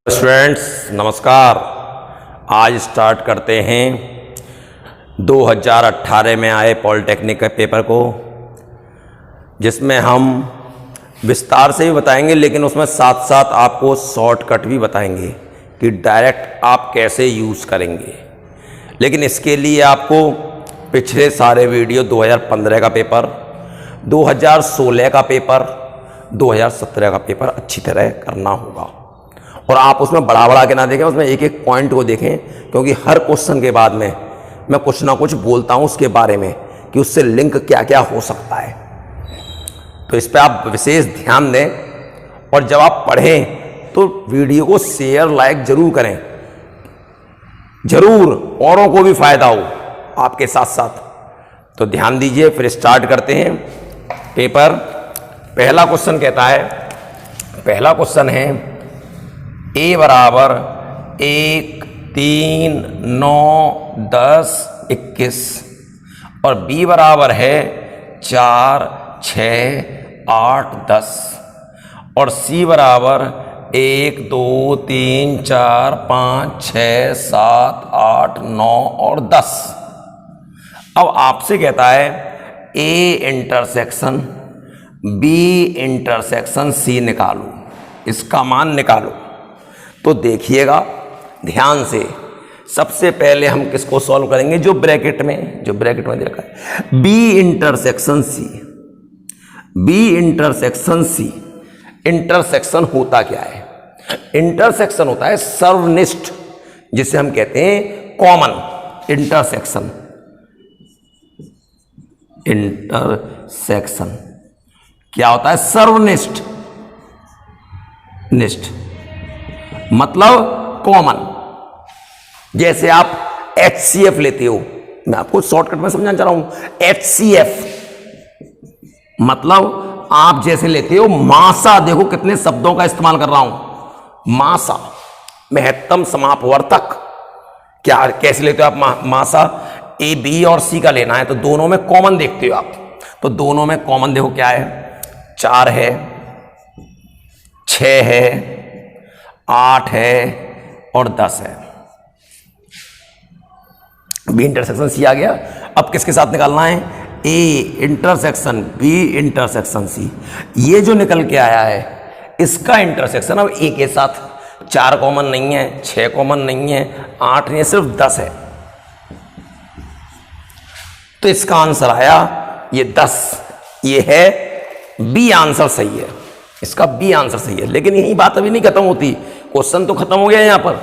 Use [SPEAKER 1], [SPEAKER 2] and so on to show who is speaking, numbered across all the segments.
[SPEAKER 1] Students नमस्कार। आज start करते हैं 2018 में आए पॉलिटेक्निक के पेपर को, जिसमें हम विस्तार से भी बताएंगे, लेकिन उसमें साथ साथ आपको शॉर्टकट भी बताएंगे कि डायरेक्ट आप कैसे यूज़ करेंगे। लेकिन इसके लिए आपको पिछले सारे वीडियो 2015 का पेपर, 2016 का पेपर, 2017 का पेपर अच्छी तरह करना होगा। और आप उसमें बढ़ा के ना देखें, उसमें एक एक पॉइंट को देखें, क्योंकि हर क्वेश्चन के बाद में मैं कुछ ना कुछ बोलता हूं उसके बारे में कि उससे लिंक क्या क्या हो सकता है। तो इस पर आप विशेष ध्यान दें, और जब आप पढ़ें तो वीडियो को शेयर लाइक जरूर करें, जरूर औरों को भी फायदा हो आपके साथ साथ। तो ध्यान दीजिए, फिर स्टार्ट करते हैं पेपर। पहला क्वेश्चन कहता है, पहला क्वेश्चन है A बराबर 1, 3, 9, 10, 21 और B बराबर है 4, 6, 8, 10 और C बराबर 1, 2, 3, 4, 5, 6, 7, 8, 9 और 10। अब आपसे कहता है A intersection B intersection C निकालो, इसका मान निकालो। तो देखिएगा ध्यान से, सबसे पहले हम किसको सॉल्व करेंगे, जो ब्रैकेट में दे रखा है, B intersection C। B intersection C, intersection होता क्या है? इंटरसेक्शन होता है सर्वनिष्ठ, जिसे हम कहते हैं कॉमन इंटरसेक्शन। इंटरसेक्शन क्या होता है? सर्वनिष्ठ, निष्ठ मतलब कॉमन। जैसे आप HCF लेते हो, मैं आपको शॉर्टकट में समझाना चाह रहा हूं। HCF मतलब आप जैसे लेते हो मासा, देखो कितने शब्दों का इस्तेमाल कर रहा हूं। मासा, महत्तम समापवर्तक, क्या कैसे लेते हो आप मासा? A, B और C का लेना है तो दोनों में कॉमन देखते हो आप। तो दोनों में कॉमन देखो क्या है, 4 है, 6 है, 8 है और 10 है। बी इंटरसेक्शन सी आ गया। अब किसके साथ निकालना है? A intersection B intersection C. ये जो निकल के आया है इसका इंटरसेक्शन अब ए के साथ, 4 कॉमन नहीं है, 6 कॉमन नहीं है, 8 नहीं है, सिर्फ 10 है। तो इसका आंसर आया ये 10। ये है बी आंसर सही है, इसका बी आंसर सही है। लेकिन यही बात अभी नहीं खत्म होती, क्वेश्चन तो खत्म हो गया यहां पर,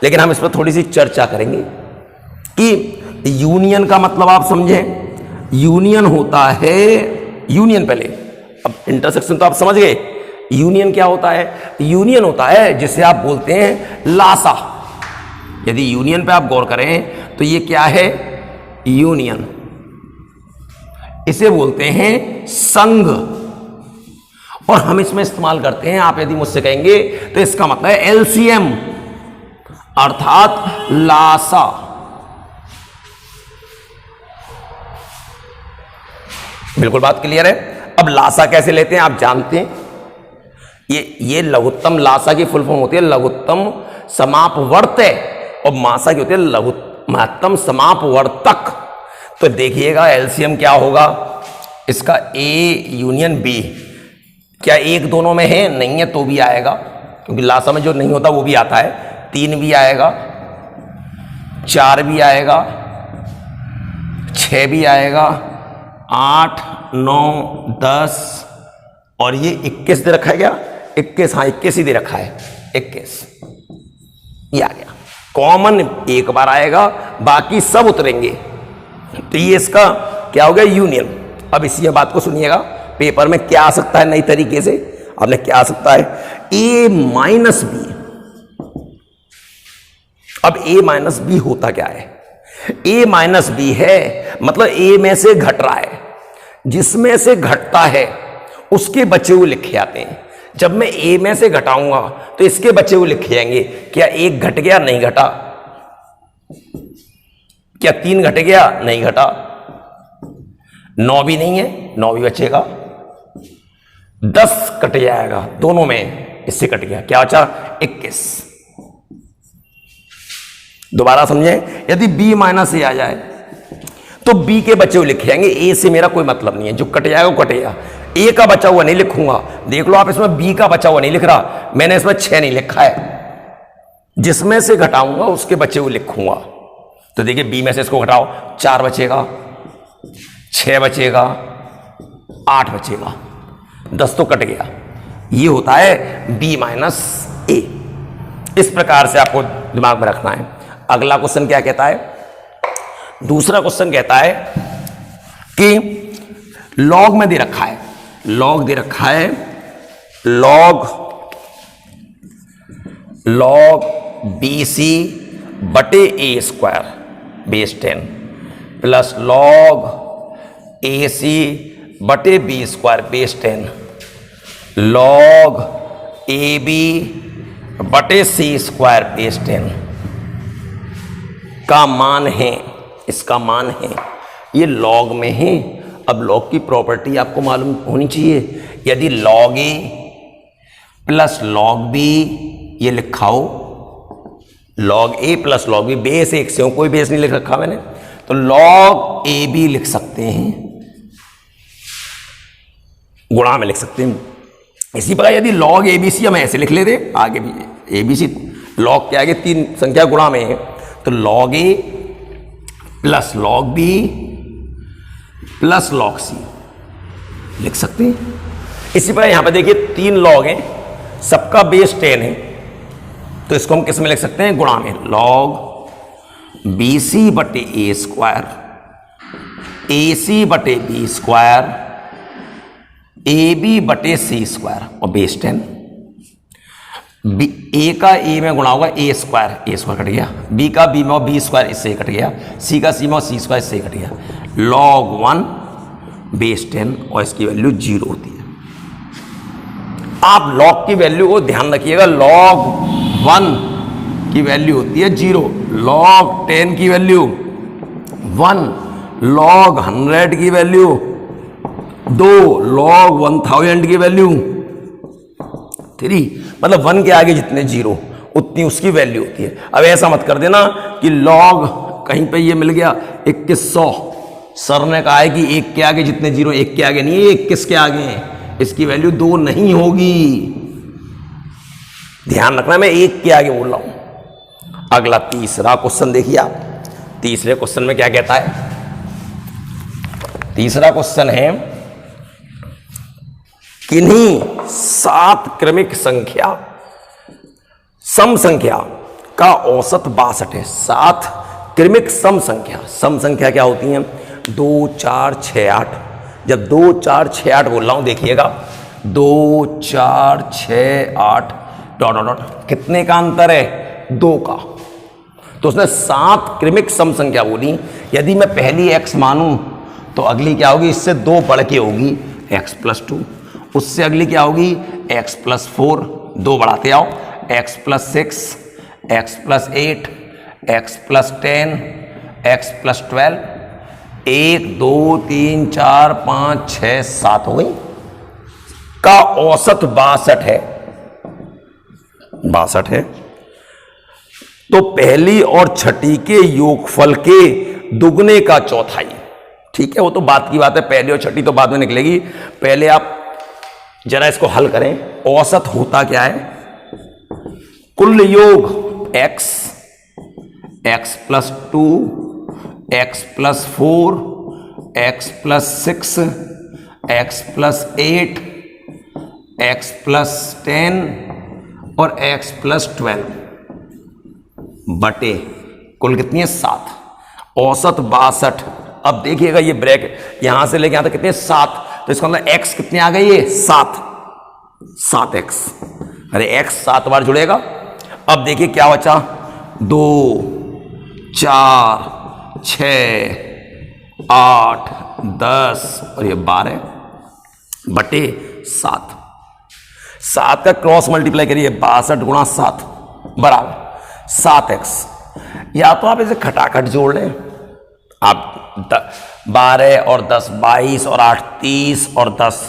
[SPEAKER 1] लेकिन हम इस पर थोड़ी सी चर्चा करेंगे कि यूनियन का मतलब आप समझें। यूनियन होता है, यूनियन पहले, अब इंटरसेक्शन तो आप समझ गए। यूनियन क्या होता है? यूनियन होता है जिसे आप बोलते हैं लासा। यदि यूनियन पे आप गौर करें तो ये क्या है? यूनियन, इसे बोलते हैं संघ। और हम इसमें इस्तेमाल करते हैं, आप यदि मुझसे कहेंगे तो इसका मतलब है एलसीएम अर्थात लासा। बिल्कुल बात क्लियर है। अब लासा कैसे लेते हैं आप जानते हैं। ये लघुत्तम, लासा की फुल फॉर्म होती है लघुत्तम समापवर्त्य, और मासा की होती है महत्तम समापवर्तक। तो देखिएगा एलसीएम क्या होगा इसका, ए यूनियन बी। क्या एक दोनों में है? नहीं है तो भी आएगा, क्योंकि लासा में जो नहीं होता वो भी आता है। 3 भी आएगा, 4 भी आएगा, 6 भी आएगा, 8, 9, 10 और ये 21 दे रखा है क्या? 21, हाँ 21 ही दे रखा है, 21 ये आ गया। कॉमन एक बार आएगा, बाकी सब उतरेंगे। तो ये इसका क्या हो गया? यूनियन। अब इसी बात को सुनिएगा, पेपर में क्या आ सकता है नई तरीके से, आपने क्या आ सकता है? A minus B. अब A माइनस बी होता क्या है? A माइनस बी है मतलब A में से घट रहा है, जिसमें से घटता है उसके बचे हुए लिखे आते हैं। जब मैं A में से घटाऊंगा तो इसके बचे हुए लिखे जाएंगे। क्या 1 घट गया? नहीं घटा। क्या 3 घट गया? नहीं घटा। 9 भी नहीं है, 9 भी बचेगा। 10 कट जाएगा दोनों में, इससे कट गया, क्या बचा 21। दोबारा समझें, यदि b माइनस ए आ जाए तो b के बचे हुए लिखे जाएंगे, a से मेरा कोई मतलब नहीं है, जो कट जाएगा वो कटेगा। a का बचा हुआ नहीं लिखूंगा, देख लो आप इसमें b का बचा हुआ नहीं लिख रहा, मैंने इसमें 6 नहीं लिखा है, जिसमें से घटाऊंगा उसके बचे हुए लिखूंगा। तो देखिए b में से इसको घटाओ, 4 बचेगा, 6 बचेगा, 8 बचेगा, 10 तो कट गया। ये होता है b माइनस ए। इस प्रकार से आपको दिमाग में रखना है। अगला क्वेश्चन क्या कहता है, दूसरा क्वेश्चन कहता है कि लॉग में दे रखा है, लॉग दे रखा है, लॉग बी सी बटे A square base 10 plus log A C बटे B square base 10 log A B बटे सी स्क्वायर बेस 10 का मान है, इसका मान है, ये लॉग में है। अब लॉग की प्रॉपर्टी आपको मालूम होनी चाहिए। यदि log A plus log B, ये लिखा हो log A plus log B, base एक से हो, कोई बेस नहीं लिख रखा मैंने, तो लॉग ए बी लिख सकते हैं, गुणा में लिख सकते हैं। इसी प्रकार यदि लॉग ए बी सी हम ऐसे लिख लेते, आगे भी ए बी सी लॉग के आगे 3 संख्या गुणा में है, तो log A plus log B plus log C लिख सकते हैं। इसी प्रकार यहां पर देखिए 3 लॉग हैं, सबका बेस 10 है, तो इसको हम किस में लिख सकते हैं, गुणा में, लॉग बी सी बटे ए स्क्वायर ए सी बटे बी स्क्वायर ए बी बटे सी स्क्वायर और बेस 10। ए का ए में गुणा होगा ए स्क्वायर कट गया, बी का बी में बी स्क्वायर इससे कट गया, सी का सी में सी स्क्वायर इससे कट गया, लॉग 1 बेस 10 और इसकी वैल्यू 0 होती है। आप लॉग की वैल्यू को ध्यान रखिएगा, लॉग 1 की वैल्यू होती है 0, लॉग 10 की वैल्यू 1, लॉग 100 की वैल्यू 2, लॉग 1000 की वैल्यू 3, मतलब 1 के आगे जितने 0 उतनी उसकी वैल्यू होती है। अब ऐसा मत कर देना कि लॉग कहीं पे ये मिल गया 2100, सर ने कहा है कि 1 के आगे जितने 0, 1 के आगे नहीं है, 21 के आगे है, इसकी वैल्यू 2 नहीं होगी, ध्यान रखना, मैं 1 के आगे बोल रहा हूं। अगला तीसरा क्वेश्चन देखिए आप, तीसरे क्वेश्चन में क्या कहता है, तीसरा क्वेश्चन है किन्हीं 7 क्रमिक संख्या सम संख्या का औसत 62 है। 7 क्रमिक सम संख्या क्या होती हैं, 2 4 6 8। जब 2 4 6 8 बोल रहा हूं देखिएगा, 2 4 6 8 डॉट डॉट डॉट, कितने का अंतर है, 2 का। तो उसने 7 क्रमिक सम संख्या बोली, यदि मैं पहली x मानूं तो अगली क्या होगी, इससे 2 बढ़ के होगी x + 2, उससे अगली क्या होगी x + 4, 2 बढ़ाते आओ, x + 6, x + 8, x + 10, x + 12, 1 2 3 4 5 6 7 हो गई, का औसत 62 है, 62 है। तो पहली और छठी के योगफल के दुगने का चौथाई, ठीक है, वो तो बात की बात है, पहली और छठी तो बाद में निकलेगी, पहले आप जरा इसको हल करें। औसत होता क्या है, कुल योग x, x + 2, x + 4, x + 6, x + 8, x + 10 और x + 12 बटे कुल कितनी है, 7, औसत 62। अब देखिएगा ये ब्रैकेट यहां से लेके यहां तक कितने, 7, तो इसका मतलब x कितने आ गई, ये 7x, अरे x 7 बार जुड़ेगा। अब देखिए क्या बचा, 2 4 6 8 10 और ये 12 बटे 7, 7 का क्रॉस मल्टीप्लाई करिए, 62 × 7 बराबर 7x। या तो आप इसे खटाखट जोड़ लें, आप 12 और 10 22 और 8 30 और 10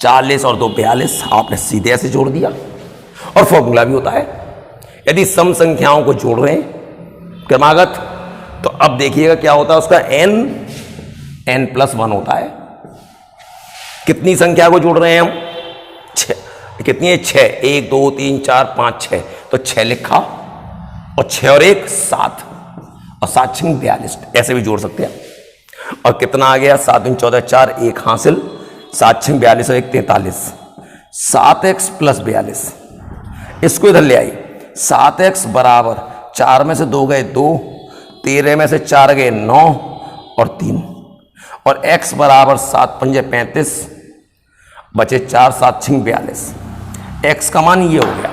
[SPEAKER 1] 40 और 2 42, आपने सीधे ऐसे जोड़ दिया, और फॉर्मूला भी होता है, यदि सम संख्याओं को जोड़ रहे हैं क्रमागत। तो अब देखिएगा क्या होता है उसका n+1 होता है। कितनी संख्या को जोड़ रहे हैं हम? 6। कितनी है? 6। 1 2 3 4 5 6, तो 6 लिखा और 6 और 1 7 और 7 6 42, ऐसे भी जोड़ सकते हैं। और कितना आ गया? 7 3 14 4, 1 हासिल, 7 6 42 और 1 43, 7x + 42। इसको इधर ले आई। 7x बराबर 4 में से 2 गए 2, 13 में से 4 गए 9 और 3, और x बराबर 7 पंजे 35, बचे 4, 7 6 42। x का मान ये हो गया।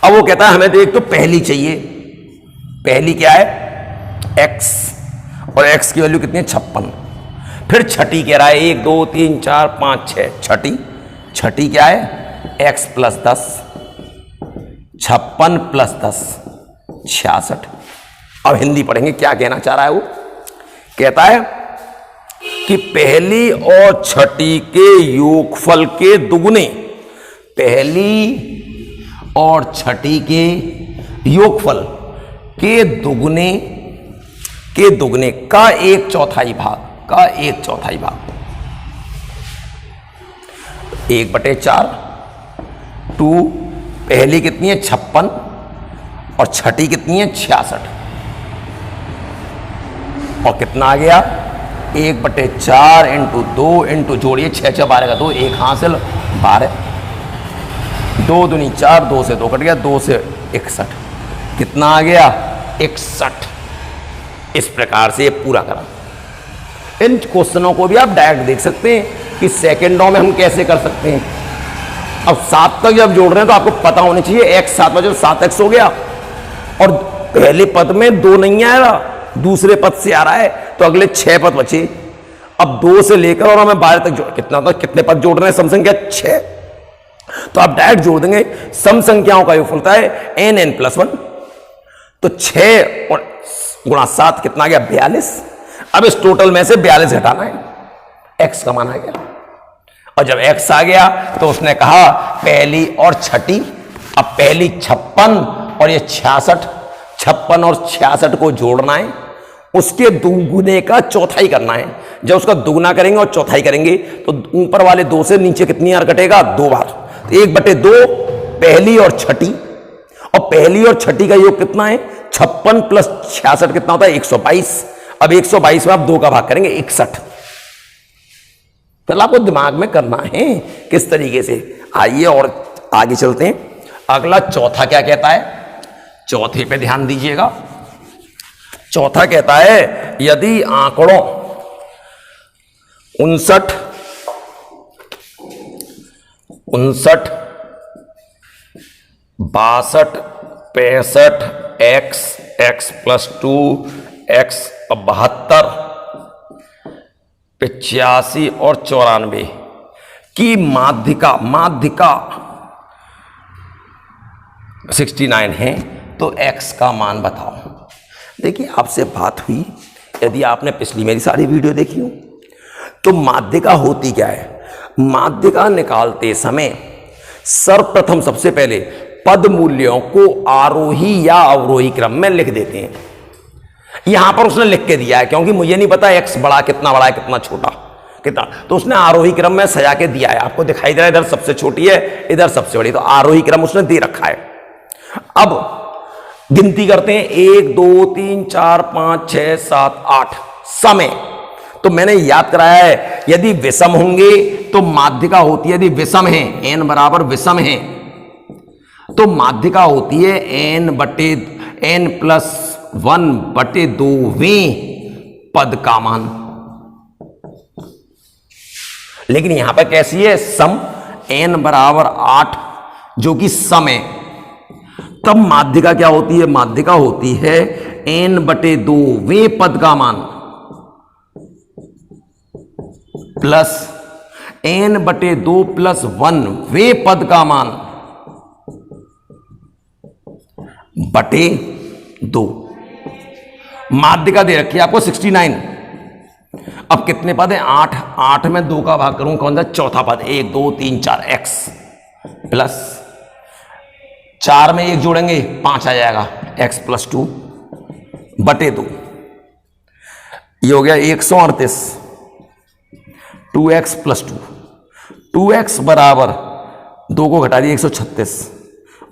[SPEAKER 1] अब वो कहता है हमें तो एक तो पहली चाहिए। पहली क्या है? x, और x की वैल्यू कितनी है? 56। फिर छठी कह रहा है 1 2 3 4 5 6, छठी क्या है? x + 10, 56 + 10 66। अब हिंदी पढ़ेंगे, क्या कहना चाह रहा है वो? कहता है कि पहली और छठी के योगफल के दुगने, पहली और छठी के योगफल के दुगने का 1/4 भाग, का 1/4 भाग, 1/4 2। पहली कितनी है? 56 और छठी कितनी है? 66। और कितना आ गया? 1/4 × 2 × जोड़िए 6 6 12 का 2, 1 हासिल 12, 2 दूनी 4, 2 से 2 कट गया, 2 से 61। कितना आ गया? 61। इस प्रकार से ये पूरा करा। इन क्वेश्चनों को भी आप डायरेक्ट देख सकते हैं कि सेकंडों में हम कैसे कर सकते हैं। अब 7 तक जब जोड़ रहे हैं तो आपको पता होनी चाहिए x 7 बजे 7x हो गया, और पहले पद में 2 नहीं आएगा, दूसरे पद से आ रहा है, तो अगले 6 पद बचे। अब 2 से लेकर और हमें 12 तक जोड़, कितना था? कितने पद जोड़ रहे हैं? सम संख्या 6। तो आप डायरेक्ट जोड़ देंगे। सम संख्याओं का योग होता है n+1, तो 6 और गुणा 7 कितना आ गया? 42। अब इस टोटल में से 42 घटाना है, x का मान आ गया। और जब x आ गया तो उसने कहा पहली और छठी। अब पहली 56 और ये 66, 56 और 66 को जोड़ना है, उसके दुगुने का चौथाई करना है। जब उसका दुगुना करेंगे और चौथाई करेंगे तो ऊपर वाले 2 से नीचे कितनी बार कटेगा? 2 बार। 1/2 पहली और छठी, और पहली और छठी का योग कितना है? 56 + 66 कितना होता है? 122। अब 122 में आप 2 का भाग करेंगे 61। पहले आपको दिमाग में करना है किस तरीके से। आइए और आगे चलते हैं। अगला चौथा क्या कहता है? चौथे पे ध्यान दीजिएगा। चौथा कहता है यदि आंकड़ों 59 62 65 x + 2 x 72 85 और 94 की माध्यिका 69 है, तो x का मान बताओ। देखिए आपसे बात हुई, यदि आपने पिछली मेरी सारी वीडियो देखी हो, तो माध्यिका होती क्या है? माध्यिका निकालते समय सर्वप्रथम सबसे पहले पद मूल्यों को आरोही या अवरोही क्रम में लिख देते हैं। यहां पर उसने लिख के दिया है, क्योंकि मुझे नहीं पता x बड़ा कितना कितना छोटा कितना, तो उसने आरोही क्रम में सजा के दिया है। आपको दिखाई दे रहा है इधर सबसे छोटी है, इधर सबसे बड़ी, तो आरोही क्रम उसने दे रखा है। अब गिनती करते हैं 1 2 3 4 5 6 7 8 समय। तो मैंने याद कराया है यदि विषम होंगे तो माध्यिका होती है, यदि विषम है n बराबर विषम है तो माध्यिका होती है n+1/2वें पद का मान। लेकिन यहां पर कैसी है? सम, n बराबर 8 जो कि सम है, तब माध्यिका क्या होती है? माध्यिका होती है n/2वें पद का मान प्लस n/2 + 1वें पद का मान बटे 2। माध्यिका दे रखी है आपको 69। अब कितने पद हैं? 8। 8 में 2 का भाग करूं, कौन सा? चौथा पद। 1 2 3 4 x प्लस 4 में 1 जोड़ेंगे 5 आ जाएगा, x + 2 बटे 2, ये हो गया 138, 2x प्लस 2, 2x बराबर 2 को घटा दिया 136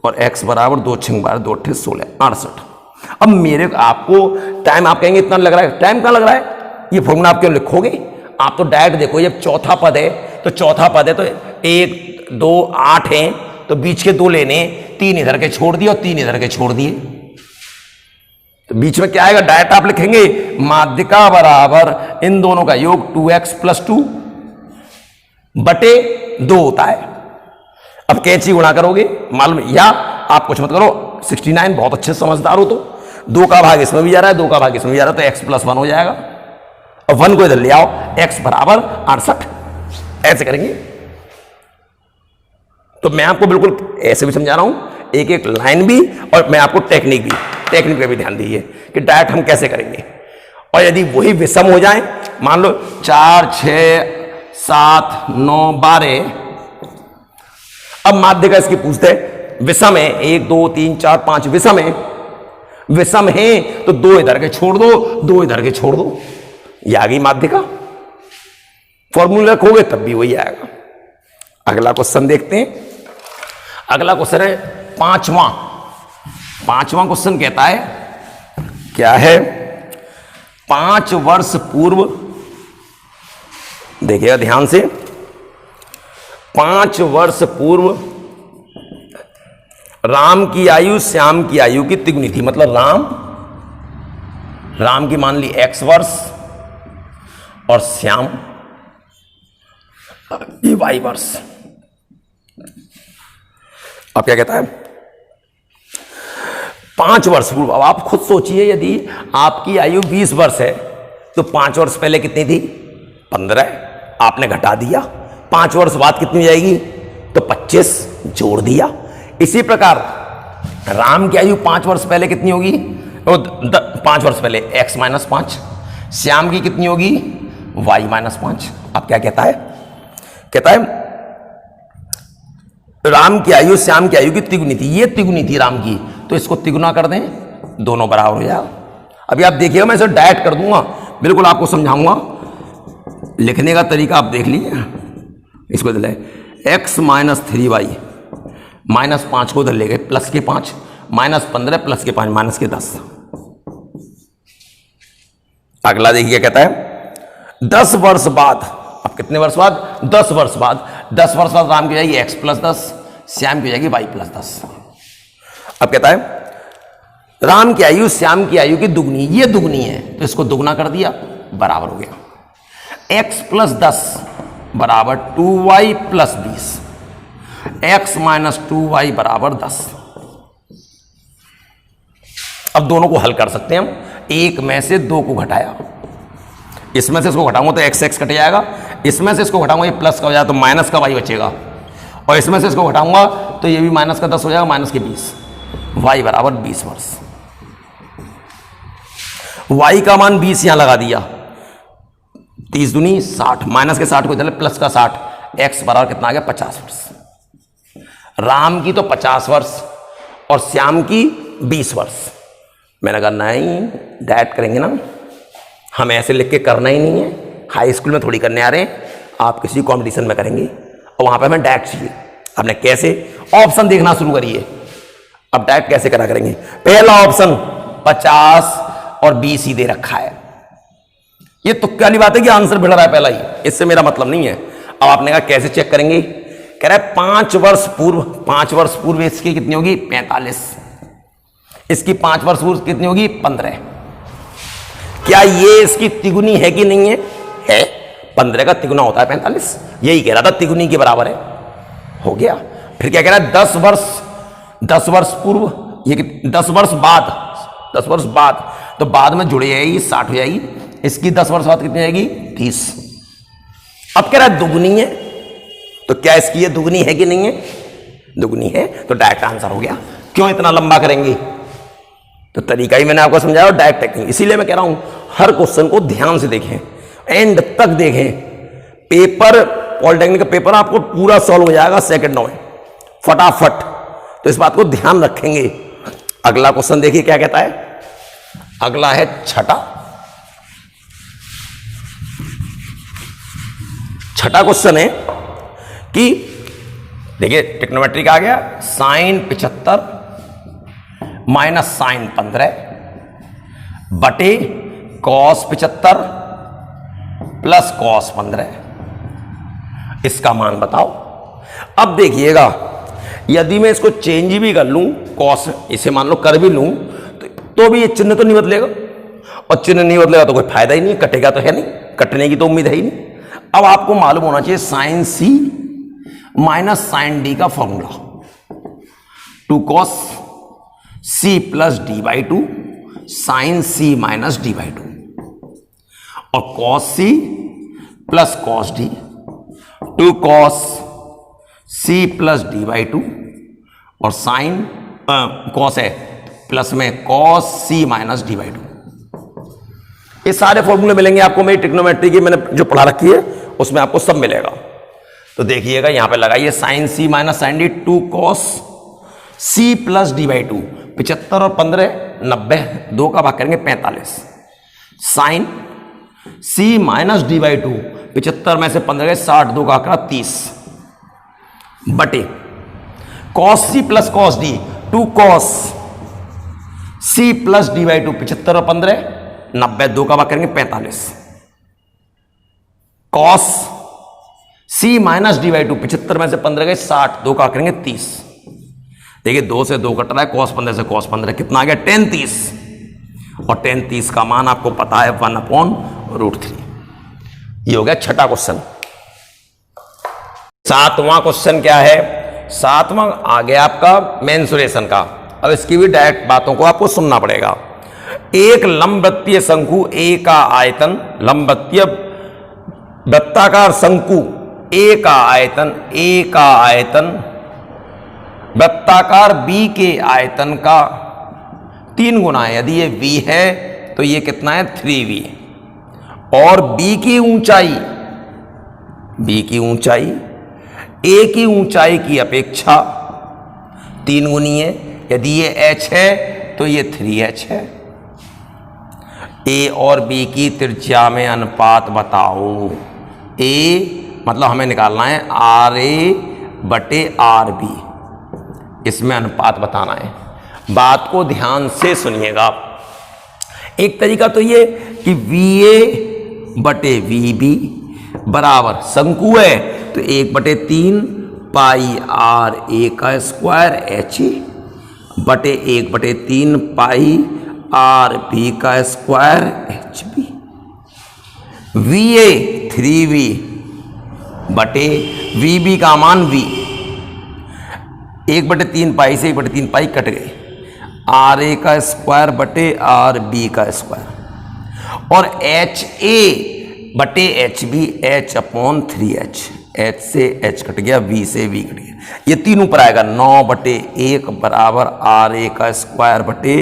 [SPEAKER 1] और x बराबर 2 6 12 2 8 16 68। अब मेरे आपको टाइम आप कहेंगे इतना लग रहा है, टाइम कहाँ लग रहा है, ये फॉर्मूला आप क्यों लिखोगे, आप तो डायरेक्ट देखो, जब चौथा पद है तो 1 2 8 है तो बीच के 2 लेने, 3 इधर के छोड़ दिए और 3 इधर के छोड़ दिए, तो बीच में क्या आएगा, डायरेक्ट आप लिखेंगे माध्यिका बराबर इन दोनों का योग 2x प्लस 2 बटे 2 होता है। अब कैंची गुणा करोगे मालूम, या आप कुछ मत करो, 69 बहुत अच्छे समझदार हो तो 2 का भाग इसमें भी जा रहा है, 2 का भाग इसमें भी जा रहा है, तो x प्लस 1 हो जाएगा और 1 को इधर ले आओ, x बराबर 68, ऐसे करेंगे। तो मैं आपको बिल्कुल ऐसे भी समझा रहा हूं, एक एक लाइन भी, और मैं आपको टेक्निक पे भी ध्यान दीजिए कि डायरेक्ट हम कैसे करेंगे। और यदि वही विषम हो जाए, मान लो 4 6 7 9 12, अब माध्यिका इसकी पूछते हैं विषम है, 1 2 3 4 5 विषम है, विषम है तो 2 इधर के छोड़ दो, 2 इधर के छोड़ दो, ये आ गई माध्यिका। फॉर्मूला रखोगे तब भी वही आएगा। अगला क्वेश्चन देखते हैं। अगला क्वेश्चन है पांचवां क्वेश्चन कहता है, क्या है, 5 वर्ष पूर्व, देखिएगा ध्यान से, 5 वर्ष पूर्व राम की आयु श्याम की आयु की तिगुनी थी, मतलब राम की मान ली x वर्ष और श्याम की y वर्ष। अब क्या कहता है, 5 वर्ष पूर्व, अब आप खुद सोचिए, यदि आपकी आयु 20 वर्ष है तो 5 वर्ष पहले कितनी थी, 15, आपने घटा दिया, 5 वर्ष बाद कितनी जाएगी, तो 25 जोड़ दिया। इसी प्रकार राम की आयु 5 वर्ष पहले कितनी होगी, 5 वर्ष पहले x माइनस 5, श्याम की कितनी होगी, y माइनस 5। अब क्या कहता है राम की आयु श्याम की आयु की तिगुनी थी, ये तिगुनी थी राम की, तो इसको तिगुना कर दें, दोनों बराबर हो जाएगा। अभी आप देखिएगा, मैं इसे डायरेक्ट कर दूंगा, बिल्कुल आपको समझाऊंगा, लिखने का तरीका आप देख लीजिए। इसको दिले x माइनस 3y माइनस 5 को उधर ले गए, प्लस के 5 माइनस 15 प्लस के 5 माइनस के 10। अगला देखिए, कहता है 10 वर्ष बाद, अब कितने वर्ष बाद, 10 वर्ष बाद, 10 वर्ष बाद राम की जाएगी x प्लस 10, श्याम की जाएगी y प्लस 10। अब कहता है राम की आयु श्याम की आयु की दुगनी, ये दुगनी है तो इसको दुगना कर दिया, बराबर हो गया x प्लस 10 बराबर 2y plus 20, x minus 2y बराबर 10। अब दोनों को हल कर सकते हैं हम, एक में से 2 को घटाया, इसमें से इसको घटाऊंगा तो x कट जाएगा, इसमें से इसको घटाऊंगा ये प्लस का हो जाएगा तो माइनस का y बचेगा, और इसमें से इसको घटाऊंगा तो ये भी माइनस का 10 हो जाएगा, माइनस के 20, y बराबर 20 वर्ष। y का मान 20 यहां लगा दिया, 30 दूनी 60, माइनस के 60 को चले प्लस का 60, x बराबर कितना आ गया, 50 वर्ष। राम की तो 50 वर्ष और श्याम की 20 वर्ष। मैंने कहा नहीं, डायरेक्ट करेंगे ना, हम ऐसे लिख के करना ही नहीं है, हाई स्कूल में थोड़ी करने आ रहे हैं, आप किसी कंपटीशन में करेंगे और वहां पे हमें डायरेक्ट चाहिए। आपने कैसे, ऑप्शन देखना शुरू करिए, अब डायरेक्ट कैसे करा करेंगे। पहला ऑप्शन 50 और 20 ही दे रखा है, ये तुक्के वाली बात है कि आंसर भिड़ रहा है पहला ही, इससे मेरा मतलब नहीं है। अब आपने कहा कैसे चेक करेंगे, कह रहा है 5 वर्ष पूर्व इसकी कितनी होगी, 45, इसकी 5 वर्ष पूर्व कितनी होगी, 15। क्या ये इसकी तिगुनी है कि नहीं है? 15 का तिगुना होता है 45, यही कह रहा था, तिगुनी के बराबर है, हो गया। फिर क्या कह रहा है, 10 वर्ष पूर्व, ये 10 वर्ष बाद, तो बाद में जुड़ जाएगी 60 हो जाएगी, इसकी 10 वर्ष बाद कितनी जाएगी, 30। अब कह रहा है दुगुनी है, तो क्या इसकी ये दुगनी है कि नहीं है, दुगनी है, तो डायरेक्ट आंसर हो गया। क्यों इतना लंबा करेंगे, तो तरीका ही मैंने आपको समझाया, डायरेक्ट टेक्निक। इसीलिए मैं कह रहा हूं हर क्वेश्चन को ध्यान से देखें, एंड तक देखें, पेपर पॉलिटेक्निक का पेपर आपको पूरा सॉल्व हो जाएगा सेकंडों में, फटाफट। तो इस बात को ध्यान रखेंगे। अगला क्वेश्चन देखिए क्या कहता है, अगला है छठा क्वेश्चन है कि देखिए ट्रिग्नोमेट्री का आ गया साइन 75 माइनस साइन 15 बटे कॉस 75 प्लस कॉस 15, इसका मान बताओ। अब देखिएगा यदि मैं इसको चेंज भी कर लूं, कॉस इसे मान लो कर भी लूं, तो भी ये चिन्ह तो नहीं बदलेगा, और चिन्ह नहीं बदलेगा तो कोई फायदा ही नहीं, कटेगा तो है नहीं, कटने की तो उम्मीद है ही नहीं। अब आपको मालूम होना चाहिए sine C minus sine D का formula, 2 cos C plus D by 2 sine C minus D by 2, और cos C plus cos D 2 cos C plus D by 2, और साइन कॉस है प्लस में cos C minus D by 2। ये सारे फॉर्मूले मिलेंगे आपको मेरी ट्रिग्नोमेट्री की, मैंने जो पढ़ा रखी है उसमें आपको सब मिलेगा। तो देखिएगा यहां पे लगाइए sine C minus sine D 2 cos C plus D by 2, 75 और 15 90, 2 का भाग करेंगे 45, sine C minus D by 2, 75 में से 15 गए 60, 2 का आंकड़ा 30 बटे cos C plus cos D 2 cos C plus D by 2, 75 और 15 90, 2 का भाग करेंगे 45, cos C minus D by 2, 75 में से 15 गए 60, 2 का करेंगे 30। देखिए 2 से 2 कट रहा है, cos 15 से cos 15 कितना आ गया 10 30, और 10 30 का मान आपको पता है 1/√3। ये हो गया छठा क्वेश्चन। सातवां क्वेश्चन क्या है? सातवां आ गया आपका मेंसुरेशन का। अब इसकी भी डायरेक्ट बातों को आपको सुनना पड़ेगा। एक लंबवृत्तीय शंकु ए का आयतन, लंबवृत्तीय वृत्ताकार शंकु ए का आयतन वृत्ताकार बी के आयतन का 3 गुना है। यदि ये v है तो ये कितना है 3v, और b की ऊंचाई a की ऊंचाई की अपेक्षा 3 गुनी है। यदि ये h है तो ये 3h है। a और b की त्रिज्या में अनुपात बताओ। a मतलब हमें निकालना है RA/RB, इसमें अनुपात बताना है। बात को ध्यान से सुनिएगा। एक तरीका तो ये कि VA/VB बराबर शंकु है तो 1/3 पाई RA का स्क्वायर H बटे 1/3 पाई RB का स्क्वायर HB। VA 3V बटे VB का मान V, 1/3 पाई से 1/3 पाई कट गए, RA का स्क्वायर बटे RB का स्क्वायर, और HA/HB H/3H, H से H कट गया, V से V कट गया, ये 3 ऊपर आएगा 9/1 बराबर RA का स्क्वायर बटे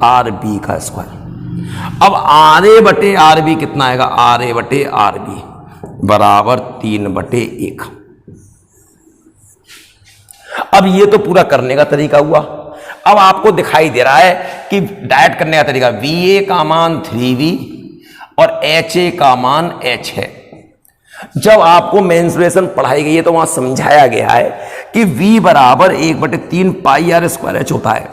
[SPEAKER 1] RB का स्क्वायर। अब RA/RB कितना आएगा? RA/RB बराबर 3/1। अब ये तो पूरा करने का तरीका हुआ। अब आपको दिखाई दे रहा है कि डायरेक्ट करने का तरीका, VA का मान 3V और HA का मान H है। जब आपको मेंसुरेशन पढ़ाई गई है तो वहां समझाया गया है कि V बराबर 1/3 पाई R स्क्वायर H होता है,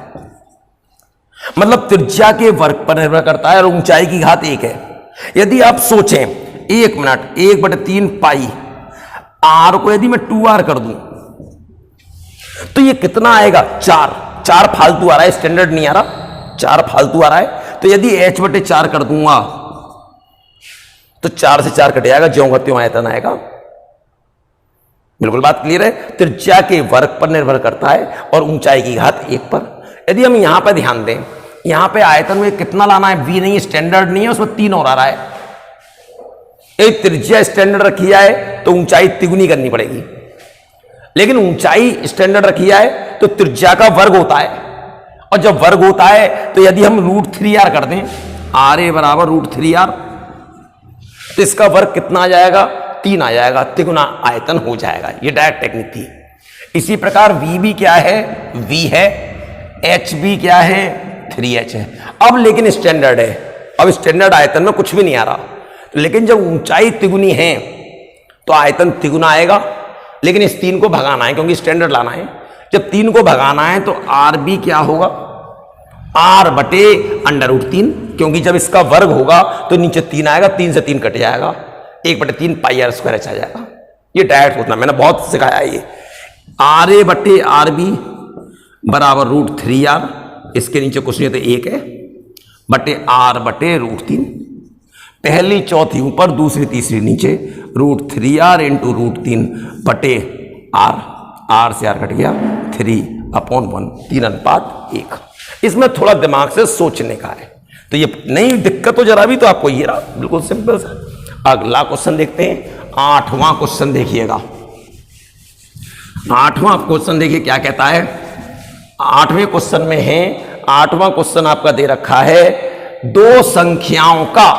[SPEAKER 1] मतलब त्रिज्या के वर्ग पर निर्भर करता है और ऊंचाई की घात 1 है। यदि आप सोचें 1 मिनट, 1/3 पाई R को यदि मैं 2R कर दूं तो ये कितना आएगा? 4 फालतू आ रहा है, स्टैंडर्ड नहीं आ रहा, 4 फालतू आ रहा है। तो यदि H/4 कर दूंगा तो 4 से 4 कट जाएगा, ज्यों का त्यों आयतन आएगा। बिल्कुल बात क्लियर है। त्रिज्या के वर्ग पर निर्भर करता है और ऊंचाई की घात 1 पर। यदि हम यहां पर ध्यान दें, यहां पे आयतन में कितना लाना है? V नहीं, स्टैंडर्ड नहीं है, उसमें 3 और आ रहा है। एक त्रिज्या स्टैंडर्ड रखी जाए तो ऊंचाई तिगुनी करनी पड़ेगी, लेकिन ऊंचाई स्टैंडर्ड रखी जाए तो त्रिज्या का वर्ग होता है, और जब वर्ग होता है तो यदि हम √3R कर दें, RA बराबर √3R, तो इसका वर्ग कितना आ जाएगा? 3 आ जाएगा, तिगुना आयतन हो जाएगा। ये डायरेक्ट टेक्निक थी। इसी प्रकार VB क्या है? V है। HB क्या है? 3h है। अब लेकिन स्टैंडर्ड है, अब स्टैंडर्ड आयतन में कुछ भी नहीं आ रहा, लेकिन जब ऊंचाई तिगुनी है तो आयतन तिगुना आएगा, लेकिन इस 3 को भगाना है क्योंकि स्टैंडर्ड लाना है। जब 3 को भगाना है तो आर बी क्या होगा, आर बटे √3, क्योंकि जब इसका वर्ग होगा तो नीचे 3 आएगा, 3 से 3 कट जाएगा, 1/3 पाई आर स्क्वायर आ जाएगा। ये डायरेक्ट होता, मैंने बहुत सिखाया ये। आर ए बटे आर बी बराबर √3r, इसके नीचे कुछ नहीं तो 1 है, बटे आर बटे √3, पहली चौथी ऊपर दूसरी तीसरी नीचे, √3r इंटू √3 बटे आर से आर कट गया, 3/1, 3:1। इसमें थोड़ा दिमाग से सोचने का है, तो ये नहीं दिक्कत हो जरा भी तो आपको ये रहा, बिल्कुल सिंपल सा। अगला क्वेश्चन देखते हैं, 8वां क्वेश्चन देखिएगा। 8वां क्वेश्चन देखिए क्या कहता है। 8वें क्वेश्चन में है, 8वां क्वेश्चन आपका दे रखा है, दो संख्याओं का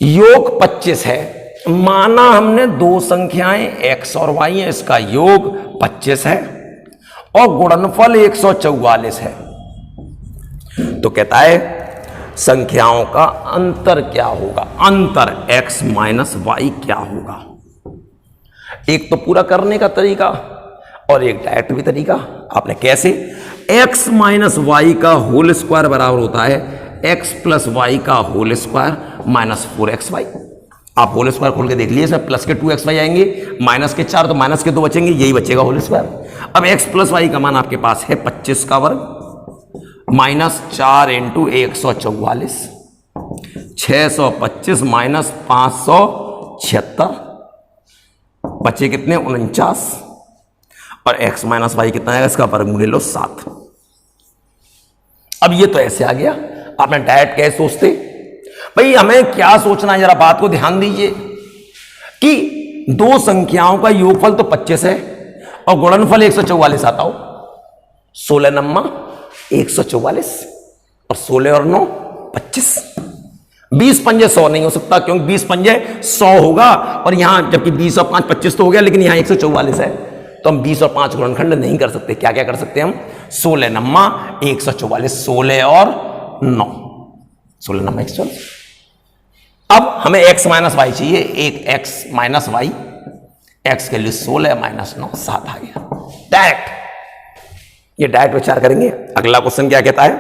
[SPEAKER 1] योग 25 है। माना हमने दो संख्याएं x और y है, इसका योग 25 है और गुणनफल 144 है। तो कहता है संख्याओं का अंतर क्या होगा, अंतर x माइनस वाई क्या होगा। एक तो पूरा करने का तरीका और एक डायरेक्ट भी तरीका। आपने कैसे, x माइनस वाई का होल स्क्वायर बराबर होता है x प्लस वाई का होल स्क्वायर माइनस 4xy। आप होल स्क्वायर खोल के देख लीजिए, इसमें प्लस के 2xy आएंगे, माइनस के 4 तो माइनस के 2 बचेंगे, यही बचेगा होल स्क्वायर। अब x प्लस वाई का मान आपके पास है 25 का वर्ग माइनस 4 इंटू 144, 625 माइनस 576, बचे कितने 49, और x माइनस वाई कितना है, इसका वर्गमूल ले लो 7। अब ये तो ऐसे आ गया, आपने डायरेक्ट कैसे सोचते भाई, हमें क्या सोचना है, जरा बात को ध्यान दीजिए कि दो संख्याओं का योगफल तो 25 है और गुणनफल 144 आता हो। 16 नम्मा 144 और 16 और 9 25। 20 पंजे 100 नहीं हो सकता, क्योंकि 20 पंजे 100 होगा और यहां जबकि 20 और 5 25 तो हो गया, लेकिन यहां 144 है, तो हम 20 और 5 गुणनखंड नहीं कर सकते। क्या क्या कर सकते हैं हम, 16 नम्मा 144, 16 और 9, 16 नम्मा 144। अब हमें x माइनस वाई चाहिए, एक x माइनस वाई, x के लिए 16 माइनस 9 7 आ गया डायरेक्ट। ये डायरेक्ट विचार करेंगे। अगला क्वेश्चन क्या कहता है,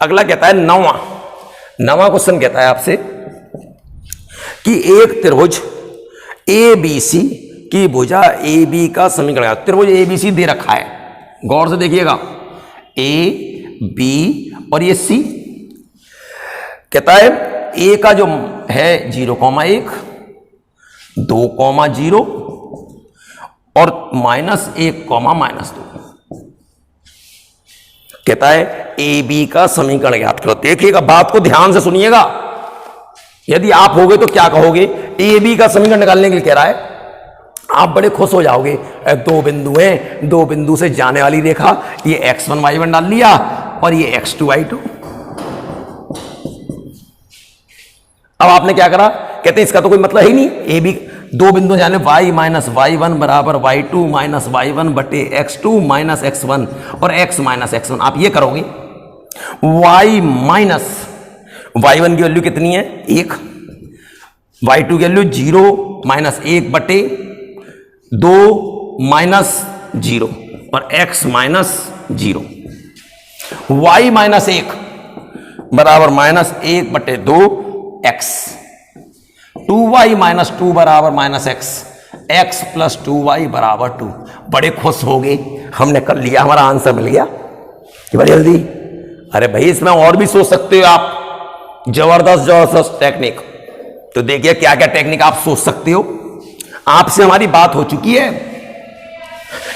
[SPEAKER 1] अगला कहता है 9वां क्वेश्चन कहता है आपसे कि एक त्रिभुज ABC की भुजा AB का समीकरण, त्रिभुज ABC दे रखा है, गौर से देखिएगा, A B और ये C। कहता है A का जो है 0,1, 2,0 और -1, -2। कहता है AB का समीकरण ज्ञात करो। देखिएगा, बात को ध्यान से सुनिएगा, यदि आप होगे तो क्या कहोगे। AB का समीकरण निकालने के लिए कह रहा है, आप बड़े खुश हो जाओगे। दो बिंदु हैं, दो बिंदु से जाने वाली रेखा, ये x1 y1 डाल लिया और ये x2 y2। अब आपने क्या करा, कहते हैं इसका तो कोई मतलब ही नहीं, ए बी दो बिंदु जाने y माइनस y1 बराबर y2 माइनस y1 बटे x2 माइनस x1 और x माइनस x1। आप ये करोगे, y माइनस y1 की वैल्यू कितनी है 1, y2 की वैल्यू 0 माइनस 1 बटे 2 माइनस 0 और x माइनस 0। y माइनस 1 बराबर -1 बटे 2 x, 2y माइनस 2 बराबर minus x, x plus 2y बराबर 2। बड़े खुश हो गए, हमने कर लिया, हमारा आंसर मिल गया कि बड़ी जल्दी। अरे भाई इसमें और भी सोच सकते हो आप, जबरदस्त टेक्निक। तो देखिए क्या क्या टेक्निक आप सोच सकते हो। आपसे हमारी बात हो चुकी है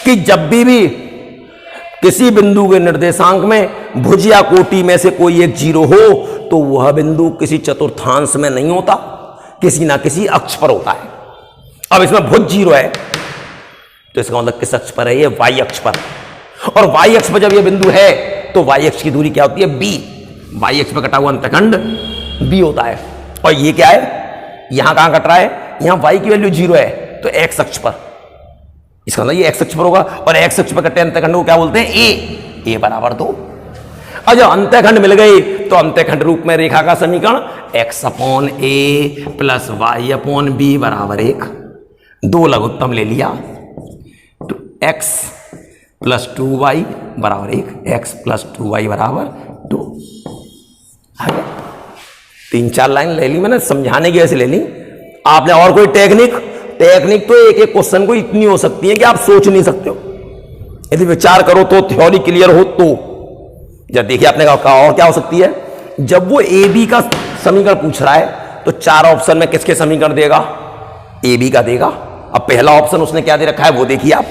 [SPEAKER 1] कि जब भी किसी बिंदु के निर्देशांक में भुज या कोटि में से कोई एक जीरो हो तो वह बिंदु किसी चतुर्थांश में नहीं होता, किसी ना किसी अक्ष पर होता है। अब इसमें भुज जीरो है तो इसका मतलब किस अक्ष पर है, ये y अक्ष पर। और y अक्ष पर जब ये बिंदु है तो y अक्ष की दूरी क्या होती है b, y अक्ष पर कटा हुआ अंतखंड b होता है। और ये क्या है, यहां कहां कट रहा है, यहां y की वैल्यू 0 है तो x अक्ष पर, इसका मतलब ये x अक्ष पर होगा। और x अक्ष पर कटे अंतखंड को क्या बोलते हैं, a बराबर 2। और जब अंत्यखंड मिल गई तो अंत्यखंड रूप में रेखा का समीकरण x/a प्लस y/b बराबर 1। दो लघुत्तम ले लिया तो x प्लस 2y बराबर 1, x प्लस 2y बराबर 2। आगे 3-4 लाइन ले ली मैंने, समझाने की वैसे ले ली। आपने और कोई टेक्निक तो एक एक क्वेश्चन को इतनी हो सकती है कि आप सोच नहीं सकते हो। यदि विचार करो तो, थ्योरी क्लियर हो तो। जब देखिए आपने कहा और क्या हो सकती है, जब वो ए बी का समीकरण पूछ रहा है तो 4 ऑप्शन में किसके समीकरण देगा, ए बी का देगा। अब पहला ऑप्शन उसने क्या दे रखा है वो देखिए आप।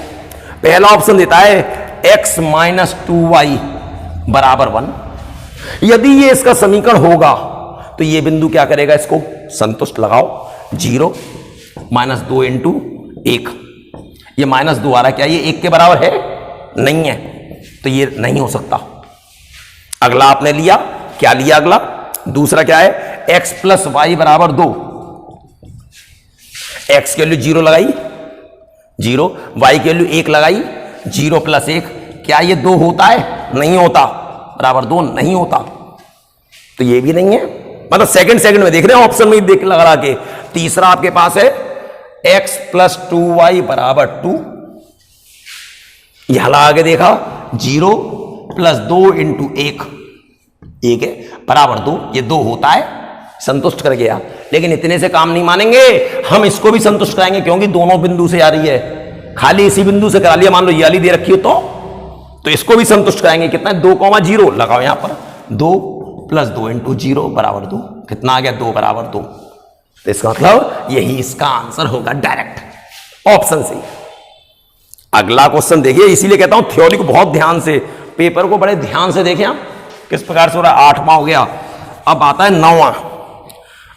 [SPEAKER 1] पहला ऑप्शन देता है x माइनस 2y बराबर 1। यदि ये इसका समीकरण होगा तो ये बिंदु क्या करेगा, इसको संतुष्ट लगाओ। 0 माइनस 2 इंटू 1, ये माइनस 2 आ रहा है, क्या ये 1 के बराबर है, नहीं है, तो ये नहीं हो सकता। अगला आपने लिया, क्या लिया अगला, दूसरा क्या है, x प्लस वाई बराबर 2। x के वैल्यू 0 लगाई 0, y के वैल्यू 1 लगाई, 0 प्लस 1, क्या ये 2 होता है, नहीं होता, बराबर 2 नहीं होता, तो ये भी नहीं है। मतलब सेकंड में देख रहे हैं, ऑप्शन में देख लगा के। तीसरा आपके पास है x प्लस 2y बराबर 2, यहां लगा के देखा 0 प्लस 2 इंटू 1 है बराबर 2, ये 2 होता है, संतुष्ट कर गया। लेकिन इतने से काम नहीं मानेंगे, हम इसको भी संतुष्ट कराएंगे क्योंकि दोनों बिंदु से आ रही है। खाली इसी बिंदु से करा लिया, मान लो ये वाली दे रखी हो तो इसको भी संतुष्ट कराएंगे। कितना है, 2,0 लगाओ यहां पर, 2 प्लस 2 इंटू 0 बराबर 2, कितना आ गया, 2 बराबर 2। तो इसका मतलब यही इसका आंसर होगा, डायरेक्ट ऑप्शन सी। अगला क्वेश्चन देखिए, इसीलिए कहता हूं थ्योरी को बहुत ध्यान से, पेपर को बड़े ध्यान से देखें आप किस प्रकार से हो रहा है। 8वां हो गया, अब आता है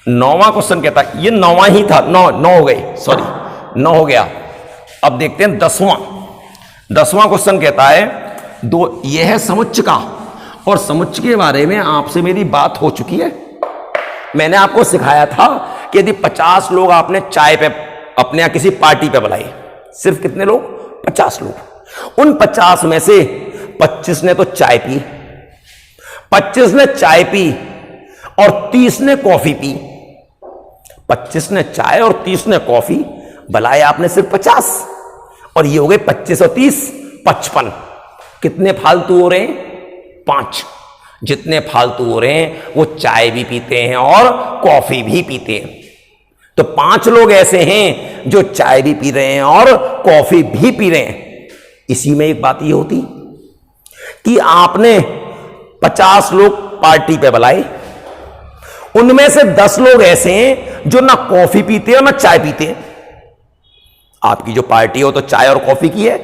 [SPEAKER 1] 9वां क्वेश्चन। कहता है ये 9वां ही था, 9 हो गए, सॉरी 9 हो गया। अब देखते हैं 10वां क्वेश्चन। कहता है यह है समुच्चय का, और समुच्चय के बारे में आपसे मेरी बात हो चुकी है। मैंने आपको सिखाया था कि यदि 50 लोग आपने चाय पे अपने यहाँ किसी पार्टी पे बुलाए, सिर्फ कितने लोग, 50 लोग, उन 50 में से 25 ने तो चाय पी, 25 ने चाय पी और 30 ने कॉफी पी। 25 ने चाय और 30 ने कॉफी, बुलाए आपने सिर्फ 50, और ये हो गए 25 और 30 55। कितने फालतू हो रहे हैं, 5। जितने फालतू हो रहे हैं वो चाय भी पीते हैं और कॉफी भी पीते हैं। तो 5 लोग ऐसे हैं जो चाय भी पी रहे हैं और कॉफी भी पी रहे हैं। इसी में एक बात ये होती कि आपने 50 लोग पार्टी पे बुलाए, उनमें से 10 लोग ऐसे हैं जो ना कॉफी पीते हैं ना चाय पीते हैं। आपकी जो पार्टी हो तो चाय और कॉफी की है।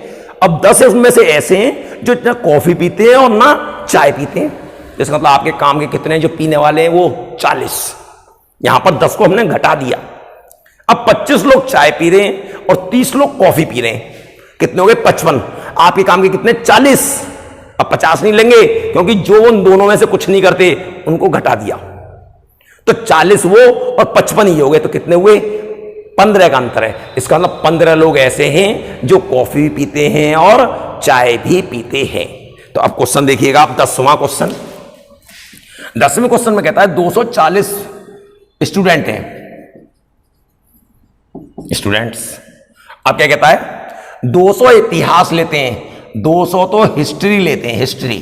[SPEAKER 1] अब 10 उनमें से ऐसे हैं जो ना कॉफी पीते हैं और ना चाय पीते हैं। इसका मतलब आपके काम के कितने जो पीने वाले हैं वो 40, यहां पर 10 को हमने घटा दिया। अब 25 लोग चाय पी रहे हैं और 30 लोग कॉफी पी रहे हैं, कितने हो गए, 55। आपके काम के कितने, 40। अब 50 नहीं लेंगे क्योंकि जो उन दोनों में से कुछ नहीं करते उनको घटा दिया, तो 40 वो और 55 ही हो गए, तो कितने हुए, 15 का अंतर है। इसका मतलब 15 लोग ऐसे हैं जो कॉफी भी पीते हैं और चाय भी पीते हैं। तो अब क्वेश्चन देखिएगा आप, 10वां क्वेश्चन। 10वें क्वेश्चन में कहता है 240 स्टूडेंट हैं, स्टूडेंट्स। अब क्या कहता है, 200 इतिहास लेते हैं, 200 तो हिस्ट्री लेते हैं, हिस्ट्री,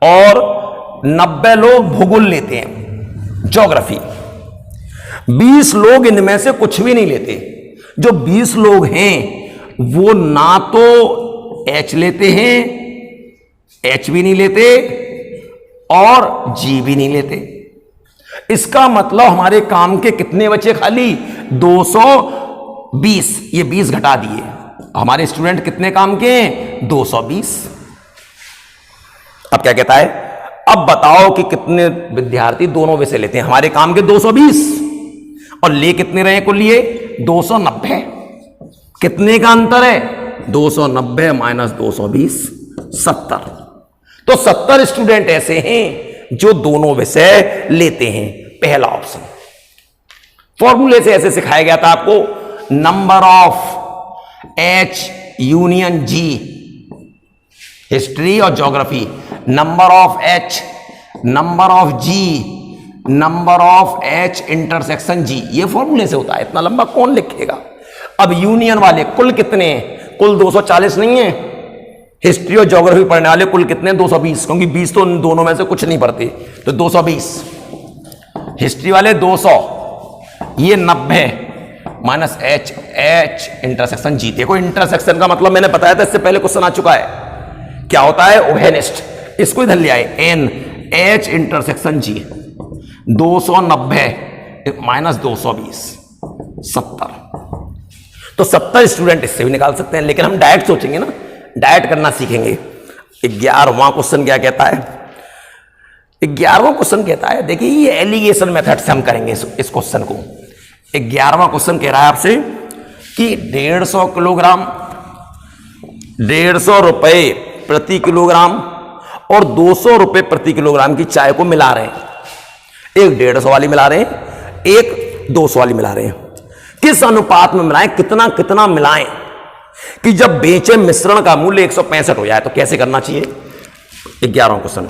[SPEAKER 1] और 90 लोग भूगोल लेते हैं, ज्योग्राफी। 20 लोग इनमें से कुछ भी नहीं लेते। जो 20 लोग हैं वो ना तो H लेते हैं, H भी नहीं लेते और G भी नहीं लेते। इसका मतलब हमारे काम के कितने बचे खाली, 220। ये 20 घटा दिए, हमारे स्टूडेंट कितने काम के हैं, 220। अब क्या कहता है, अब बताओ कि कितने विद्यार्थी दोनों विषय लेते हैं। हमारे काम के 220 और ले कितने रहे कुल, लिए 290। कितने का अंतर है, 290 माइनस 220, 70। तो 70 स्टूडेंट ऐसे हैं जो दोनों विषय लेते हैं। पहला ऑप्शन। फॉर्मूले से ऐसे सिखाया गया था आपको, number of H union G, history और geography, number of H, number of G, number of H intersection जी, ये फॉर्मूले से होता है। इतना लंबा कौन लिखेगा। अब यूनियन वाले कुल कितने हैं, कुल 240 नहीं है। हिस्ट्री और ज्योग्राफी पढ़ने वाले कुल कितने हैं, 220, क्योंकि 20 तो उन दोनों में से कुछ नहीं पढ़ते, तो 220। हिस्ट्री वाले 200, ये 90 माइनस एच, एच इंटरसेक्शन जी। देखो इंटरसेक्शन का मतलब मैंने बताया था, इससे पहले क्वेश्चन आ चुका है, क्या होता है, ओहेनिस्ट। इसको इधर ले आए, एन एच इंटरसेक्शन जी, 290 माइनस 220, 70। तो 70 स्टूडेंट इससे भी निकाल सकते हैं, लेकिन हम डायरेक्ट सोचेंगे ना, डायरेक्ट करना सीखेंगे। 11वां क्वेश्चन क्या कहता है, 11वां क्वेश्चन कहता है, देखिए ये एलिगेशन मेथड से हम करेंगे इस क्वेश्चन को। 11वां क्वेश्चन कह रहा है आपसे कि 150 किलोग्राम, 150 रुपए प्रति किलोग्राम और 200 रुपए प्रति किलोग्राम की चाय को मिला रहे हैं। एक 150 वाली मिला रहे हैं, एक 200 वाली मिला रहे हैं। किस अनुपात में मिलाएं, कितना कितना मिलाएं कि जब बेचे मिश्रण का मूल्य 165 हो जाए। तो कैसे करना चाहिए, 11वां क्वेश्चन,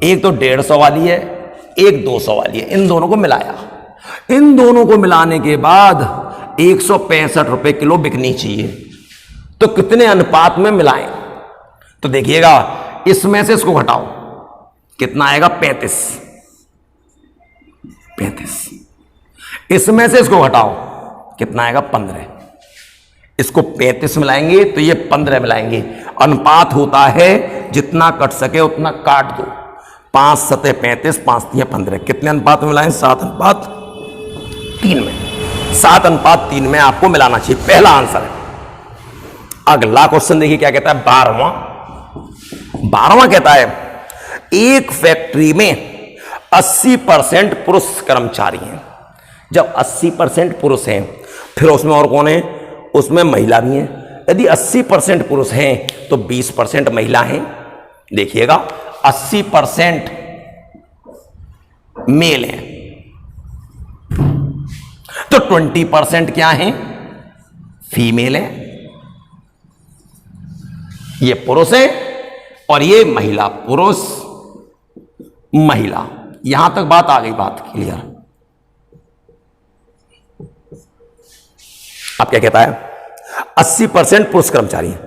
[SPEAKER 1] एक तो 150 वाली है, एक 200 वाली है, इन दोनों को मिलाया। इन दोनों को मिलाने के बाद 165 रुपए किलो बिकनी चाहिए। तो कितने अनुपात में मिलाएं, तो देखिएगा इसमें से इसको घटाओ, कितना आएगा, 35। इसमें से इसको घटाओ, कितना आएगा, 15। इसको 35 मिलाएंगे तो ये 15 मिलाएंगे। अनुपात होता है जितना कट सके उतना काट दो। 5 सते 35, 5 तिया 15। कितने अनुपात में मिलाएं, 7:3 में। 7:3 में आपको मिलाना चाहिए, पहला आंसर है। अगला क्वेश्चन देखिए क्या कहता है, 12वां कहता है एक फैक्ट्री में 80% पुरुष कर्मचारी हैं। जब 80% पुरुष हैं, फिर उसमें और कौन है, उसमें महिला भी हैं। यदि 80% पुरुष हैं तो 20% महिला हैं। देखिएगा 80% मेल हैं, तो 20% क्या हैं, फीमेल हैं। ये पुरुष है और ये महिला, पुरुष महिला। यहां तक बात आ गई, बात क्लियर। अब क्या कहता है, 80% पुरुष कर्मचारी हैं,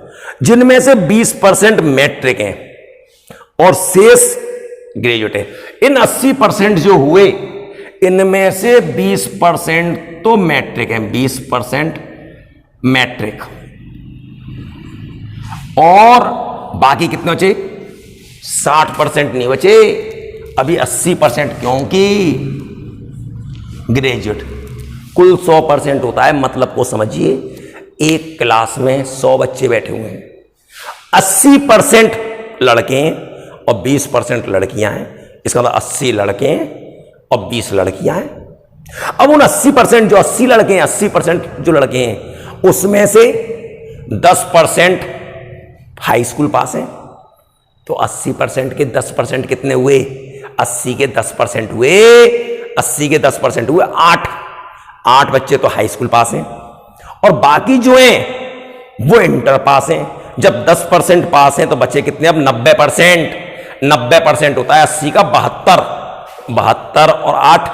[SPEAKER 1] जिनमें से 20% मैट्रिक हैं और शेष ग्रेजुएट है। इन 80% जो हुए, इनमें से 20% तो मैट्रिक हैं, 20% मैट्रिक, और बाकी कितने बचे, 60% नहीं बचे अभी, 80%, क्योंकि ग्रेजुएट। कुल 100% होता है, मतलब को समझिए, एक क्लास में 100 बच्चे बैठे हुए हैं, 80% लड़के हैं और 20% लड़कियां हैं। इसका मतलब 80 लड़के हैं और 20 लड़कियां हैं। अब उन 80% जो 80 लड़के हैं, 80% जो लड़के हैं, उसमें से 10% हाई स्कूल पास हैं। तो 80% के 10% कितने हुए, 80 के 10% हुए, 80 के 10% हुए 8 बच्चे तो हाई स्कूल पास हैं, और बाकी जो हैं वो इंटर पास हैं। जब 10% पास हैं तो बच्चे कितने, अब 90% होता है 80 का 72 और 8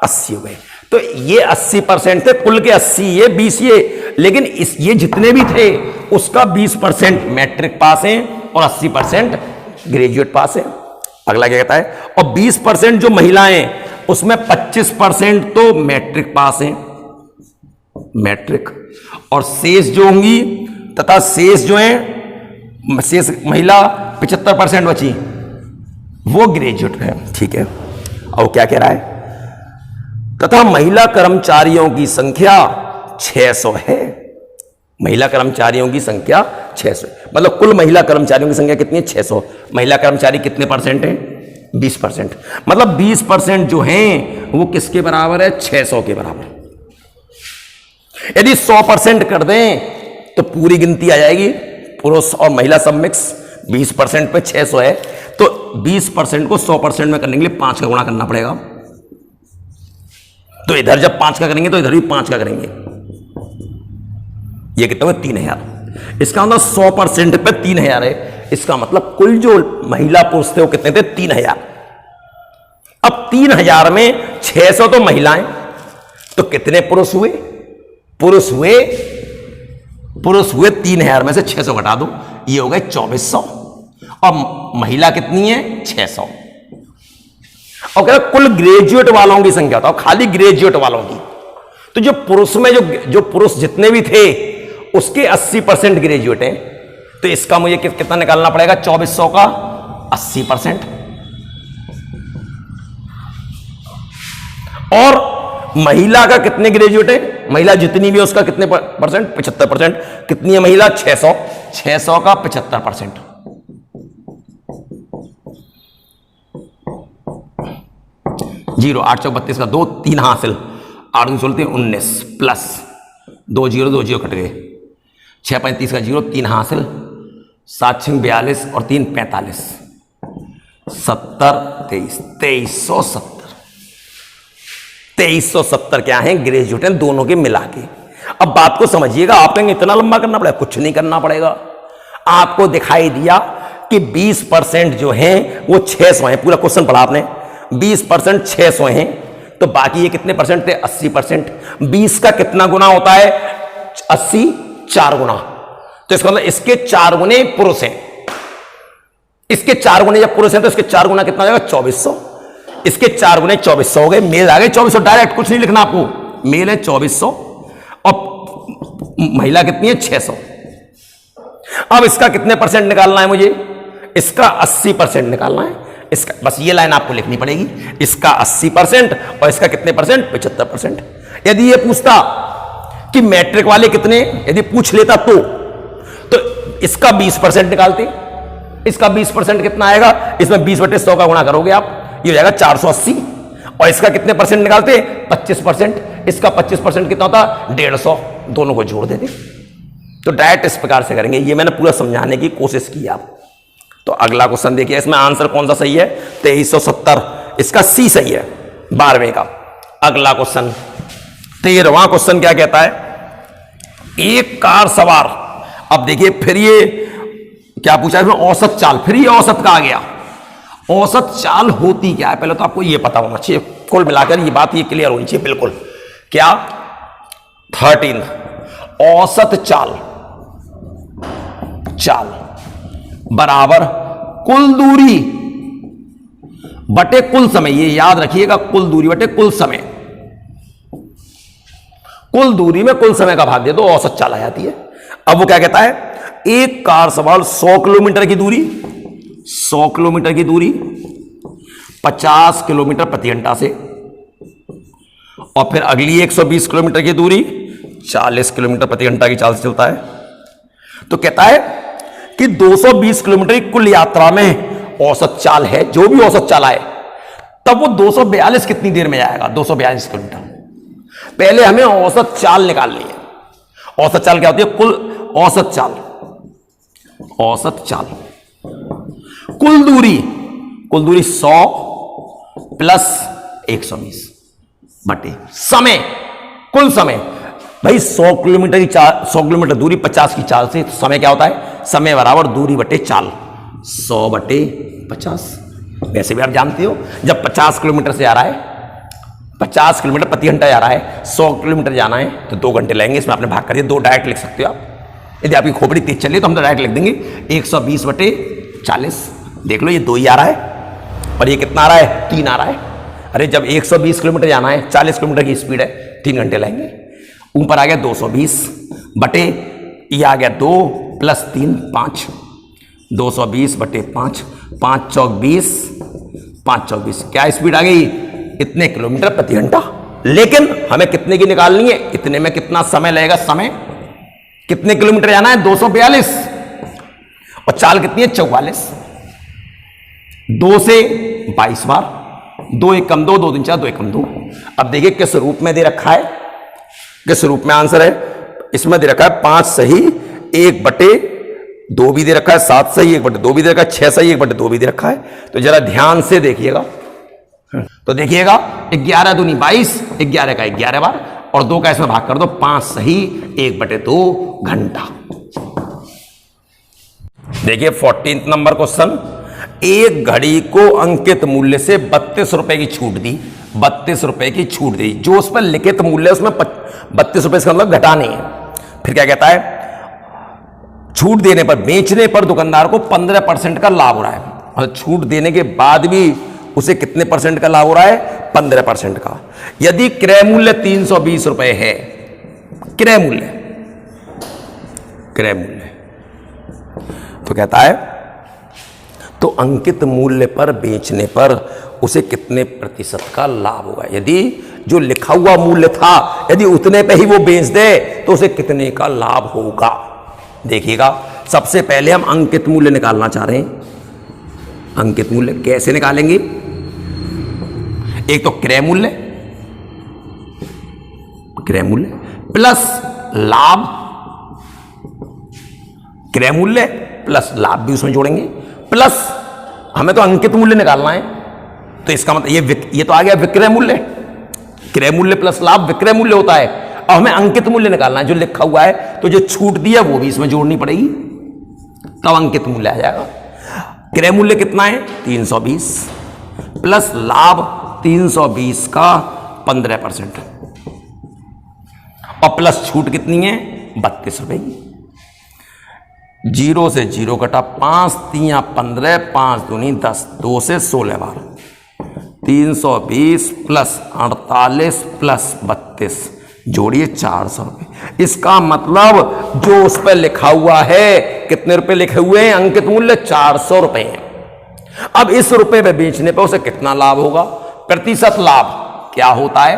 [SPEAKER 1] 80 हो गए। तो ये 80% थे, कुल के 80 ये, 20 ये, लेकिन ये जितने भी थे उसका 20% मैट्रिक पास हैं और 80% ग्रेजुएट पास हैं। अगला क्या कहता है, और 20% जो महिलाएं, उसमें 25% तो मैट्रिक पास हैं, मैट्रिक, और शेष जो होंगी, तथा शेष जो हैं, शेष महिला 75% बची, वो ग्रेजुएट है। ठीक है, और क्या कह रहा है, तथा महिला कर्मचारियों की संख्या 600 है। महिला कर्मचारियों की संख्या 600, मतलब कुल महिला कर्मचारियों की संख्या कितनी है, 600। महिला कर्मचारी कितने परसेंट हैं, 20%। मतलब 20% जो हैं वो किसके बराबर है, 600 के बराबर। यदि 100% कर दें तो पूरी गिनती आ जाएगी, पुरुष और महिला सब मिक्स। 20% पे 600 है, तो 20% को 100% में करने के लिए 5 का गुणा करना पड़ेगा। तो इधर जब 5 का करेंगे तो इधर भी 5 का करेंगे। ये कितना है, 3000। इसका मतलब 100% पे 3000 है। इसका मतलब कुल जो महिला पुरुष थे वो कितने थे? 3000। अब 3000 में 600 तो महिलाएं, तो कितने पुरुष हुए? पुरुष हुए 3000 में से 600 घटा दो, ये हो गए 2400। और महिला कितनी है? 600। और कह रहा कुल ग्रेजुएट वालों की संख्या था, खाली ग्रेजुएट वालों की। तो जो पुरुष में जो पुरुष जितने भी थे उसके 80% ग्रेजुएट हैं, तो इसका मुझे कितना निकालना पड़ेगा? 2400 का 80%। और महिला का कितने ग्रेजुएट है? महिला जितनी भी है उसका कितने परसेंट? 75%। कितनी है महिला? 600। 600 का 75%। 0 8 चौक 32 का 2 3 हासिल, 8 2 16 19 प्लस 2 0 2 0 कट गए, 6 5 30 का 0 3 हासिल, 7 6 42 और 3 45, 70 23 2370। 2370 क्या है? ग्रेजुएट हैं दोनों के मिला के। अब बात को समझिएगा, आप कहेंगे इतना लंबा करना पड़ेगा? कुछ नहीं करना पड़ेगा। आपको दिखाई दिया कि 20% जो हैं वो 600 हैं। पूरा क्वेश्चन पढ़ा आपने, 20% 600 हैं, तो बाकी ये कितने परसेंट थे? 80%। 20 का कितना गुना होता है? 80 4 गुना। तो इसका मतलब इसके 4 गुने पुरुष हैं। इसके 4 गुने जब पुरुष हैं तो इसके 4 गुना कितना हो जाएगा? 2400। इसके 4 गुने 2400 हो गए, मेल आ गए 2400। डायरेक्ट कुछ नहीं लिखना आपको, मेल है 2400 और महिला कितनी है? 600। अब इसका कितने परसेंट निकालना है मुझे? इसका 80% निकालना है। इसका बस ये लाइन आपको लिखनी पड़ेगी, इसका 80% और इसका कितने परसेंट? 75%। यदि ये पूछता कि मैट्रिक वाले कितने, यदि पूछ लेता तो इसका 20% निकालते। इसका 20% कितना आएगा? इसमें 20/100 का गुणा करोगे आप, ये हो जाएगा 480। और इसका कितने परसेंट निकालते? 25%। इसका 25% कितना होता? 150। दोनों को जोड़ देते। तो डायरेक्ट इस प्रकार से करेंगे। ये मैंने पूरा समझाने की कोशिश की आप। तो अगला क्वेश्चन देखिए, इसमें आंसर कौन सा सही है? 2370, इसका सी सही है 12वें का। अगला क्वेश्चन 13वां क्वेश्चन क्या कहता है? एक कार सवार, अब देखिए फिर ये क्या पूछा है? औसत चाल, फिर ये औसत का आ गया। औसत चाल होती क्या है? पहले तो आपको ये पता होना चाहिए, कुल मिलाकर ये बात ये क्लियर होनी चाहिए बिल्कुल। क्या? 13 औसत चाल बराबर कुल दूरी बटे कुल समय। ये याद रखिएगा, कुल दूरी बटे कुल समय। कुल दूरी में कुल समय का भाग दे दो, औसत चाल आ जाती है। अब वो क्या कहता है? एक कार सवार 100 किलोमीटर की दूरी 50 किलोमीटर प्रति घंटा से, और फिर अगली 120 किलोमीटर की दूरी 40 किलोमीटर प्रति घंटा की चाल से चलता है। तो कहता है कि 220 किलोमीटर की कुल यात्रा में औसत चाल है, जो भी औसत चाल आए, तब वो 242 कितनी देर में जाएगा? 242 किलोमीटर। पहले हमें औसत चाल निकालनी है। औसत चाल क्या होती है? कुल औसत चाल कुल दूरी 100 प्लस 120 बटे समय, कुल समय। भाई 100 किलोमीटर दूरी 50 की चाल से, तो समय क्या होता है? समय बराबर दूरी बटे चाल, 100 बटे 50। वैसे भी आप जानते हो, जब 50 किलोमीटर से जा रहा है, 50 किलोमीटर प्रति घंटा जा रहा है, 100 किलोमीटर जाना है तो 2 घंटे लगेंगे। इसमें आपने भाग कर दिया, 2 डायरेक्ट लिख सकते हो आप। यदि आपकी खोपड़ी तेज चलिए तो हम तो डायरेक्ट लिख देंगे 120 बटे 40। देख लो ये 2 ही आ रहा है, और ये कितना आ रहा है? 3 आ रहा है। अरे जब 120 किलोमीटर जाना है, 40 किलोमीटर की स्पीड है, 3 घंटे लगेंगे। ऊपर आ गया 220 बटे, ये आ गया 2 प्लस 3 5, 220 बटे 5, 5 चौक 20, 5 चौक 20। क्या स्पीड आ गई? इतने किलोमीटर प्रति घंटा। लेकिन हमें कितने की निकालनी है? इतने में कितना समय लगेगा? समय कितने किलोमीटर जाना है? 242, और चाल कितनी है? 44। 2 से 22 बार, 2 1 कम 2, 2 3 4, 2 1 कम 2। अब देखिए किस रूप में दे रखा है, किस रूप में आंसर है। इसमें दे रखा है 5 सही 1/2 भी दे रखा है, 7 सही 1/2 भी दे रखा है, 6 सही 1/2 भी दे रखा है। तो जरा ध्यान से देखिएगा, तो देखिएगा 11 दूनी 22, 11 का 11 बार, और 2 का इसमें भाग कर दो, 5 सही 1/2 घंटा। देखिए 14 नंबर क्वेश्चन, एक घड़ी को अंकित मूल्य से 32 रुपए की छूट दी, 32 रुपए की छूट दी, जो उस पर लिखित मूल्य उसमें 32 रुपए से मतलब घटा नहीं है। फिर क्या कहता है, छूट देने पर, बेचने पर दुकानदार को 15% का लाभ हो रहा है, मतलब छूट देने के बाद भी उसे कितने परसेंट का लाभ हो रहा है, 15% का। यदि क्रय मूल्य 320 रुपए है, क्रय मूल्य तो कहता है तो अंकित मूल्य पर बेचने पर उसे कितने प्रतिशत का लाभ होगा। यदि जो लिखा हुआ मूल्य था यदि उतने पे ही वो बेच दे तो उसे कितने का लाभ होगा। देखिएगा, सबसे पहले हम अंकित मूल्य निकालना चाह रहे हैं। अंकित मूल्य कैसे निकालेंगे, एक तो क्रय मूल्य प्लस लाभ, क्रय मूल्य प्लस लाभ भी उसमें जोड़ेंगे, प्लस हमें तो अंकित मूल्य निकालना है, तो इसका मतलब ये तो आ गया विक्रय मूल्य। क्रय मूल्य प्लस लाभ विक्रय मूल्य होता है। अब हमें अंकित मूल्य निकालना है, जो लिखा हुआ है, तो जो छूट दी है वो भी इसमें जोड़नी पड़ेगी, तब अंकित मूल्य आ जाएगा। क्रय मूल्य कितना है, 320 प्लस लाभ 320 का 15% और प्लस छूट कितनी है, 32 रुपए की। 0 से 0 कटा, 5 3 15, 5 दूनी 10, 2 से 16 बार, 320 प्लस 48 प्लस 32, जोड़िए 400 रुपए। इसका मतलब जो उस पर लिखा हुआ है, कितने रुपए लिखे हुए हैं, अंकित मूल्य 400 रुपए है। अब इस रुपए में बेचने पर उसे कितना लाभ होगा, प्रतिशत लाभ क्या होता है,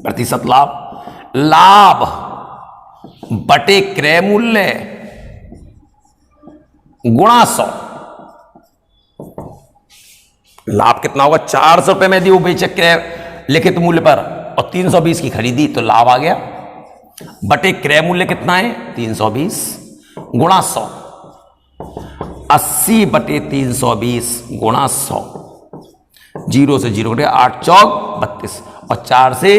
[SPEAKER 1] प्रतिशत लाभ बटे क्रय मूल्य गुणा 100। लाभ कितना होगा, 400 रुपए में यदि वो बेचे क्रय लिखित मूल्य पर और 320 की खरीदी तो लाभ आ गया, बटे क्रय मूल्य कितना है 320 गुणा 100, 80 बटे 320 गुणा 100, 0 से 0 कटे, 8 चौक 32 और 4 से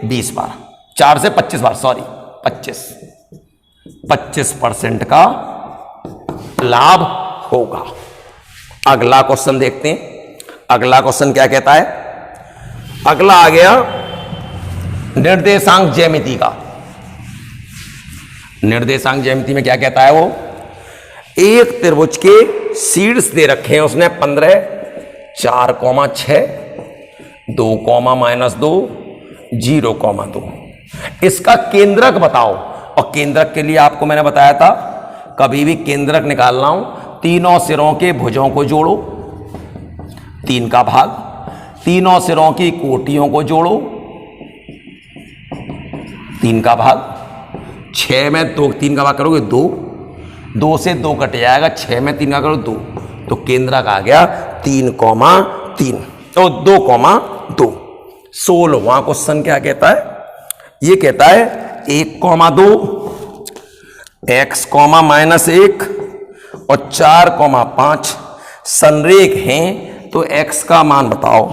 [SPEAKER 1] 20 बार, 4 से 25 बार, सॉरी 25% का लाभ होगा। अगला क्वेश्चन देखते हैं। अगला क्वेश्चन क्या कहता है, अगला आ गया निर्देशांक ज्यामिति का। निर्देशांक ज्यामिति में क्या कहता है वो, एक त्रिभुज के शीर्ष दे रखे हैं उसने 15, 4,6, 2, -2, 0,2। इसका केंद्रक बताओ। और केंद्रक के लिए आपको मैंने बताया था, कभी भी केंद्रक निकालना हो, तीनों सिरों के भुजों को जोड़ो, 3 का भाग, तीनों सिरों की कोटियों को जोड़ो, 3 का भाग, 6 में 2, 3 का भाग करोगे 2, 2 से 2 कट जाएगा, 6 में 3 का करो 2, तो केंद्रक आ गया 3,3 तो 2,2। 16वां क्वेश्चन क्या कहता है, ये कहता है 1,2 x, -1 और 4,5 संरेख हैं, तो x का मान बताओ।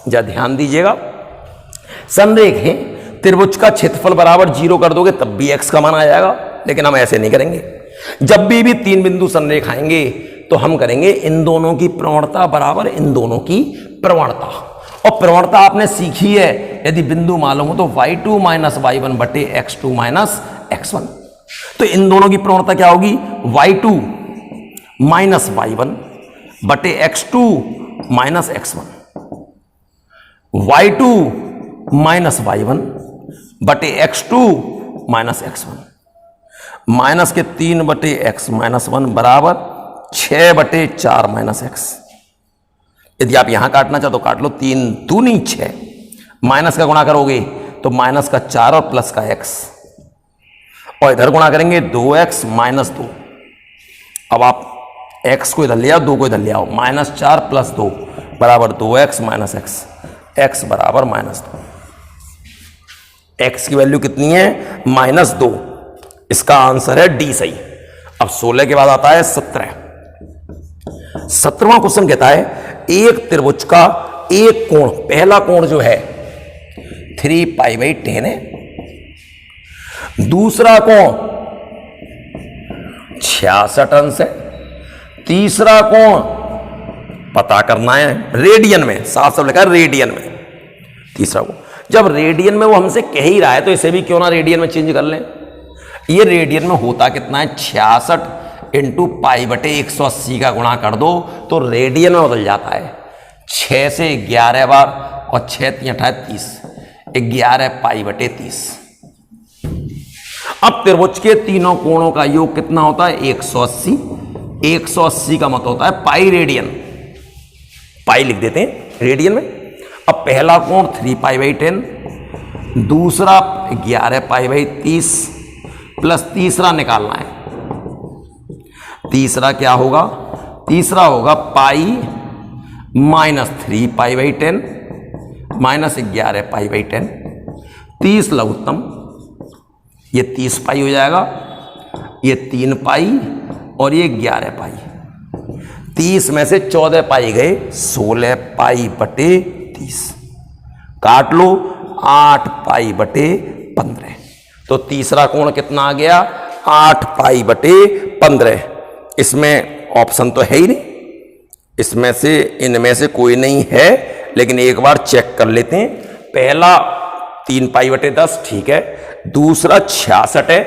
[SPEAKER 1] जरा ध्यान दीजिएगा, संरेख है, त्रिभुज का क्षेत्रफल बराबर 0 कर दोगे तब भी x का मान आ जाएगा, लेकिन हम ऐसे नहीं करेंगे। जब भी 3 बिंदु संरेख आएंगे तो हम करेंगे इन दोनों की प्रवणता बराबर इन दोनों की प्रवणता। और प्रवणता आपने सीखी है, यदि बिंदु मालूम हो तो y2 - y1 बटे x2 - x1। तो इन दोनों की प्रवणता क्या होगी, y2 - y1 बटे x2 - x1, y2 - y1 बटे x2 - x1, माइनस के 3 बटे x -1 बराबर 6 बटे 4 - x। यदि आप यहां काटना चाहो तो काट लो, 3 दूनी 6, माइनस का गुणा करोगे तो माइनस का 4 और प्लस का x, और इधर गुणा करेंगे 2x - 2। अब आप x को इधर ले आओ, 2 को इधर ले आओ, -4 + 2 बराबर 2x - x, x बराबर -2। x की वैल्यू कितनी है, -2। इसका आंसर है डी सही। अब 16 के बाद आता है 17। 17वां क्वेश्चन कहता है एक त्रिभुज का एक कोण, पहला कोण जो है 3π/10 है, दूसरा कोण 66 अंश है, तीसरा कोण पता करना है रेडियन में, साफ साफ लिखा है रेडियन में। तीसरा कोण, जब रेडियन में वो हमसे कह ही रहा है तो इसे भी क्यों ना रेडियन में चेंज कर लें। ये रेडियन में होता कितना है, 66 इंटू पाई बटे 180 का गुणा कर दो तो रेडियन में बदल जाता है। 6 से 11 बार और 6 3 30, 11 पाई बटे 30। अब त्रिभुज के तीनों कोणों का योग कितना होता है, 180। 180 का मत होता है पाई रेडियन, पाई लिख देते हैं रेडियन में। अब पहला कोण 3 पाई बाई 10, दूसरा 11 पाई बाई 30 प्लस तीसरा निकालना है। तीसरा क्या होगा, तीसरा होगा pi minus 3 pi by 10 minus 11 pi by 10। 30 लघुत्तम, ये 30 पाई हो जाएगा, ये 3 पाई और ये 11 पाई। 30 में से 14 पाई गए, 16 पाई बटे 30। काट लो, 8 पाई बटे 15। तो तीसरा कोण कितना आ गया, 8 पाई बटे 15। इसमें ऑप्शन तो है ही नहीं, इसमें से इनमें से कोई नहीं है, लेकिन एक बार चेक कर लेते हैं। पहला 3 पाई बटे 10 ठीक है, दूसरा 66 है,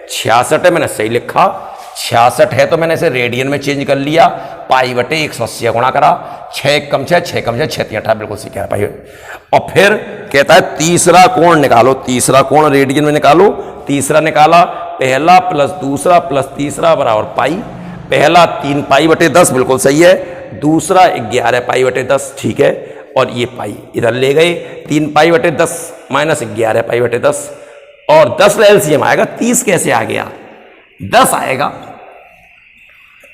[SPEAKER 1] 66 है मैंने सही लिखा, 66 है तो मैंने इसे रेडियन में चेंज कर लिया, पाई बटे 180 गुणा करा, 6 कम 6 6 कम 6 6 3 18 बिल्कुल सही कह पाई। और फिर कहता है तीसरा कोण निकालो, तीसरा कोण रेडियन में निकालो। तीसरा निकाला, पहला प्लस दूसरा प्लस तीसरा बराबर पाई। पहला 3 पाई बटे 10 बिल्कुल सही है, दूसरा 11 पाई बटे 10 ठीक है, और ये पाई इधर ले गए, 3 पाई बटे 10 माइनस 11 पाई बटे 10, और 10 एलसीएम आएगा। 30 कैसे आ गया, 10 आएगा,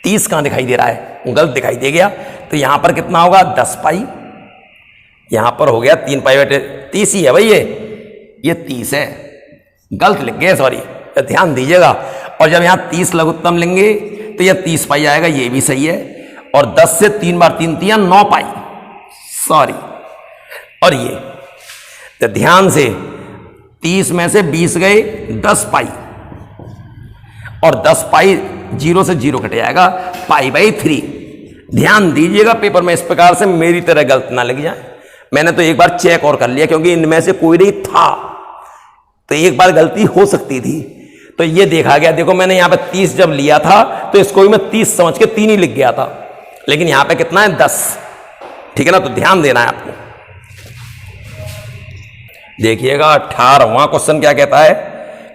[SPEAKER 1] 30 कहां दिखाई दे रहा है, गलत दिखाई दे गया। तो यहां पर कितना होगा, 10 पाई, यहां पर हो गया 3 पाई बटे 30 ही है भाई, ये 30 है, गलत लिख गए, सॉरी, ध्यान दीजिएगा। और जब यहां 30 लघुत्तम लेंगे तो यह 30 पाई आएगा, ये भी सही है। और 10 से 3 बार 3 3 9 पाई, सॉरी। और ये तो ध्यान से 30 में से 20 गए, 10 पाई, और 10 पाई 0 से 0 कट जाएगा, पाई बाई 3। ध्यान दीजिएगा पेपर में इस प्रकार से मेरी तरह गलत ना लग जाए। मैंने तो एक बार चेक और कर लिया क्योंकि इनमें से कोई नहीं था, तो एक बार गलती हो सकती थी, तो ये देखा गया। देखो मैंने यहां पे 30 जब लिया था तो इसको भी मैं 30 समझ के 3 ही लिख गया था, लेकिन यहां पे कितना है, 10, ठीक है ना। तो ध्यान देना है आपको। देखिएगा 18वां क्वेश्चन क्या कहता है,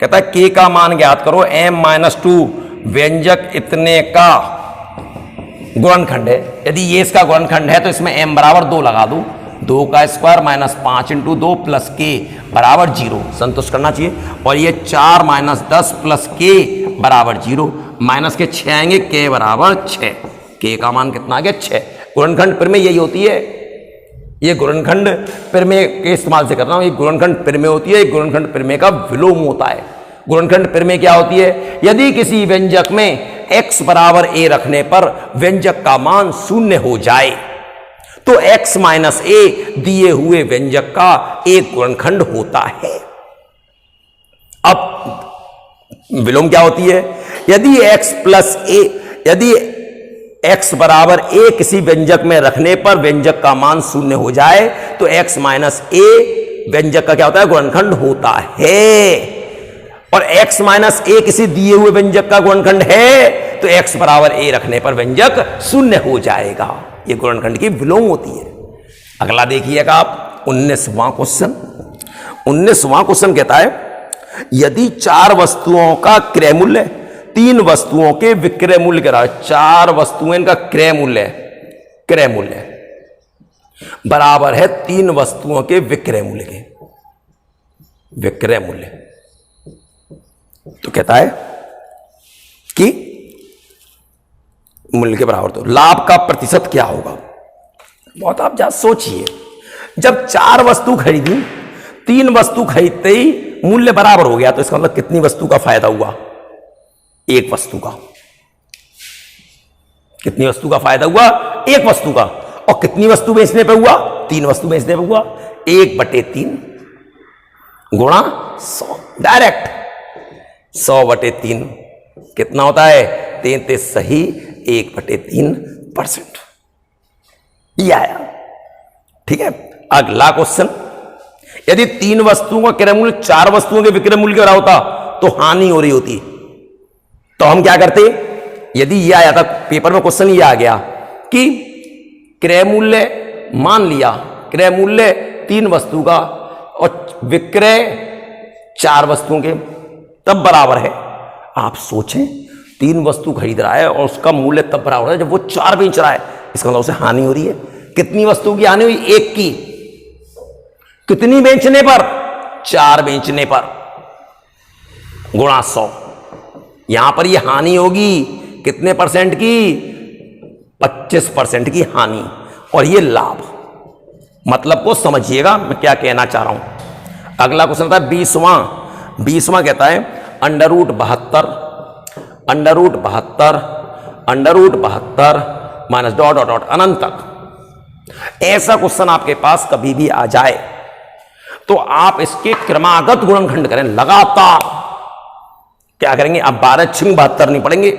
[SPEAKER 1] कहता है k का मान ज्ञात करो, m-2 व्यंजक इतने का गुणनखंड है। यदि ये इसका गुणनखंड है तो इसमें m बराबर 2 लगा दो, 2 का square minus 5 into 2 plus k बराबर 0 संतुष्ट करना चाहिए। और ये 4 माइनस 10 प्लस k बराबर 0, माइनस के 6 आएंगे, k बराबर 6। k का मान कितना आ गया, 6। गुणनखंड प्रमेय यही होती है, ये गुणनखंड प्रमेय के इस्तेमाल से कर रहा हूं। ये गुणनखंड प्रमेय होती है, गुणनखंड प्रमेय का विलोम होता है। गुणनखंड प्रमेय क्या होती है, यदि किसी व्यंजक में x बराबर a रखने पर व्यंजक का मान 0 हो जाए तो x माइनस a दिए हुए व्यंजक का एक गुणनखंड होता है। अब विलोम क्या होती है, यदि x प्लस a, यदि x बराबर a किसी व्यंजक में रखने पर व्यंजक का मान 0 हो जाए तो x माइनस a व्यंजक का क्या होता है, गुणनखंड होता है। और x माइनस a किसी दिए हुए व्यंजक का गुणनखंड है तो x बराबर a रखने पर व्यंजक 0 हो जाएगा। ये गुणनखंड की विलोम होती है। अगला देखिएगा आप 19वां क्वेश्चन। 19वां क्वेश्चन कहता है, यदि 4 वस्तुओं का क्रय मूल्य 3 वस्तुओं के विक्रय मूल्य कह रहा है, 4 वस्तुएं इनका क्रय मूल्य बराबर है 3 वस्तुओं के विक्रय मूल्य के, विक्रय मूल्य। तो कहता है कि मूल्य के बराबर, तो लाभ का प्रतिशत क्या होगा। बहुत आप जरा सोचिए, जब 4 वस्तु खरीदी, 3 वस्तु खरीदते ही मूल्य बराबर हो गया तो इसका मतलब कितनी वस्तु का फायदा हुआ, 1 वस्तु का। कितनी वस्तु का फायदा हुआ, 1 वस्तु का। और कितनी वस्तु बेचने पे हुआ, 3 वस्तु बेचने पे हुआ, 1/3 गुणा 100, डायरेक्ट 100/3 कितना होता है, 33 सही 1/3%। यह आया। ठीक है, अगला क्वेश्चन, यदि 3 वस्तुओं का क्रय मूल्य 4 वस्तुओं के विक्रय मूल्य के बराबर होता तो हानि हो रही होती। तो हम क्या करते, यदि यह आया था पेपर में क्वेश्चन, यह आ गया कि क्रय मूल्य, मान लिया क्रय मूल्य 3 वस्तु का और विक्रय 4 वस्तुओं के, तब बराबर है। आप सोचें, 3 वस्तु खरीद रहा है और उसका मूल्य तब बराबर है जब वो 4 बेच रहा है, इसका मतलब उसे हानि हो रही है। कितनी वस्तु की हानि हुई? 1 की। कितनी बेचने पर? 4 बेचने पर, गुणा 100। यहां पर यह हानि होगी कितने परसेंट की? 25% की हानि, और ये लाभ। मतलब को समझिएगा मैं क्या कहना चाह रहा हूं। अगला क्वेश्चन था 20वां कहता है √72 माइनस डॉट डॉट डॉट अनंत तक। ऐसा क्वेश्चन आपके पास कभी भी आ जाए तो आप इसके क्रमागत गुणनखंड करें लगातार। क्या करेंगे? अब 12 6 72 नहीं पढ़ेंगे,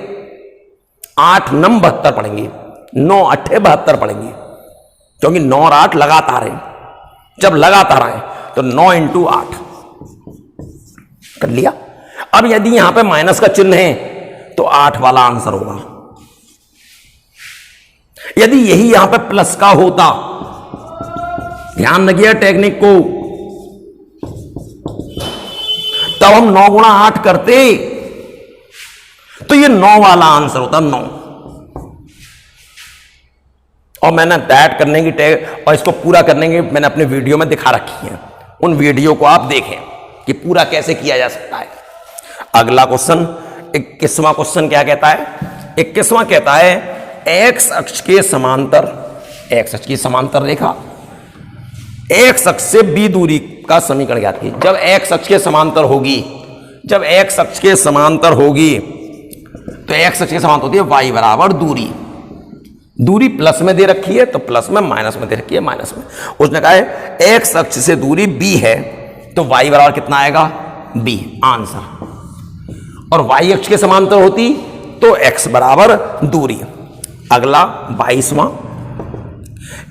[SPEAKER 1] 8 9 72 पढ़ेंगे, 9 8 72 पढ़ेंगे, क्योंकि 9 और 8 लगातार है। जब लगातार आए तो 9 × 8 कर लिया। अब यदि यहां पे माइनस का चिन्ह है तो 8 वाला आंसर होगा। यदि यही यहां पे प्लस का होता, ध्यान रखिए टेक्निक को, तब हम 9 × 8 करते तो ये 9 वाला आंसर होता, 9। और मैंने दैट करने की टैग और इसको पूरा करने की मैंने अपने वीडियो में दिखा रखी है, उन वीडियो को आप देखें कि पूरा कैसे किया जा सकता है। अगला क्वेश्चन 21वां क्वेश्चन क्या कहता है? 21वां कहता है एक्स अक्ष के समांतर, एक्स अक्ष की समांतर रेखा एक्स अक्ष से बी दूरी का समीकरण ज्ञात कीजिए। जब एक्स अक्ष के समांतर होगी, जब एक्स अक्ष के समांतर होगी तो एक्स अक्ष के समांतर होती है वाई बराबर दूरी। दूरी प्लस में दे रखी है तो प्लस में, माइनस में दे रखी है माइनस में। उसने कहा है एक्स अक्ष से दूरी बी है तो वाई बराबर कितना आएगा? B, answer. और वाई अक्ष के समांतर होती तो एक्स बराबर दूरी। अगला 22वां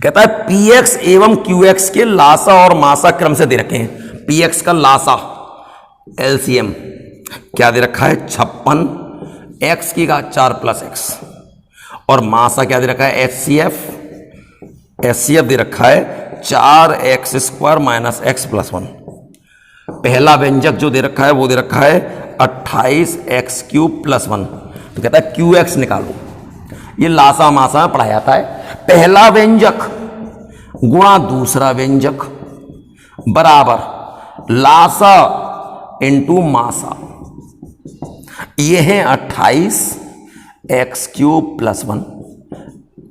[SPEAKER 1] कहता है पी एक्स एवं क्यू एक्स के लासा और मासा क्रम से दे रखे हैं। पी एक्स का लासा एलसीएम क्या दे रखा है? 56 एक्स की घात 4 + एक्स, और मासा क्या दे रखा है? एचसीएफ दे रखा है 4x² - x + 1। पहला व्यंजक जो दे रखा है वो दे रखा है 28x³ + 1। तो कहता है QX निकालो। ये लासा मासा पढ़ाया जाता है। पहला व्यंजक गुणा दूसरा व्यंजक बराबर लासा × मासा। ये है 28x³ + 1।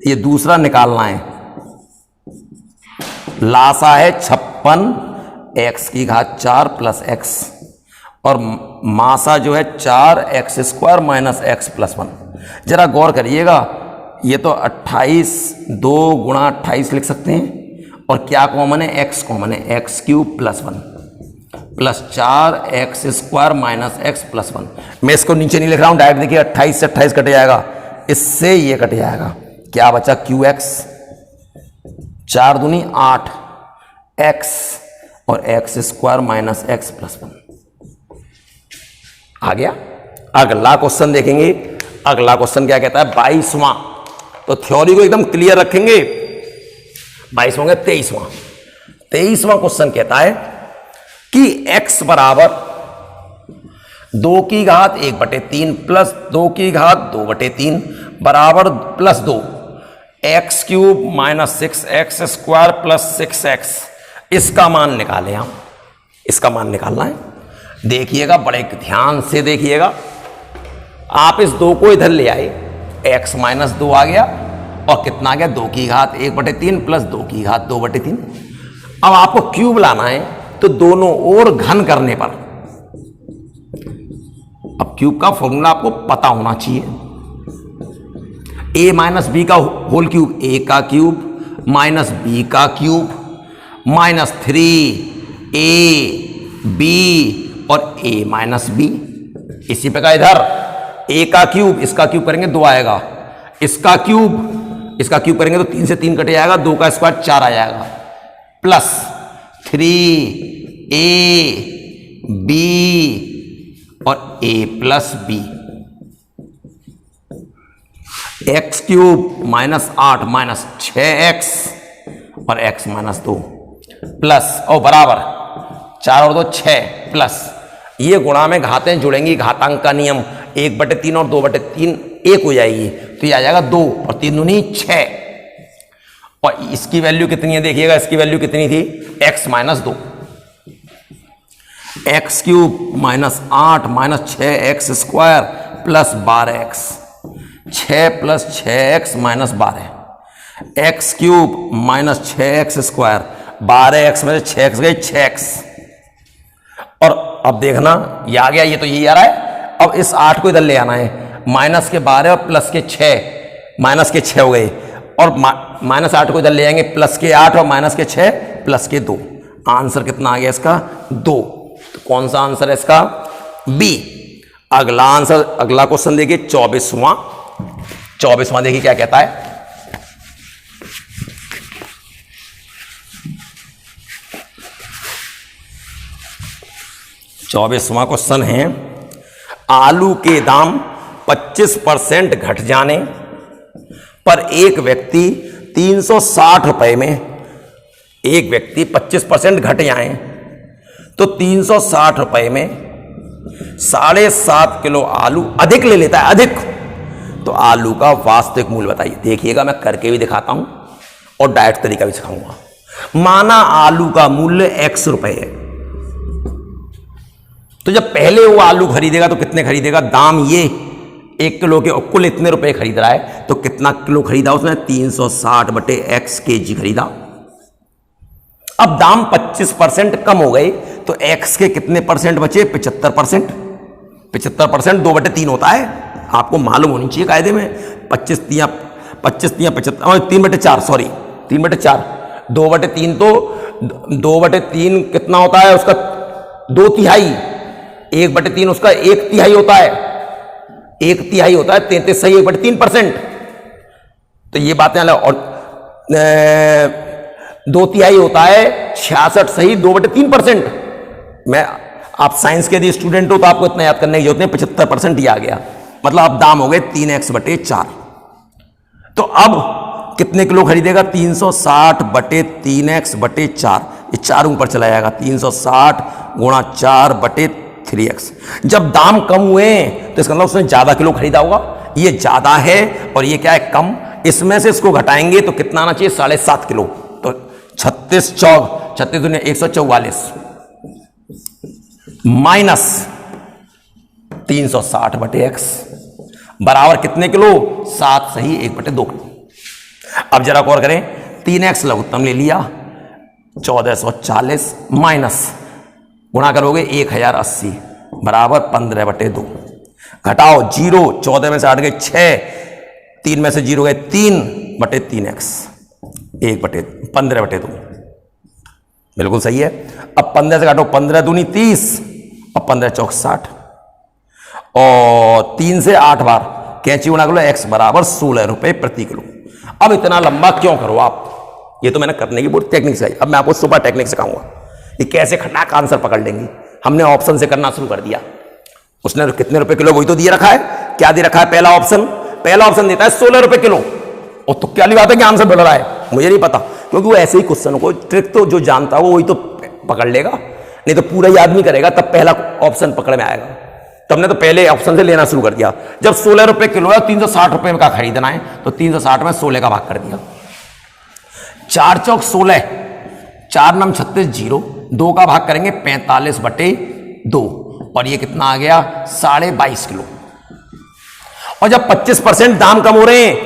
[SPEAKER 1] ये दूसरा निकालना है। लासा है 56 x की घात 4 + x, और मासा जो है 4x² - x + 1। जरा गौर करिएगा, ये तो 28 2 × 28 लिख सकते हैं, और क्या कॉमन है? x कॉमन है, x³ + 1 + 4x² - x + 1। मैं इसको नीचे नहीं लिख रहा हूं, डायरेक्ट देखिए 28 से 28 कट जाएगा, इससे ये कट जाएगा। क्या बचा? QX 4 दूनी 8 x और x² - x + 1 आ गया। अगला क्वेश्चन देखेंगे। अगला क्वेश्चन क्या कहता है? 22वां। तो थ्योरी को एकदम क्लियर रखेंगे। 22वां का 23वां क्वेश्चन कहता है कि x बराबर 2 की घात 1/3 + 2 की घात 2/3 बराबर +2 x³ - 6x² + 6x। इसका मान निकालें हम। इसका मान निकालना है। देखिएगा, बड़े ध्यान से देखिएगा। आप इस 2 को इधर ले आए, x - 2 आ गया, और कितना आ गया? 2 की घात 1/3 + 2 की घात 2/3। अब आपको क्यूब लाना है, तो दोनों ओर घन करने पर, अब क्यूब का फॉर्मूला आपको पता होना चाहिए। a - b का होल क्यूब, a का क्यूब माइनस b का क्यूब -3ab और a - b। इसी प्रकार इधर a का क्यूब, इसका क्यूब करेंगे 2 आएगा, इसका क्यूब करेंगे तो 3 से 3 कट जाएगा, 2 का स्क्वायर 4 आ जाएगा, प्लस 3a b और a plus b, x cube minus 8 minus 6x और x माइनस 2 प्लस और बराबर 4 और 2 6 प्लस ये गुणा में घातें जुड़ेंगी, घातांक का नियम 1/3 और 2/3 1 हो जाएगी, तो ये आ जाएगा 2 और 3 दूनी 6। और इसकी वैल्यू कितनी है देखिएगा, इसकी वैल्यू कितनी थी, x minus 2, x cube minus 8 minus 6x square plus 12x, 6 plus 6x minus 12, x cube minus 6x square, 12x में से 6x गए 6x। और अब देखना ये आ गया, ये तो यही आ रहा है। अब इस 8 को इधर ले आना है, माइनस के 12 और प्लस के 6, माइनस के 6 हो गए, और माइनस 8 को इधर ले आएंगे, प्लस के 8 और माइनस के 6 प्लस के 2। आंसर कितना आ गया इसका 2। तो कौन सा आंसर है इसका, बी। अगला आंसर, अगला क्वेश्चन देखिए 24वां देखिए क्या कहता है। चौबीसवां क्वेश्चन है, आलू के दाम 25% घट जाने पर एक व्यक्ति 360 रुपए में, एक व्यक्ति 25% घट जाए तो 360 रुपए में 7.5 किलो आलू अधिक ले लेता है, अधिक। तो आलू का वास्तविक मूल्य बताइए। देखिएगा मैं करके भी दिखाता हूं और डायरेक्ट तरीका भी सिखाऊंगा। माना आलू का मूल्य x रुपए है, तो जब पहले वो आलू खरीदेगा तो कितने खरीदेगा, दाम ये 1 किलो के कुल इतने रुपए खरीद रहा है, तो कितना किलो खरीदा उसने, 360/x kg खरीदा। अब दाम 25% कम हो गए तो x के कितने परसेंट बचे, 75%। 75% 2/3 होता है, आपको मालूम होनी चाहिए कायदे में। 25 तियां 75, 3/4, सॉरी 3/4, 2/3 तो 2/3 कितना होता है उसका, 2/3, 1/3 उसका 1/3 होता है, 1/3 होता है, 33 सही 1/3%। तो ये बातें अलग। और 2/3 होता है 66 सही 2/3%। मैं, आप साइंस के यदि स्टूडेंट हो तो आपको इतना याद करने की जरूरत नहीं, 75% ही आ गया, मतलब अब दाम हो गए 3x/4। तो अब कितने किलो खरीदेगा, 360/3x/4, ये 4 ऊपर चला जाएगा, 360 गुणा 4/3x। जब दाम कम हुए तो इसका मतलब उसने ज्यादा किलो खरीदा होगा, ये ज्यादा है और ये क्या है कम, इसमें से इसको घटाएंगे तो कितना आना चाहिए, 7.5 किलो। तो 36 दुनिया 144 माइनस 360/x बराबर कितने किलो, 7 सही 1/2 किलो। अब जरा और करें, 3x लघुत्तम ले लिया 1440 माइनस गुणा करोगे 1080 बराबर 15/2, घटाओ 0, 14 में से 8 गए 6, 3 में से 0 गए 3/3x, 15/2, बिल्कुल सही है। अब 15 से काटो, 15 दूनी 30 और 15 चौक 60, और 3 से 8 बार कैंची गुणा करो, x बराबर 16 रुपए प्रति किलो। अब इतना लंबा क्यों करो आप, ये तो मैंने करने की बहुत टेक्निक सिखाई, अब मैं आपको सुपर टेक्निक सिखाऊंगा कि कैसे खटाक आंसर पकड़ लेंगे। हमने ऑप्शन से करना शुरू कर दिया, उसने कितने रुपए किलो वही तो दिए रखा है, क्या दे रखा है, पहला ऑप्शन देता है 16 रुपए किलो, और तो क्या बात है कि आंसर बढ़ रहा है, मुझे नहीं पता, क्योंकि वो ऐसे ही क्वेश्चन को ट्रिक तो जो जानता है वो वही तो पकड़ लेगा, नहीं तो पूरा याद नहीं करेगा, तब पहला ऑप्शन पकड़ में आएगा। तो हमने तो पहले ऑप्शन से लेना शुरू कर दिया। जब 16 रुपए किलो है, 360 रुपए का खरीदना है, तो 360 में 16 का भाग कर दिया, 4 चौक 16, 4 नम 36 0, 2 का भाग करेंगे 45/2, और ये कितना आ गया 22.5 किलो। और जब 25% दाम कम हो रहे हैं,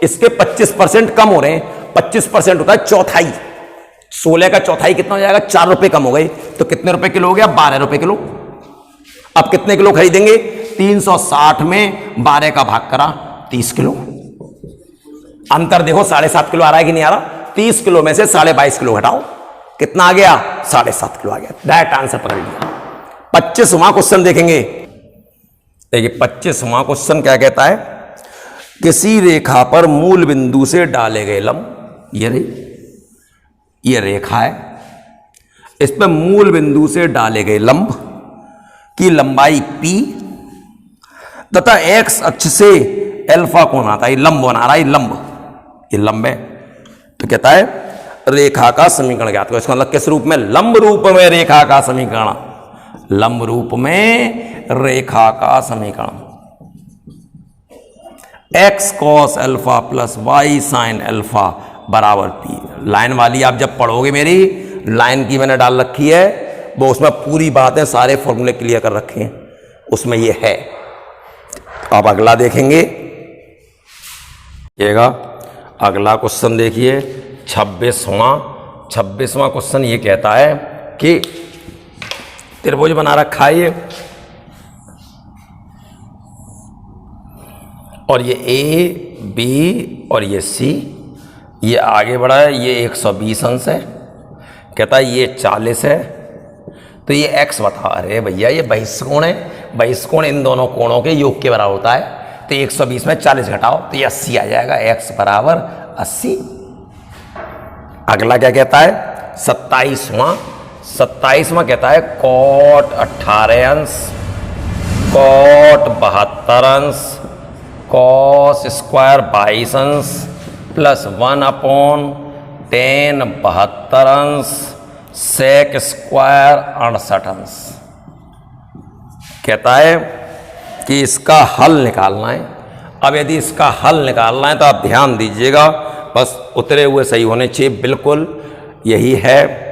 [SPEAKER 1] इसके 25% कम हो रहे हैं, 25% होता है चौथाई, 16 का चौथाई कितना हो जाएगा, 4 रुपए कम हो गए, तो कितने रुपए किलो हो गया, 12 रुपए किलो। अब कितने किलो खरीदेंगे, 360 में 12 का भाग करा 30 किलो। अंतर देखो 7.5 किलो आ रहा है कि नहीं आ रहा, 30 किलो में से 22.5 किलो घटाओ, कितना आ गया, 7.5 किलो आ गया। डायरेक्ट आंसर पकड़ लिया। 25वां क्वेश्चन देखेंगे, देखिए 25वां क्वेश्चन क्या कहता है, किसी रेखा पर मूल बिंदु से डाले गए लंब, ये रेखा है, इस पर मूल बिंदु से डाले गए लंब की लंबाई p तथा x अक्ष से अल्फा कोण आता है, ये लंब बना रहा है, ये लंब है। तो कहता है रेखा का समीकरण ज्ञात करो। इसका मतलब किस रूप में? लंब रूप में रेखा का समीकरण, लंब रूप में रेखा का समीकरण। x cos alpha plus y sin alpha बराबर p। लाइन वाली आप जब पढ़ोगे, मेरी लाइन की मैंने डाल रखी है, वो उसमें पूरी बातें सारे फॉर्मूले क्लियर कर रखे हैं, उसमें ये है। अब अगला देखेंगे, अगला क्वेश्चन देखिए 26वां क्वेश्चन ये कहता है कि त्रिभुज बना रखा है ये, और ये ए बी और ये सी, ये आगे बढ़ा है, ये 120 अंश है, कहता है ये 40 है, तो ये x बता। अरे भैया ये बहिष्कोण है, बहिष्कोण इन दोनों कोणों के योग के बराबर होता है, तो 120 में 40 घटाओ तो ये 80 आ जाएगा, x बराबर 80। अगला क्या कहता है 27वां कहता है cot 18 अंश, cot 72 अंश, cos स्क्वायर 22 अंश प्लस 1/10 72 अंश, sec स्क्वायर 68 अंश। कहता है कि इसका हल निकालना है। अब यदि इसका हल निकालना है तो आप ध्यान दीजिएगा, बस उतरे हुए सही होने चाहिए, बिल्कुल यही है।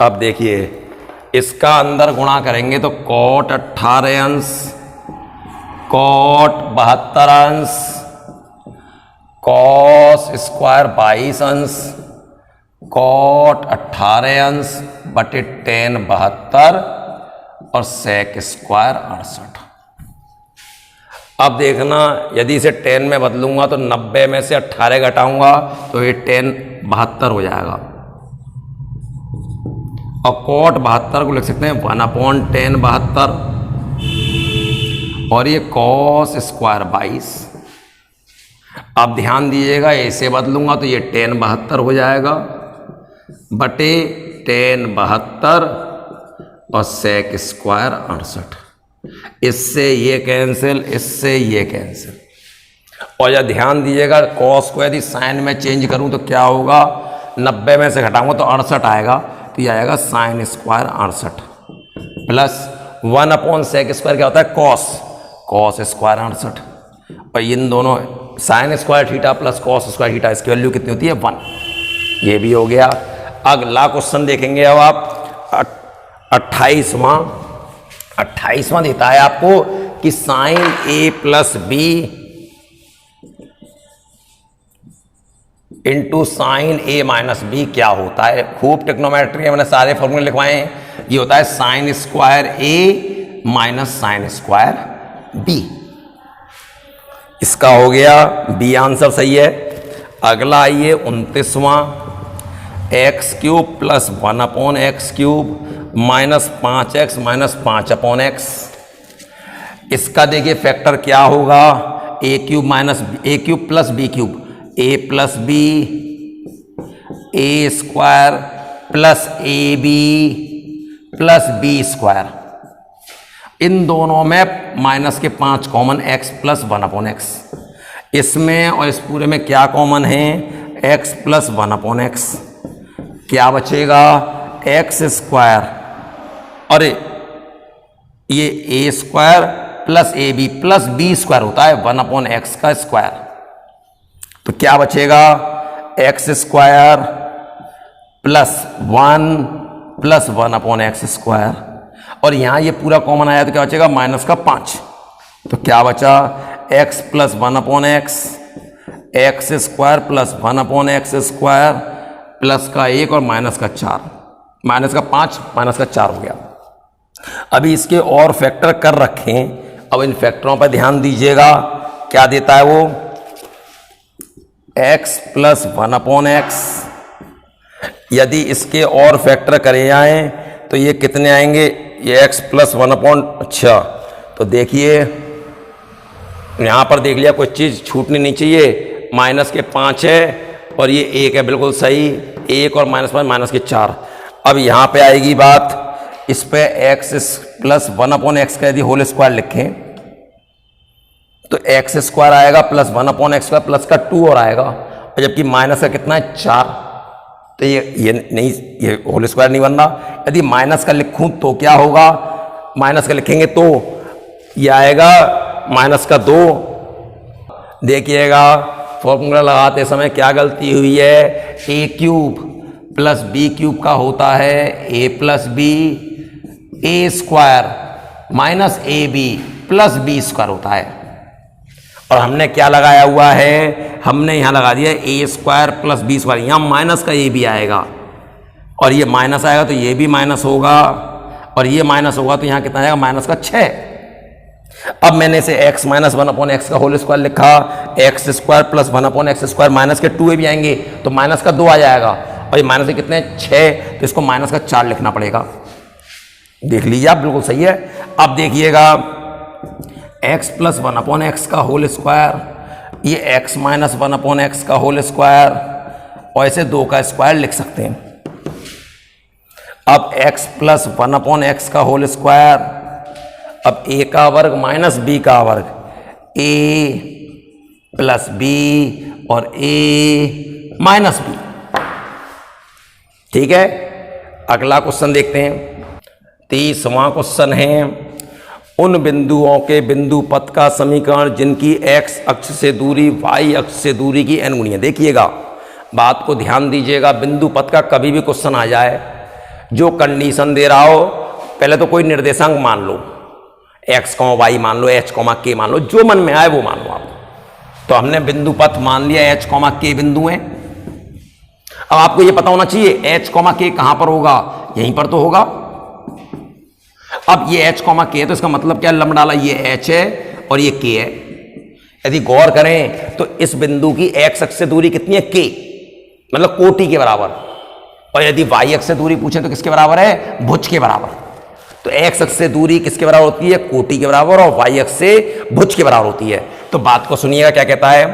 [SPEAKER 1] अब देखिए इसका अंदर गुणा करेंगे तो cot 18 अंश, cot 72 अंश, cos स्क्वायर 22 अंश, cot 18 अंश बटे 10 72 और sec स्क्वायर 68। अब देखना, यदि इसे 10 में बदलूंगा तो 90 में से 18 घटाऊंगा तो ये 10 72 हो जाएगा, और cot 72 को लिख सकते हैं 1/10 72, और ये cos स्क्वायर 22। अब ध्यान दीजिएगा, ऐसे बदलूंगा तो ये 10 72 हो जाएगा बटे 10 72 और sec स्क्वायर 68। इससे ये कैंसिल, इससे ये कैंसिल। और या ध्यान दीजिएगा, cos को यदि साइन में चेंज करूं तो क्या होगा, 90 में से घटाऊंगा तो 68 आएगा, तो ये आएगा sine square 68 plus 1/sec square क्या होता है cos स्क्वायर 68, और इन दोनों sine square theta plus cos square theta, इसकी वैल्यू कितनी होती है 1। ये भी हो गया। अगला क्वेश्चन देखेंगे अब आप 28वां देता है आपको कि sine a plus B into sine a minus B क्या होता है। खूब टेक्नोमेट्री मैंने सारे फॉर्मूले लिखवाए हैं। ये होता है sine square a minus sine square b। इसका हो गया बी आंसर सही है। अगला आइए 29वां, X cube plus 1/x cube minus 5x minus 5/x। इसका देखिए फैक्टर क्या होगा, a cube minus a cube plus b cube, a plus B, a square plus A B plus B square. इन दोनों में माइनस के 5 कॉमन, x प्लस 1/x। इसमें और इस पूरे में क्या कॉमन है, x प्लस 1/x। क्या बचेगा, x स्क्वायर, और ये a square plus A B plus B square होता है 1/x का स्क्वायर। तो क्या बचेगा, x square plus 1 plus 1/x square, और यहां ये पूरा कॉमन आया तो क्या बचेगा, माइनस का 5। तो क्या बचा, x plus 1/x, x square plus 1/x square plus का 1 और माइनस का 4, माइनस का 5 माइनस का 4 हो गया। अभी इसके और फैक्टर कर रखें, अब इन फैक्टरों पर ध्यान दीजिएगा। क्या देता है वो, x प्लस 1/x। यदि इसके और फैक्टर करे जाएं तो ये कितने आएंगे, ये x प्लस 1/6। तो देखिए यहां पर देख लिया, कोई चीज छूटनी नहीं चाहिए। माइनस के 5 है और ये 1 है, बिल्कुल सही। 1 और -5 माइनस के 4। अब यहां पे आएगी बात, इस पे x प्लस 1/x का यदि होल स्क्वायर लिखें तो x² आएगा प्लस 1/x² प्लस का 2 और आएगा, और जबकि माइनस का कितना है 4, तो ये नहीं, ये होल स्क्वायर नहीं बन रहा। यदि माइनस का लिखूं तो क्या होगा, माइनस का लिखेंगे तो ये आएगा माइनस का 2। देखिएगा फॉर्मूला लगाते समय क्या गलती हुई है, a³ प्लस b³ का होता है a plus B, a² minus ab plus b² होता है। और हमने क्या लगाया हुआ है, हमने यहां लगा दिया a² प्लस b²। यहां माइनस का a भी आएगा और ये माइनस आएगा तो ये भी माइनस होगा, और ये माइनस होगा तो यहां कितना आएगा, माइनस का 6। अब मैंने इसे x माइनस 1/x का होल स्क्वायर लिखा, x² प्लस 1/x² माइनस के 2 भी आएंगे तो माइनस का 2 आ जाएगा, और ये माइनस के कितने 6, तो इसको माइनस का 4 लिखना पड़ेगा। देख लीजिए आप, बिल्कुल सही है। अब देखिएगा x प्लस 1/x का होल स्क्वायर, ये x माइनस 1/x का होल स्क्वायर, और ऐसे 2 का स्क्वायर लिख सकते हैं। अब x प्लस 1/x का होल स्क्वायर, अब a का वर्ग माइनस b का वर्ग, a प्लस b और a माइनस b। ठीक है, अगला क्वेश्चन देखते हैं। 30वां क्वेश्चन है, उन बिंदुओं के बिंदु पथ का समीकरण जिनकी x अक्ष से दूरी y अक्ष से दूरी की n गुनी है। देखिएगा, बात को ध्यान दीजिएगा, बिंदु पथ का कभी भी क्वेश्चन आ जाए, जो कंडीशन दे रहा हो, पहले तो कोई निर्देशांक मान लो, x, y मान लो, h, k मान लो, जो मन में आए वो मान लो आप। तो हमने बिंदु पथ मान लिया h, k बिंदु हैं। अब आपको ये पता होना चाहिए h, k कहां पर होगा, यहीं पर तो होगा। अब ये h, k है तो इसका मतलब क्या, लंब डाला, ये h है और ये k है। यदि गौर करें तो इस बिंदु की x अक्ष से दूरी कितनी है, k, मतलब कोटि के बराबर। और यदि y अक्ष से दूरी पूछे तो किसके बराबर है, भुज के बराबर। तो x अक्ष से दूरी किसके बराबर होती है, कोटि के बराबर, और y अक्ष से भुज के बराबर होती है। तो बात को सुनिएगा, क्या कहता है,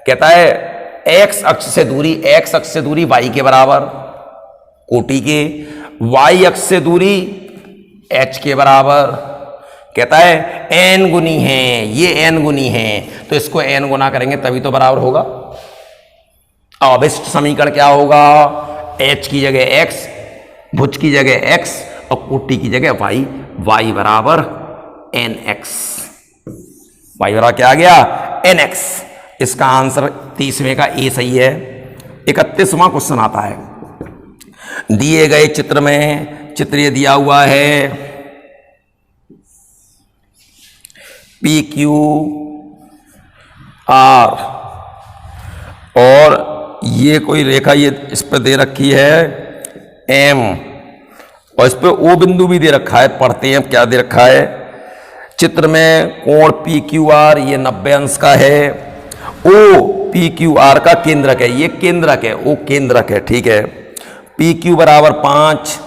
[SPEAKER 1] कहता है x अक्ष से दूरी y के बराबर कोटि के, y अक्ष से दूरी h के बराबर, कहता है n गुनी है, ये n गुनी है, तो इसको n गुना करेंगे तभी तो बराबर होगा। अब अभिष्ट समीकरण क्या होगा, h की जगह x, भुज की जगह x और कोटि की जगह y, y बराबर nx, y बराबर क्या आ गया, nx। इसका आंसर 30वें का ए सही है। 31वां क्वेश्चन आता है, दिए गए चित्र में, चित्र ये दिया हुआ है PQR, और ये कोई रेखा ये इस पर दे रखी है M, और इस पे O बिंदु भी दे रखा है। पढ़ते हैं क्या दे रखा है। चित्र में कोण PQR ये 90 अंश का है, O PQR का केंद्रक है, ये केंद्रक है, O केंद्रक है, ठीक है। PQ बराबर 5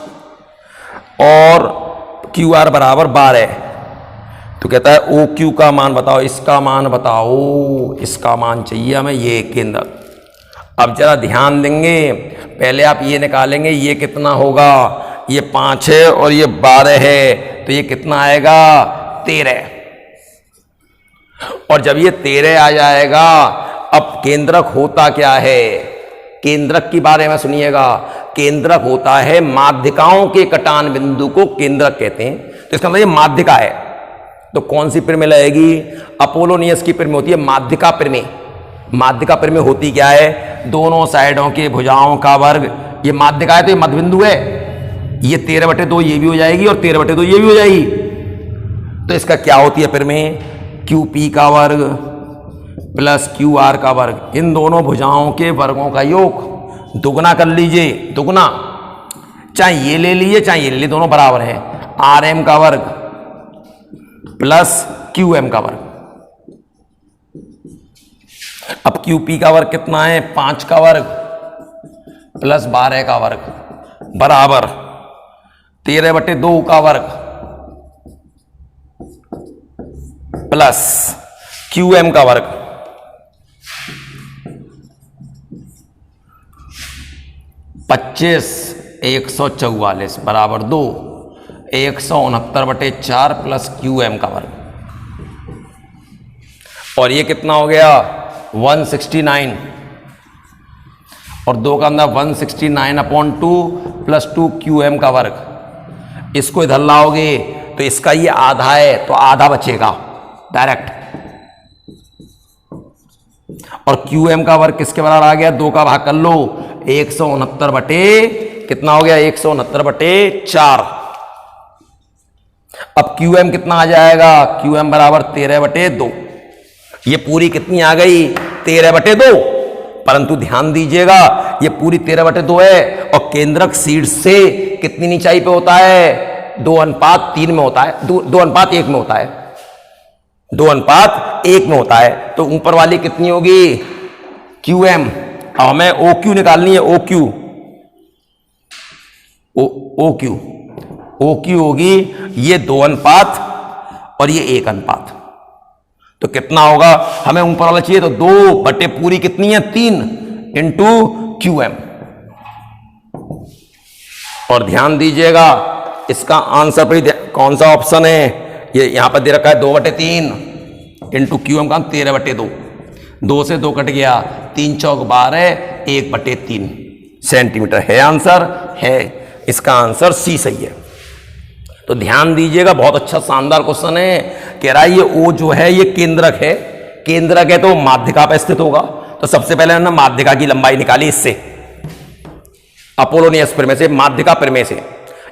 [SPEAKER 1] और QR बराबर 12, तो कहता है OQ का मान बताओ, इसका मान बताओ, इसका मान चाहिए हमें, ये केंद्रक। अब जरा ध्यान देंगे, पहले आप ये निकालेंगे, ये कितना होगा, ये 5 है और ये 12 है, तो ये कितना आएगा, 13। और जब ये 13 आ जाएगा, अब केंद्रक होता क्या है, केंद्रक के बारे में सुनिएगा। केंद्रक होता है माध्यिकाओं के कटान बिंदु को केंद्रक कहते हैं, तो इसका मतलब ये माध्यिका है। तो कौन सी प्रमेय लगेगी, अपोलोनियस की प्रमेय होती है माध्यिका प्रमेय। माध्यिका प्रमेय होती क्या है, दोनों साइडों के भुजाओं का वर्ग, ये माध्यिका है तो ये मध्यबिंदु है, ये 13/2 ये भी हो जाएगी और 13/2 ये भी हो जाएगी। तो इसका क्या होती है प्रमेय, QP का वर्ग प्लस QR का वर्ग, इन दोनों भुजाओं के वर्गों का योग दुगना कर लीजिए, दुगना, चाहे ये ले लीजिए चाहे ये ले लीजिए, दोनों बराबर हैं। RM का वर्ग प्लस QM का वर्ग। अब QP का वर्ग कितना है, 5 का वर्ग प्लस 12 का वर्ग बराबर 13/2 का वर्ग प्लस QM का वर्ग 25 144 बराबर 2 169/4 प्लस QM का वर्ग, और ये कितना हो गया 169, और 2 का अंदर 169/2 प्लस 2 QM का वर्ग। इसको इधर लाओगे तो इसका ये आधा है, तो आधा बचेगा डायरेक्ट, और QM का वर्ग किसके बराबर आ गया, 2 का भाग कर लो 169 बटे कितना हो गया 169/4। अब QM कितना आ जाएगा, QM बराबर 13/2। ये पूरी कितनी आ गई 13/2, परंतु ध्यान दीजिएगा ये पूरी 13/2 है, और केंद्रक शीर्ष से कितनी नीचाई पे होता है 2:3 में होता है, 2:1 में होता है, 2:1 में होता है। तो ऊपर वाली कितनी होगी QM, अब हमें OQ निकालनी है, OQ होगी ये 2:1 और ये 1:1, तो कितना होगा हमें ऊपर वाला चाहिए, तो 2 बटे पूरी कितनी है 3 इंटू QM। और ध्यान दीजिएगा इसका आंसर पर कौन सा ऑप्शन है, ये यहां पर दे रखा है 2/3 इंटू QM का 13/2, 2 से 2 कट गया, 3 चौक 12 1/3 सेंटीमीटर है, आंसर है, इसका आंसर सी सही है। तो ध्यान दीजिएगा बहुत अच्छा शानदार क्वेश्चन है, कह रहा है ये O जो है ये केंद्रक है, केंद्रक है तो माध्यिका पर स्थित होगा, तो सबसे पहले हमने माध्यिका की लंबाई निकाली इससे, अपोलोनियस प्रमेय से, माध्यिका प्रमेय से।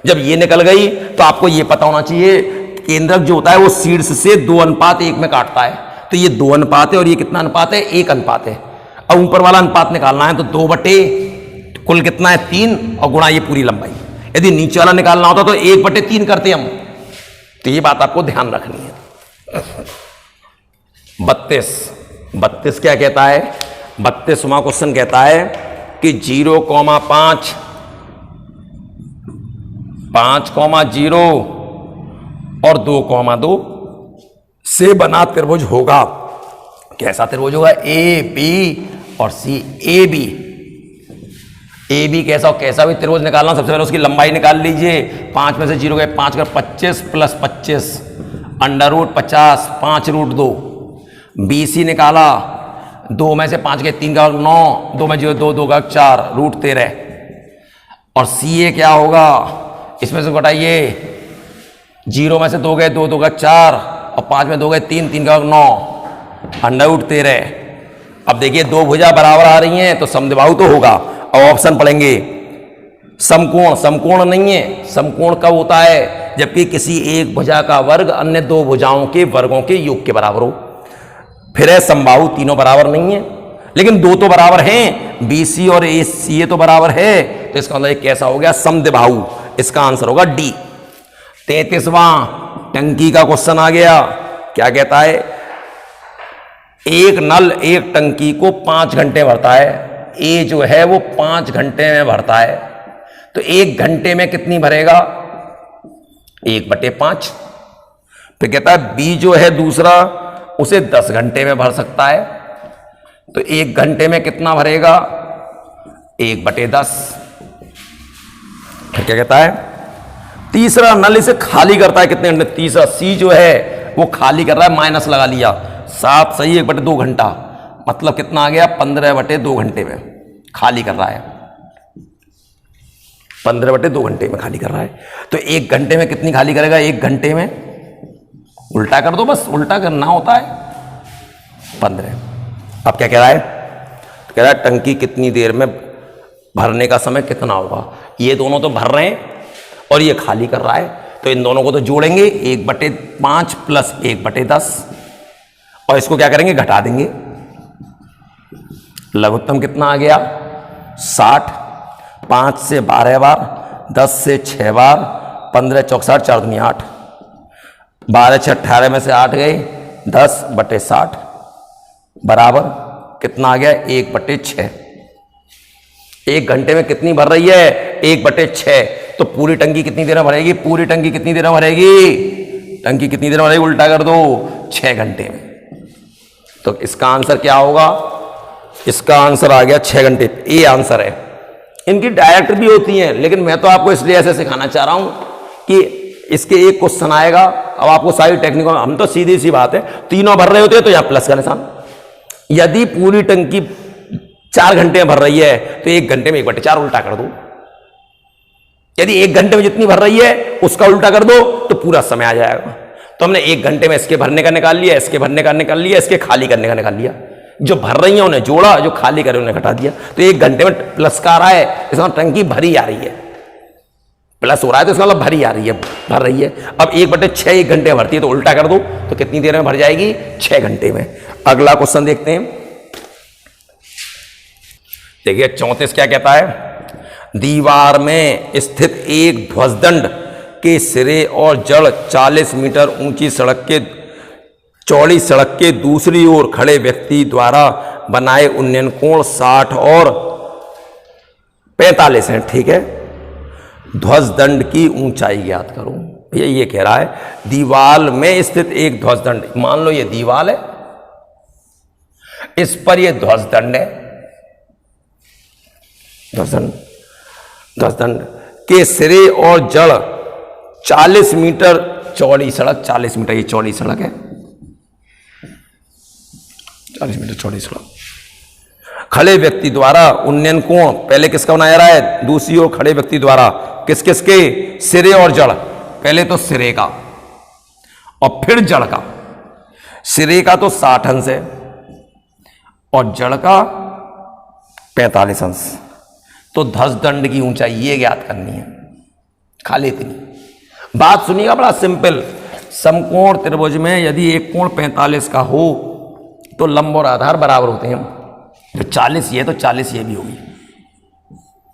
[SPEAKER 1] जब ये निकल गई तो आपको ये पता होना चाहिए केंद्रक जो होता है वो शीर्ष से 2:1 में काटता है, तो ये 2:1 है, और ये कितना अनुपात है 1:1 है। अब ऊपर वाला अनुपात निकालना है, तो 2 बटे कुल कितना है 3 और गुणा ये पूरी लंबाई। यदि नीचे वाला निकालना होता तो 1/3 करते हम, तो ये बात आपको ध्यान रखनी है। 32 क्या कहता है, 32वां क्वेश्चन कहता है कि 0,5 5,0 और 2,2 से बना त्रिभुज होगा। कैसा त्रिभुज होगा, AB और C। AB कैसा और कैसा भी त्रिभुज निकालना, सबसे पहले उसकी लंबाई निकाल लीजिए। 5 में से 0 गए 5 कर 25 प्लस 25 √50 5√2। BC निकाला, 2 में से 5 गए 3 का 9, 2 में 0 2 2 का 4 √13। और CA क्या होगा, इसमें से घटाइए, 0 में से 2 गए 2 2 का 4 और 5 में 2 गए 3 3 का 9 √13। अब देखिए दो भुजा बराबर आ रही हैं तो समद्विबाहु तो होगा। अब ऑप्शन पढ़ेंगे, समकोण, समकोण नहीं है, समकोण कब होता है जबकि किसी एक भुजा का वर्ग अन्य दो भुजाओं के वर्गों के योग के बराबर हो। फिर है समबाहु, तीनों बराबर नहीं है लेकिन दो तो बराबर हैं, BC और CA तो बराबर है, तो इसका मतलब कैसा हो गया समद्विबाहु। इसका आंसर होगा D। 33वां टंकी का क्वेश्चन आ गया, क्या कहता है, एक नल एक टंकी को 5 घंटे भरता है। A जो है वो 5 घंटे में भरता है, तो 1 घंटे में कितनी भरेगा, 1/5। फिर कहता है B जो है दूसरा उसे 10 घंटे में भर सकता है, तो 1 घंटे में कितना भरेगा, 1/10। फिर क्या कहता है, तीसरा नल इसे खाली करता है कितने घंटे, तीसरा C जो है वो खाली कर रहा है, माइनस लगा लिया, 7 सही 1/2 घंटा, मतलब कितना आ गया 15/2 घंटे में खाली कर रहा है, 15/2 घंटे में खाली कर रहा है। तो 1 घंटे में कितनी खाली करेगा, 1 घंटे में उल्टा कर दो, बस उल्टा करना होता है 15। अब क्या कह रहा है, तो कह रहा है टंकी कितनी देर में भरने का समय कितना होगा। ये दोनों तो भर रहे हैं और ये खाली कर रहा है, तो इन दोनों को तो जोड़ेंगे, 1/5 प्लस 1/10, और इसको क्या करेंगे घटा देंगे। लघुत्तम कितना आ गया 60, 5 से 12 बार, 10 से 6 बार, 15 चौक 60, 4 दूनी 8, 12 से 18 में से 8 गए, 10/60 बराबर कितना आ गया 1/6। 1 घंटे में कितनी भर रही है, 1/6। तो पूरी टंकी कितनी देर में भरेगी, पूरी टंकी कितनी देर में भरेगी, टंकी कितनी देर में भरेगी, उल्टा कर दो, 6 घंटे में। तो इसका आंसर क्या होगा? इसका आंसर आ गया 6 घंटे। ये आंसर है। इनकी डायरेक्ट भी होती हैं, लेकिन मैं तो आपको इसलिए ऐसे सिखाना चाह रहा हूं कि इसके एक क्वेश्चन आएगा। अब आपको सारी टेक्निक, हम तो सीधी सी बात है, तीनों भर रहे होते हैं तो यहां प्लस का निशान। यदि पूरी टंकी 4 घंटे में भर रही है तो 1 घंटे में 1/4 उल्टा कर दो। यदि 1 घंटे में जितनी भर रही है उसका उल्टा कर दो तो पूरा समय आ जाएगा। तो हमने 1 घंटे में इसके भरने का निकाल लिया, इसके भरने का निकाल लिया, इसके खाली करने का निकाल लिया। जो भर रही है उन्हें जोड़ा, जो खाली करे उन्हें घटा दिया। तो 1 घंटे में प्लस का आ रहा है, इसका टंकी भरी आ रही है। प्लस हो रहा है तो इसका मतलब भरी आ रही है, भर रही है। अब 1/6 1 घंटे भरती है तो उल्टा कर दो तो कितनी देर में भर जाएगी? 6 घंटे में। अगला क्वेश्चन देखते हैं। देखिए 34 क्या कहता है? दीवार में स्थित एक ध्वजदंड के सिरे और जड़ 40 मीटर ऊंची चौड़ी सड़क के दूसरी ओर खड़े व्यक्ति द्वारा बनाए उन्नयन कोण 60 और 45 है। ठीक है, ध्वजदंड की ऊंचाई ज्ञात करो। ये कह रहा है दीवार में स्थित एक ध्वजदंड, मान लो ये दीवार है, इस पर ये ध्वजदंड है, ध्वजदंड के सिरे और जड़ 40 मीटर चौड़ी सड़क, 40 मीटर ये चौड़ी सड़क है, 40 मीटर चौड़ी सड़क, खड़े व्यक्ति द्वारा उन्नयन कोण पहले किसका बनाया रहा है? दूसरी ओर खड़े व्यक्ति द्वारा किस किस के? सिरे और जड़। पहले तो सिरे का और फिर जड़ का। सिरे का तो 60 अंश है और जड़ का 45 अंश। तो ध्वजदंड की ऊंचाई ये ज्ञात करनी है, खाली इतनी बात सुनिएगा। बड़ा सिंपल, समकोण त्रिभुज में यदि एक कोण 45 का हो तो लंब और आधार बराबर होते हैं। जो 40 ये तो 40 ये भी होगी,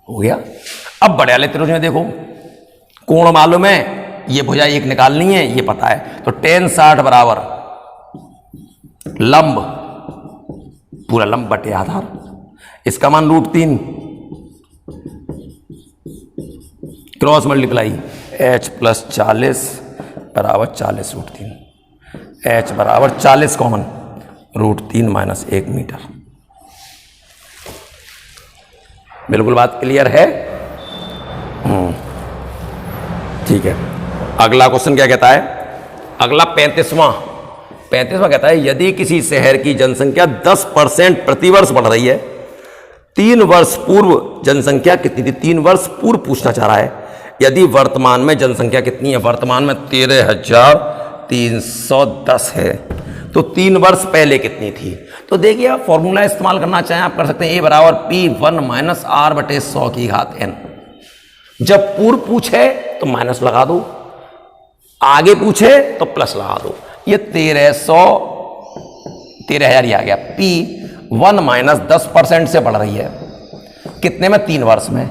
[SPEAKER 1] हो गया। अब बड़े वाले त्रिभुज में देखो, कोण मालूम है, ये भुजा एक निकालनी है, ये पता है, तो tan 60 बराबर लंब, पूरा लंब बटे आधार, इसका मान √3 क्रॉस मल्टीप्लाई h + 40 बराबर 40 √3, h बराबर 40 कॉमन √3 - 1 मीटर। बिल्कुल बात क्लियर है? ठीक है। अगला क्वेश्चन क्या कहता है? अगला 35वां कहता है यदि किसी शहर की जनसंख्या 10% प्रतिवर्ष बढ़ रही है, 3 वर्ष पूर्व जनसंख्या कितनी थी? 3 वर्ष पूर्व पूछना चाह रहा है। यदि वर्तमान में जनसंख्या कितनी है? वर्तमान में 13,310 है, तो 3 वर्ष पहले कितनी थी? तो देखिए आप फॉर्मूला इस्तेमाल करना चाहें आप कर सकते हैं, a बराबर P1 - R/100 की घात n। जब पूर्व पूछे तो माइनस लगा दो, आगे पूछे तो प्लस लगा दो। ये 13,000 ही आ गया। P1 - 10% से बढ़ रही है, कितने में? 3 वर्ष में।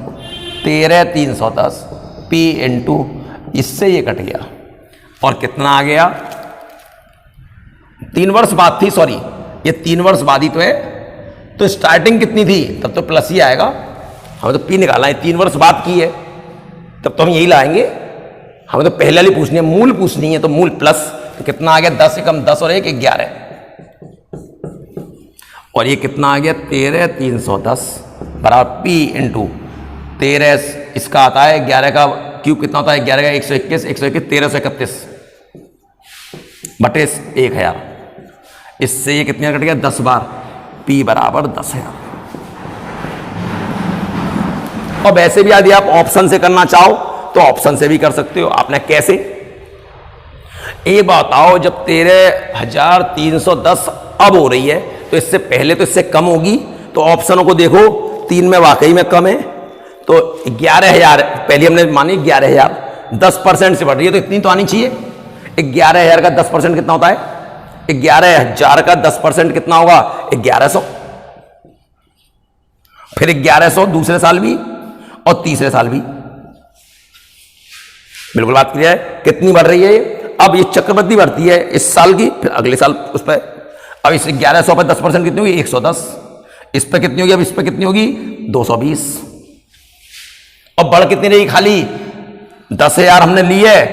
[SPEAKER 1] 13,310 P × इससे ये कट गया और कितना आ गया? 3 वर्ष बाद थी, सॉरी ये 3 वर्ष बाद ही तो है, तो स्टार्टिंग कितनी थी? तब तो प्लस ही आएगा, हमें तो P निकालना है। 3 वर्ष बाद की है तब तो हम यही लाएंगे, हमें तो पहले वाली पूछनी है, मूल पूछनी है, तो मूल प्लस, तो कितना आ गया? 10 से कम 10 और 1 11, और ये कितना आ गया? 13,310 बराबर P × 13, इसका आता है 11 का क्यूब कितना होता है? 11 का 121, 1331 बटे 1000, इससे ये कितने कट गया? 10 बार। P बराबर 10,000। और वैसे भी यदि आप ऑप्शन से करना चाहो तो ऑप्शन से भी कर सकते हो। आपने कैसे? ये बताओ, जब 13,310 अब हो रही है तो इससे पहले तो इससे कम होगी, तो ऑप्शनों को देखो, 3 में वाकई में कम है, तो 11,000 पहले हमने मानी 11,000, 10% से बढ़ रही है तो इतनी तो आनी चाहिए। 11,000 का 10% कितना होता है? 11,000 का 10% कितना होगा? 1100। फिर 1100 दूसरे साल भी और तीसरे साल भी। बिल्कुल बात क्लियर है? कितनी बढ़ रही है ये? अब ये चक्रवृद्धि बढ़ती है इस साल की, फिर अगले साल उस पर। अब इस 1100 पर 10% कितनी होगी? 110। इस पर कितनी होगी? अब इस पर कितनी होगी? 220। और बढ़ कितनी रही? खाली 10,000 हमने ली है,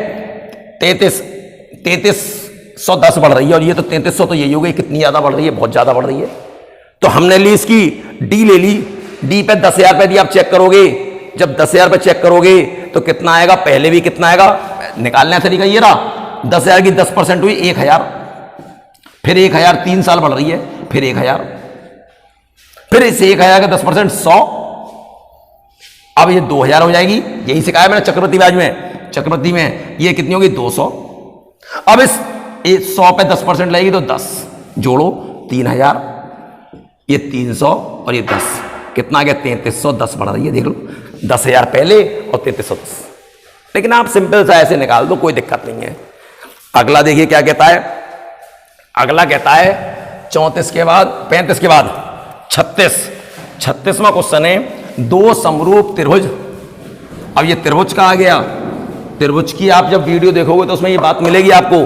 [SPEAKER 1] 33 3310 बढ़ रही है और ये तो 3300, तो यही हो गई। कितनी ज्यादा बढ़ रही है? बहुत ज्यादा बढ़ रही है। तो हमने ली इसकी डी ले ली। डी पे 10,000 रुपए दी। आप चेक करोगे, जब 10,000 रुपए चेक करोगे तो कितना आएगा? पहले भी कितना आएगा निकालने का तरीका ये रहा। 10,000 की 10% हुई 1,000, फिर 1,000 3 साल बढ़ रही है, फिर 1,000, फिर इस 1,000 का 10% 100, अब ये 2,000 हो जाएगी। यही सिखाया मैंने चक्रवृद्धि ब्याज में। चक्रवृद्धि में ये कितनी होगी? 200। अब इस 100 पे 10% लगेगी तो 10 जोड़ो 3,000, ये 300 और ये 10, कितना आ गया? 3310 बढ़ रही है। देख लो 10,000 पहले और 3310। लेकिन आप सिंपल सा ऐसे निकाल दो, कोई दिक्कत नहीं है। अगला देखिए क्या कहता है। अगला कहता है 34 के बाद 35 के बाद 36वां क्वेश्चन है। दो समरूप त्रिभुज। अब ये त्रिभुज का आ गया। त्रिभुज की आप जब वीडियो देखोगे तो उसमें ये बात मिलेगी आपको।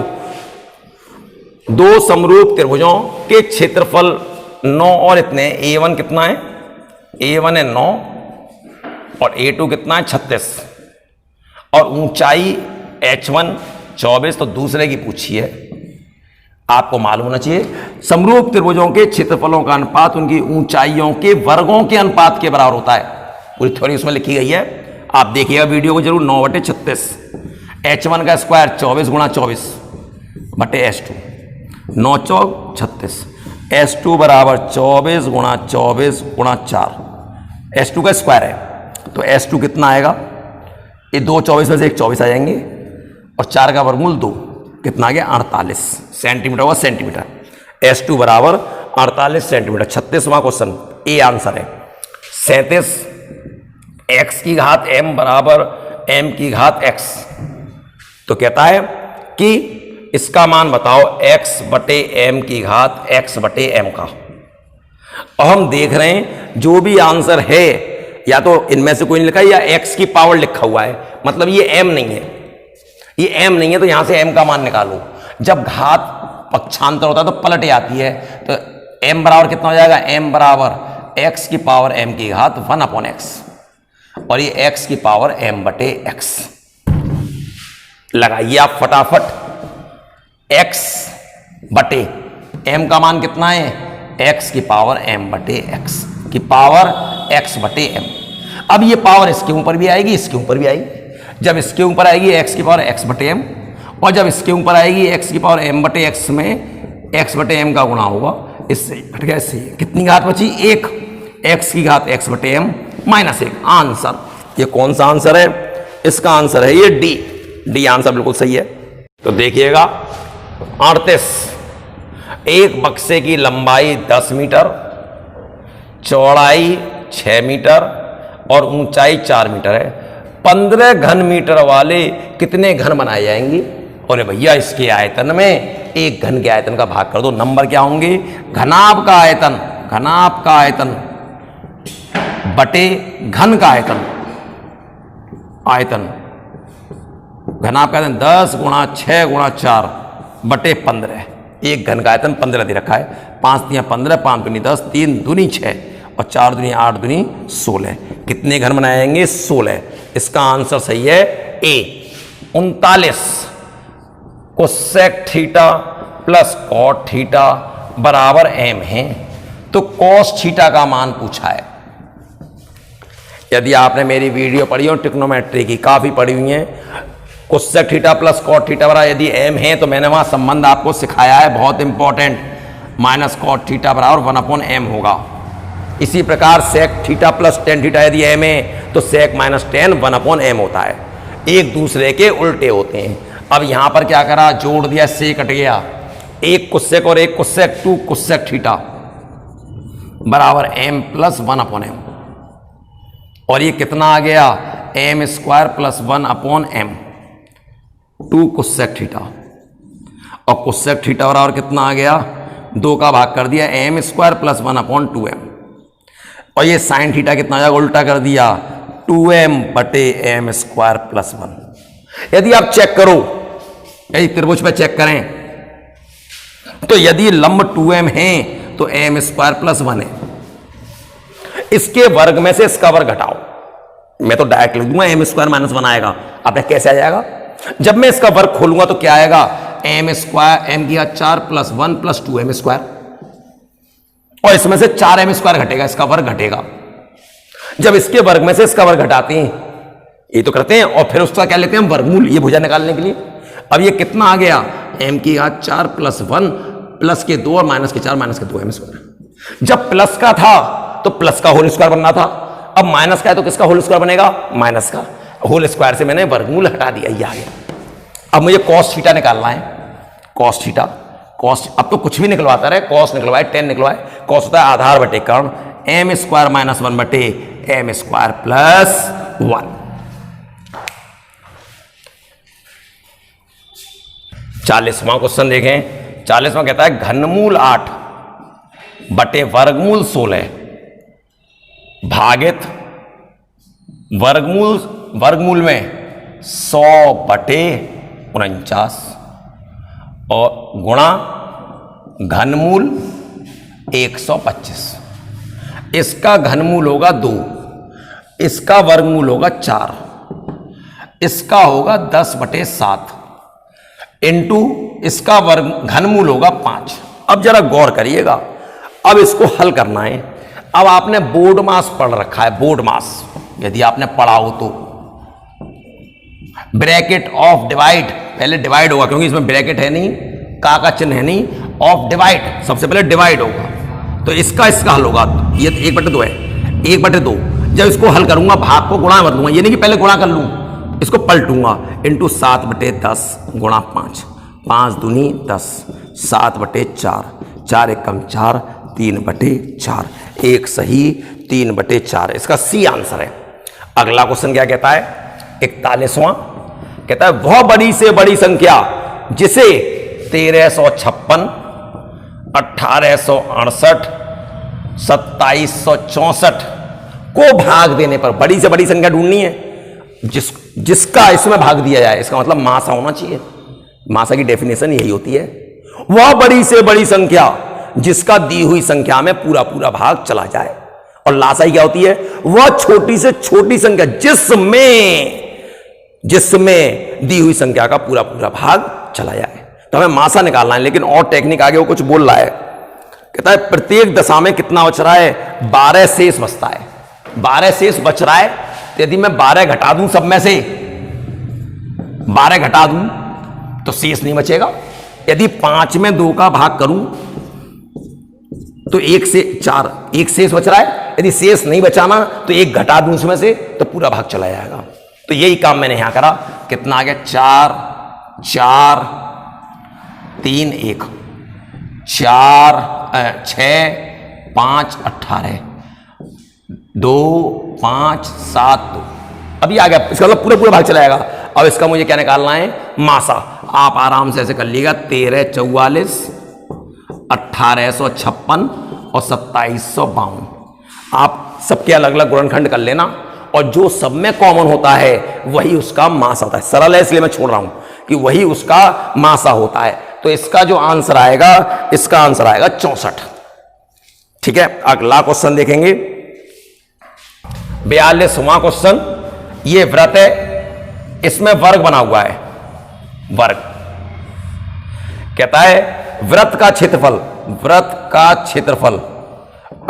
[SPEAKER 1] दो समरूप त्रिभुजों के क्षेत्रफल 9 और इतने, A1 कितना है? A1 है 9 और A2 कितना है? 36 और ऊंचाई H1 24। तो दूसरे की पूछी है, आपको मालूम होना चाहिए समरूप त्रिभुजों के क्षेत्रफलों का अनुपात उनकी ऊंचाइयों के वर्गों के अनुपात के बराबर होता है। पूरी थ्योरी उसमें लिखी गई है, आप देखिएगा वीडियो को जरूर। 9/36 H1 का स्क्वायर 24 गुणा 24 बटे H2, 9 चौक 36, H2 बराबर 24 गुणा 24 गुणा 4, H2 का स्क्वायर है तो H2 कितना आएगा? ये 2 24 में से एक 24 आ जाएंगे और 4 का वर्गमूल 2, कितना आ गया? 48 सेंटीमीटर होगा। सेंटीमीटर S2 बराबर 48 सेंटीमीटर। 36वां क्वेश्चन, ए आंसर है। 37 x की घात m बराबर m की घात x। तो कहता है कि इसका मान बताओ x बटे m की घात x बटे m का। और हम देख रहे हैं जो भी आंसर है या तो इनमें से कोई नहीं लिखा है या x की पावर लिखा हुआ है, मतलब ये m नहीं है। ये m नहीं है तो यहां से m का मान निकालो। जब घात पक्षांतर होता है तो पलट आती है, तो m बराबर कितना हो जाएगा? m बराबर x की पावर m की घात 1/x और ये x की पावर m बटे x। लगाइए आप फटाफट। x बटे m का मान कितना है? x की पावर m बटे x की पावर x बटे m। अब ये पावर इसके ऊपर भी आएगी, इसके ऊपर भी आएगी। जब इसके ऊपर आएगी x की पावर x बटे m और जब इसके ऊपर आएगी x की पावर m बटे x में x बटे m का गुणा होगा। इससे घट गया, इससे कितनी घात बची? 1, x की घात x बटे m माइनस 1। आंसर ये कौन सा आंसर है? इसका आंसर है ये डी। डी आंसर बिल्कुल सही है। तो देखिएगा 38, एक बक्से की लंबाई 10 मीटर, चौड़ाई 6 मीटर और ऊंचाई 4 मीटर है। 15 घन मीटर वाले कितने घन बनाए जाएंगे? और भैया इसके आयतन में एक घन के आयतन का भाग कर दो। नंबर क्या होंगे? घनाभ का आयतन, घनाभ का आयतन बटे घन का आयतन। आयतन घनाभ का आयतन 10 गुणा 6 गुणा 4 बटे 15। एक घन का आयतन 15 दे रखा है। 5 × 15, 5 दूनी 10, 3 दूनी 6 और 4 दूनी 8 दूनी 16। कितने घन बनाएंगे? 16। इसका आंसर सही है A. 39 cosec theta plus cot theta बराबर m है, तो कॉस थीटा का मान पूछा है। यदि आपने मेरी वीडियो पढ़ी हो ट्रिग्नोमेट्री की, काफी पढ़ी हुई है, cosec theta plus cot theta बराबर यदि m है तो मैंने वहां संबंध आपको सिखाया है, बहुत इंपॉर्टेंट। माइनस कॉट थीटा बराबर 1/m होगा। इसी प्रकार sec theta plus tan theta यदि m है तो सेक माइनस टेन 1/m होता है। एक दूसरे के उल्टे होते हैं। अब यहां पर क्या करा? जोड़ दिया, से कट गया। एक कोसेक और एक कोसेक, 2 कोसेक थीटा बराबर m प्लस 1/m। और ये कितना आ गया? m square plus 1/m, 2 cosec theta. और कोसेक थीटा बराबर कितना आ गया? 2 का भाग कर दिया, m स्क्वायर प्लस 1/2m। और ये साइन थीटा कितना आ जाएगा? उल्टा कर दिया, 2m बटे m स्क्वायर प्लस 1। यदि आप चेक करो, यदि त्रिभुज पे चेक करें तो यदि लंब 2m है तो m स्क्वायर प्लस 1 है। इसके वर्ग में से इसका वर्ग घटाओ। मैं तो डायरेक्ट लिख दूंगा m स्क्वायर माइनस 1 आएगा। अब कैसे आ जाएगा? जब मैं इसका वर्ग खोलूंगा तो क्या आएगा? एम स्क्वायर, एम किया 4 + 1 + 2m स्क्वायर, और इसमें से 4m स्क्वायर घटेगा, इसका वर्ग घटेगा। जब इसके वर्ग में से इसका वर्ग घटाते हैं, ये तो करते हैं, और फिर उसका क्या लेते हैं हम, वर्गमूल, ये भुजा निकालने के लिए। अब ये कितना आ गया, m की घात 4 + 1 प्लस के 2 और माइनस के 4 माइनस के 2m स्क्वायर। जब प्लस का था तो प्लस का होल स्क्वायर बनना था, अब माइनस का है तो किसका होल स्क्वायर बनेगा, माइनस का होल स्क्वायर से मैंने वर्गमूल हटा दिया, ये आ गया। अब मुझे कॉस थीटा निकालना है, कॉस थीटा, कॉस, अब तो कुछ भी निकलवाता रहे, कॉस निकलवाए, टेन निकलवाए, कॉस होता है आधार बटे कर्ण, m² - 1 बटे m² + 1। 40वां क्वेश्चन देखें। 40वां कहता है घनमूल 8 बटे वर्गमूल 16 भागित वर्गमूल में 100 बटे 49 और गुणा घनमूल 125। इसका घनमूल होगा 2, इसका वर्गमूल होगा 4, इसका होगा 10 बटे 7 इंटू इसका घनमूल होगा 5। अब जरा गौर करिएगा, अब इसको हल करना है। अब आपने बोर्ड मास पढ़ रखा है, बोर्ड मास यदि आपने पढ़ा हो तो ब्रैकेट ऑफ डिवाइड, पहले डिवाइड होगा क्योंकि इसमें ब्रैकेट है नहीं, का चिन्ह है नहीं, ऑफ डिवाइड सबसे पहले डिवाइड होगा, तो इसका हल होगा, ये 1/2 है, 1/2। जब इसको हल करूंगा भाग को गुणा मत लूंगा, ये नहीं कि पहले गुणा कर लूं, इसको पलटूंगा, इंटू 7 बटे 10 गुणा 5, 5 दूनी 10, 7 बटे 4, 4 एकम 4, 3 बटे 4, एक सही 3 बटे 4, इसका सी आंसर है। अगला क्वेश्चन क्या कहता है, 41वां कहता है वह बड़ी से बड़ी संख्या जिसे 1356, 1868, 2764 को भाग देने पर, बड़ी से बड़ी संख्या ढूंढनी है जिसका इसमें भाग दिया जाए, इसका मतलब मासा होना चाहिए, मासा की डेफिनेशन यही होती है, वह बड़ी से बड़ी संख्या जिसका दी हुई संख्या में पूरा पूरा भाग चला जाए, और लासाई क्या होती है, वह छोटी से छोटी संख्या जिसमें दी हुई संख्या का पूरा पूरा भाग चला जाए। तो हमें मासा निकालना है, लेकिन और टेक्निक आगे वो कुछ बोल रहा है, कहता है प्रत्येक दशा में कितना बच रहा है, 12 शेष बचता है, 12 शेष बच रहा है। तो यदि मैं 12 घटा दूं, सब में से 12 घटा दूं तो शेष नहीं बचेगा। यदि 5 में 2 का भाग करूं तो 1 से 4, 1 शेष बच रहा है, यदि शेष नहीं बचाना तो 1 घटा दूं उसमें से तो पूरा भाग चला जाएगा। तो यही काम मैंने यहां करा, कितना आ गया, 4 4 3 1 4 6 5 18 2 5 7 2, अभी आ गया, इसका मतलब पूरा पूरा भाग चला जाएगा। अब इसका मुझे क्या निकालना है, मासा। आप आराम से ऐसे कर लीजिएगा, 13 44 1856 और 2752, आप सबके अलग अलग गुणनखंड कर लेना, और जो सब में कॉमन होता है वही उसका मासा होता है। सरल है इसलिए मैं छोड़ रहा हूं कि वही उसका मासा होता है। तो इसका जो आंसर आएगा, इसका आंसर आएगा 64। ठीक है, अगला क्वेश्चन देखेंगे, 42वां क्वेश्चन। ये व्रत है, इसमें वर्ग बना हुआ है, वर्ग कहता है व्रत का क्षेत्रफल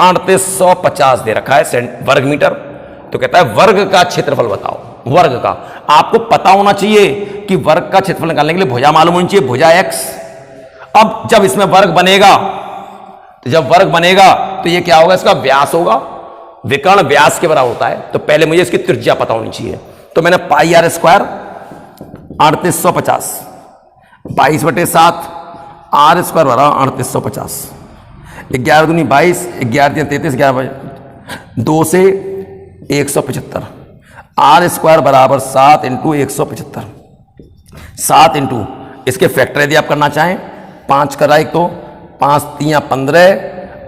[SPEAKER 1] 3850 दे रखा है वर्ग मीटर। तो कहता है वर्ग का क्षेत्रफल बताओ, वर्ग का। आपको पता होना चाहिए कि वर्ग का क्षेत्रफल निकालने के लिए भुजा मालूम होनी चाहिए, भुजा x। अब जब इसमें वर्ग बनेगा, तो जब वर्ग बनेगा तो ये क्या होगा, इसका व्यास होगा, विकर्ण व्यास के बराबर होता है। तो पहले मुझे इसकी त्रिज्या पता होनी चाहिए। तो मैंने पाई r स्क्वायर 3850 22 बटे 7 r स्क्वायर बराबर 3850, 11 दूनी 22, 11 तीन 33, 11 2 से 175, r स्क्वायर बराबर 7 इंटू 175, 7 इंटू इसके फैक्टर यदि आप करना चाहें, 5 करा एक तो 5 3 15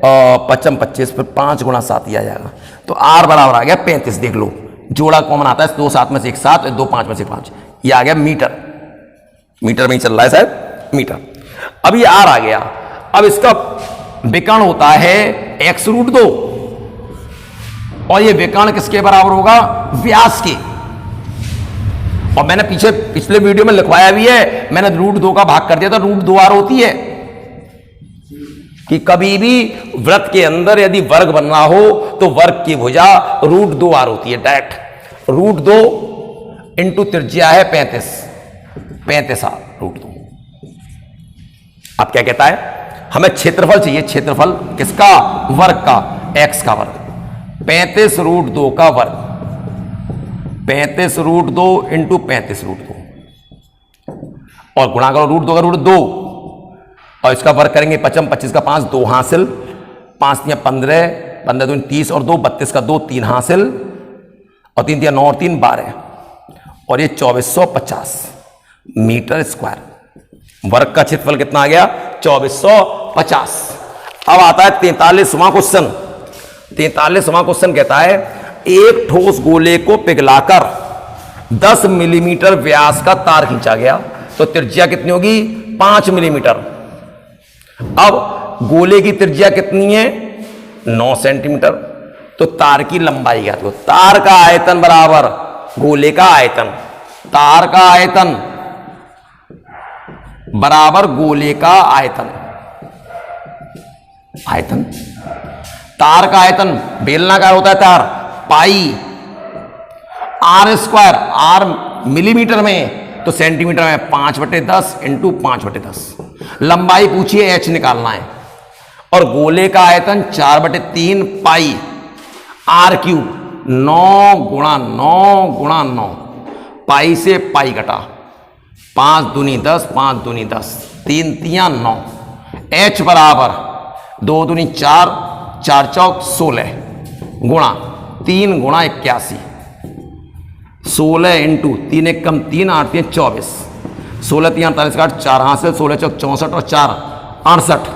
[SPEAKER 1] और 5 25, फिर 5 गुणा 7 ही आ जाएगा। तो r बराबर आ गया 35। देख लो, जोड़ा कॉमन आता है, 2 7 में से 1 7, 2 5 में से 5, ये आ गया मीटर। मीटर में ही चल रहा है शायद, मीटर। अब ये r आ गया। अब इसका विकर्ण होता है x√2, और ये विकर्ण किसके बराबर होगा, व्यास के। और मैंने पिछले वीडियो में लिखवाया भी है, मैंने √2 का भाग कर दिया था, √2r होती है कि कभी भी वृत्त के अंदर यदि वर्ग बनना हो तो वर्ग की भुजा √2r होती है डायरेक्ट। √2 इंटू त्रिज्या है 35r √2। अब क्या कहता है, हमें क्षेत्रफल चाहिए, क्षेत्रफल किसका, वर्ग का, x का वर्ग, 35√2 का वर्ग, 35√2 इंटू 35√2 और गुणा करो √2 का √2 और इसका वर्ग करेंगे 55, 25 का 5, 2 हासिल, 5 या 15, 15 दूनी 30 और 2, 32 का 2, 3 हासिल और 3 या 9 और 3 12 और ये 2450 मीटर स्क्वायर। वर्ग का क्षेत्रफल कितना आ गया, 2450। अब आता है 43वां क्वेश्चन। 43वां क्वेश्चन कहता है एक ठोस गोले को पिघलाकर 10 मिलीमीटर व्यास का तार खींचा गया तो त्रिज्या कितनी होगी, 5 मिलीमीटर। अब गोले की त्रिज्या कितनी है, 9 सेंटीमीटर। तो तार की लंबाई क्या, तो तार का आयतन बराबर गोले का आयतन, तार का आयतन बराबर गोले का आयतन, आयतन तार का आयतन, बेलनाकार होता है तार, पाई r², r मिलीमीटर में तो सेंटीमीटर में 5/10 इंटू 5/10। लंबाई पूछिए, h निकालना है और गोले का आयतन 4/3 पाई r³, 9 गुणा 9 गुणा 9, पाई से पाई कटा, 5 दूनी 10, 5 दूनी 10, 3 तियां 9, h बराबर 2 दूनी 4, 4 चौक 16 गुणा 3 गुणा 81, 16 इंटू 3 एक कम 3, 8 3 24, 16 3 48 का 4 हासिल, 16 चौक 64 और 4 68,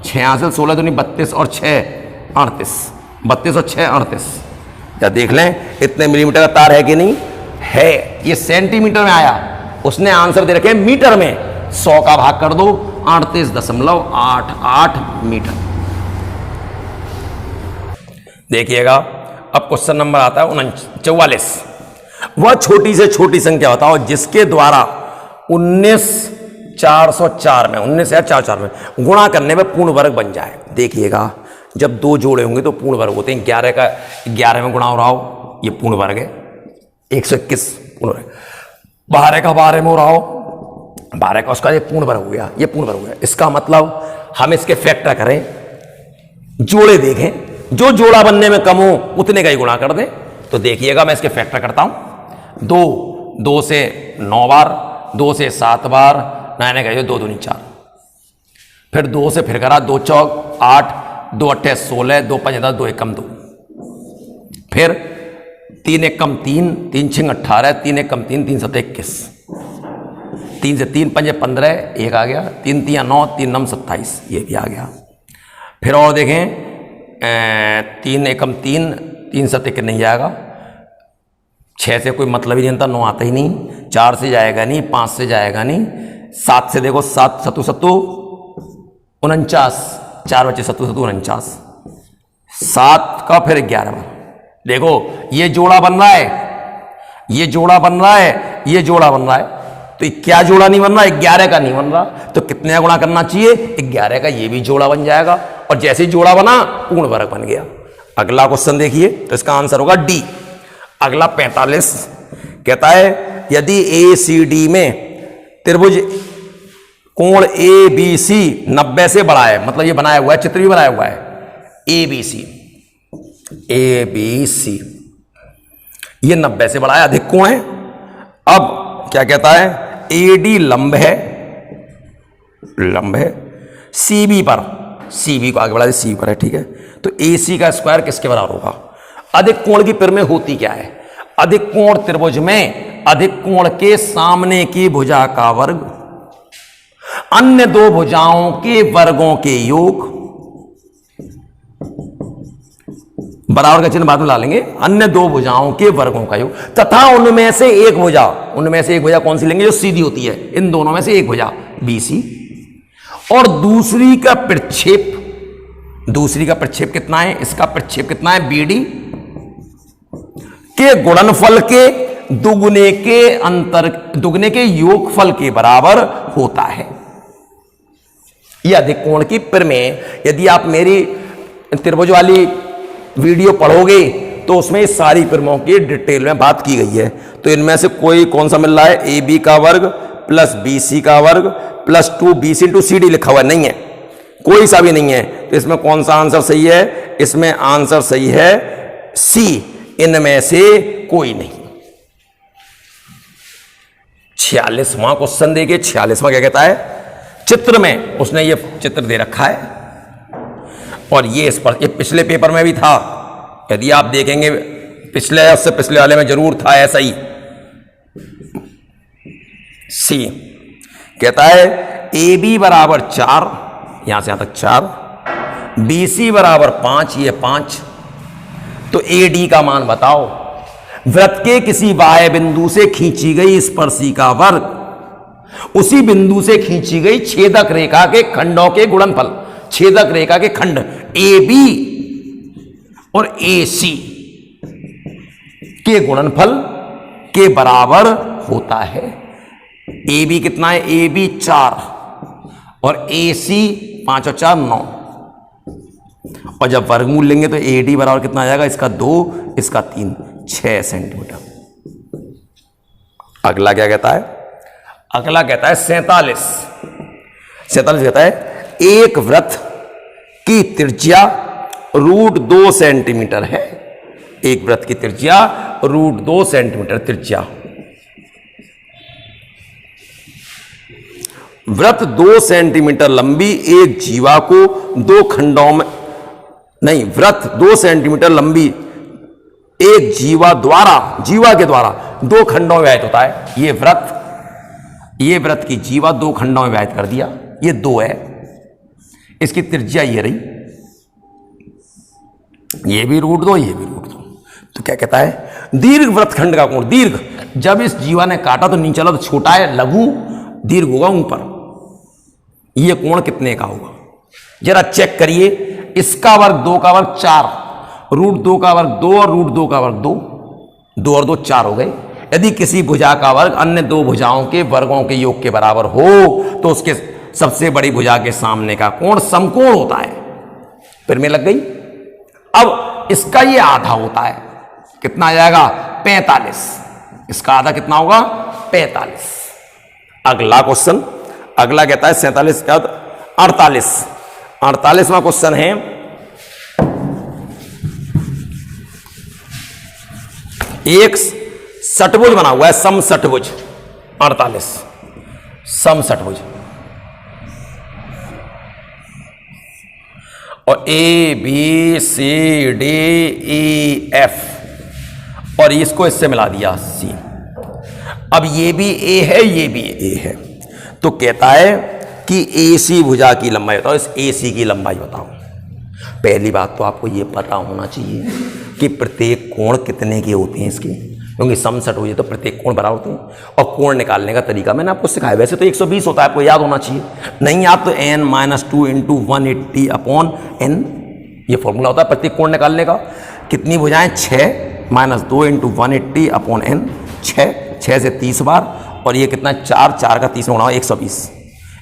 [SPEAKER 1] 6 हासिल, 16 दूनी 32 और 6 38, 32 और 6 38। क्या देख लें इतने मिलीमीटर का तार है कि नहीं है। ये सेंटीमीटर में आया, उसने आंसर दे रखे मीटर में, 100 का भाग कर दो 38.88 मीटर। देखिएगा अब क्वेश्चन नंबर आता है 44। वह छोटी से छोटी संख्या बताओ जिसके द्वारा 19,404 में 19,404 में गुणा करने में पूर्ण वर्ग बन जाए। देखिएगा जब दो जोड़े होंगे तो पूर्ण वर्ग होते हैं। 11 का 11 में गुणा हो रहा हो, ये पूर्ण वर्ग है, 121 पूर्ण वर्ग। 12 का 12 में हो रहा हो, 12 का उसका ये पूर्ण वर्ग हो गया, ये पूर्ण वर्ग हो गया। इसका मतलब हम इसके फैक्टर करें, जोड़े देखें, जो जोड़ा बनने में कम हो उतने का ही गुणा कर दें। तो देखिएगा मैं इसके फैक्टर करता हूं। 2 से 9 बार, 2 से 7 बार, 9 का 2 दूनी 4, फिर 2 से फिर करा 2 चौक 8, 2 अट्ठे 16, 2 5 10, 2 1 2, फिर 3 1 3, 3 6 18, 3 1 3, 3 7 21, 3 से 3 5 15, 1 आ गया, 3 3 9, 3 9 27, ये भी आ गया। फिर और देखें 3 1 3, 3 7 1 नहीं जाएगा, 6 से कोई मतलब ही नहीं बनता, 9 आता ही नहीं, 4 से जाएगा नहीं, 5 से जाएगा नहीं, 7 से देखो 7 7 7 49, 4 बचे 7 7 49, 7 का फिर 11 बार। देखो ये जोड़ा बन रहा है, ये जोड़ा बन रहा है, ये जोड़ा बन रहा है, तो क्या जोड़ा नहीं बन रहा, 11 का नहीं बन रहा, तो कितने का गुणा करना चाहिए, 11 का, ये भी जोड़ा बन जाएगा। और जैसे ही जोड़ा बना पूर्ण वर्ग बन गया। अगला क्वेश्चन देखिए, तो इसका आंसर होगा डी। अगला 45 कहता है यदि ACD में त्रिभुज कोण ABC 90 से बड़ा है, मतलब ये बनाया हुआ है, चित्र भी बनाया हुआ है, ABC ये 90 से बड़ा है, अधिक कोण है। अब क्या कहता है, AD लंब है, CB पर, CB को आगे बढ़ा दे, CB पर है, ठीक है। तो AC का स्क्वायर किसके बराबर होगा। अधिक कोण की पिर में होती क्या है, अधिक कोण त्रिभुज में अधिक कोण के सामने की भुजा का वर्ग अन्य दो भुजाओं के वर्गों के योग, बराबर का चिन्ह बाद में ला लेंगे, अन्य दो भुजाओं के वर्गों का योग तथा उनमें से एक भुजा कौन सी लेंगे, जो सीधी होती है, इन दोनों में से एक भुजा BC और दूसरी का प्रक्षेप कितना है, इसका प्रक्षेप कितना है BD के गुणनफल के दुगने के योगफल के बराबर होता है। यह अधिक कोण की प्रमेय। यदि आप मेरी त्रिभुज वाली वीडियो पढ़ोगे तो उसमें इस सारी प्रमेयों की डिटेल में बात की गई है। तो इनमें से कोई कौन सा मिल रहा है? ए बी का वर्ग प्लस बी सी का वर्ग plus 2bc into C D लिखा हुआ नहीं है, कोई सा भी नहीं है। तो इसमें कौन सा आंसर सही है? इसमें आंसर सही है सी, इनमें से कोई नहीं। 46वां क्वेश्चन देखिए। 46वां क्या कहता है? चित्र में उसने ये चित्र दे रखा है और ये इस पर, ये पिछले पेपर में भी था, यदि आप देखेंगे पिछले उससे पिछले वाले में जरूर था ऐसा ही। सी कहता है ए बी बराबर 4, यहां से यहां तक 4, बी सी बराबर 5, ये 5, तो ए डी का मान बताओ। वृत्त के किसी बाह्य बिंदु से खींची गई स्पर्शी का वर्ग उसी बिंदु से खींची गई छेदक रेखा के खंडों के गुणनफल, छेदक रेखा के खंड ए बी और ए सी के गुणनफल के बराबर होता है। ए बी कितना है? ए बी 4 और ए सी 5 और 4 9, और जब वर्गमूल लेंगे तो ए डी बराबर कितना आ जाएगा? इसका 2, इसका 3, 6 सेंटीमीटर। अगला क्या कहता है? अगला कहता है 47 कहता है एक वृत्त की त्रिज्या √2 सेंटीमीटर है। एक वृत्त की त्रिज्या √2 सेंटीमीटर त्रिज्या। वृत्त 2 सेंटीमीटर लंबी एक जीवा को 2 खंडों में, नहीं, वृत्त 2 सेंटीमीटर लंबी एक जीवा के द्वारा 2 खंडों में विभाजित होता है। ये वृत्त की जीवा 2 खंडों में विभाजित कर दिया, ये 2 है, इसकी त्रिज्या ये रही, ये भी √2, ये भी √2। तो क्या कहता है? दीर्घ वृत्तखंड का कोण, दीर्घ, जब इस जीवा ने काटा तो नीचे वाला तो छोटा है, लघु, दीर्घ होगा ऊपर। ये कोण कितने का होगा? जरा चेक करिए। इसका वर्ग 2 का वर्ग 4, √2 का वर्ग 2 और √2 का वर्ग 2, 2 और 2 4 हो गए। यदि किसी भुजा का वर्ग अन्य 2 भुजाओं के वर्गों के योग के बराबर हो तो उसके सबसे बड़ी भुजा के सामने का कोण समकोण होता है। फिर में लग गई। अब इसका ये आधा होता है, कितना आ जाएगा? 45। इसका आधा कितना होगा? 45। अगला क्वेश्चन, अगला कहता है 47 क्या? 48। 48वां क्वेश्चन है एक षटभुज बना हुआ है, समषटभुज। 48 समषटभुज, और A B C D E F, और इसको इससे मिला दिया सी। अब ये भी ए है, ये भी ए है, तो कहता है कि ए सी भुजा की लंबाई बताओ, इस ए सी की लंबाई बताओ। पहली बात तो आपको ये पता होना चाहिए कि प्रत्येक कोण कितने के होते हैं इसके, क्योंकि समषटभुज है तो प्रत्येक कोण बराबर होते हैं। और कोण निकालने का तरीका मैंने आपको सिखाया, वैसे तो 120 होता है, आपको याद होना चाहिए। नहीं याद तो n-2 × 180/n, ये फॉर्मूला होता है प्रत्येक कोण निकालने का। कितनी भुजाएं? 6 - 2 × 180/n, 6 से 30 बार, और ये कितना? 4 का 30 में गुणा 120।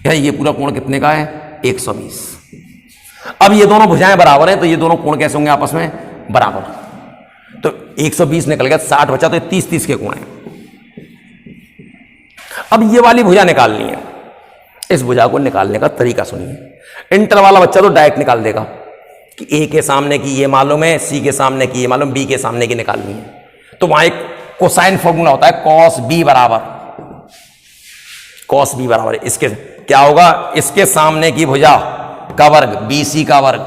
[SPEAKER 1] ये पूरा कोण कितने का है? 120। अब ये दोनों भुजाएं बराबर हैं, तो ये दोनों कोण कैसे होंगे आपस में? बराबर। तो 120 निकल गया, 60 बचा, तो 30-30 के कोण हैं। अब ये वाली भुजा निकालनी है। इस भुजा को निकालने का तरीका सुनिए। इंटर वाला बच्चा तो डायरेक्ट निकाल देगा कि ए के सामने की ये मालूम है, सी के सामने की ये मालूम, बी के सामने की निकालनी है। तो वहां एक कोसाइन फॉर्मूला होता है, cos b बराबर इसके क्या होगा? इसके सामने की भुजा का वर्ग BC का वर्ग,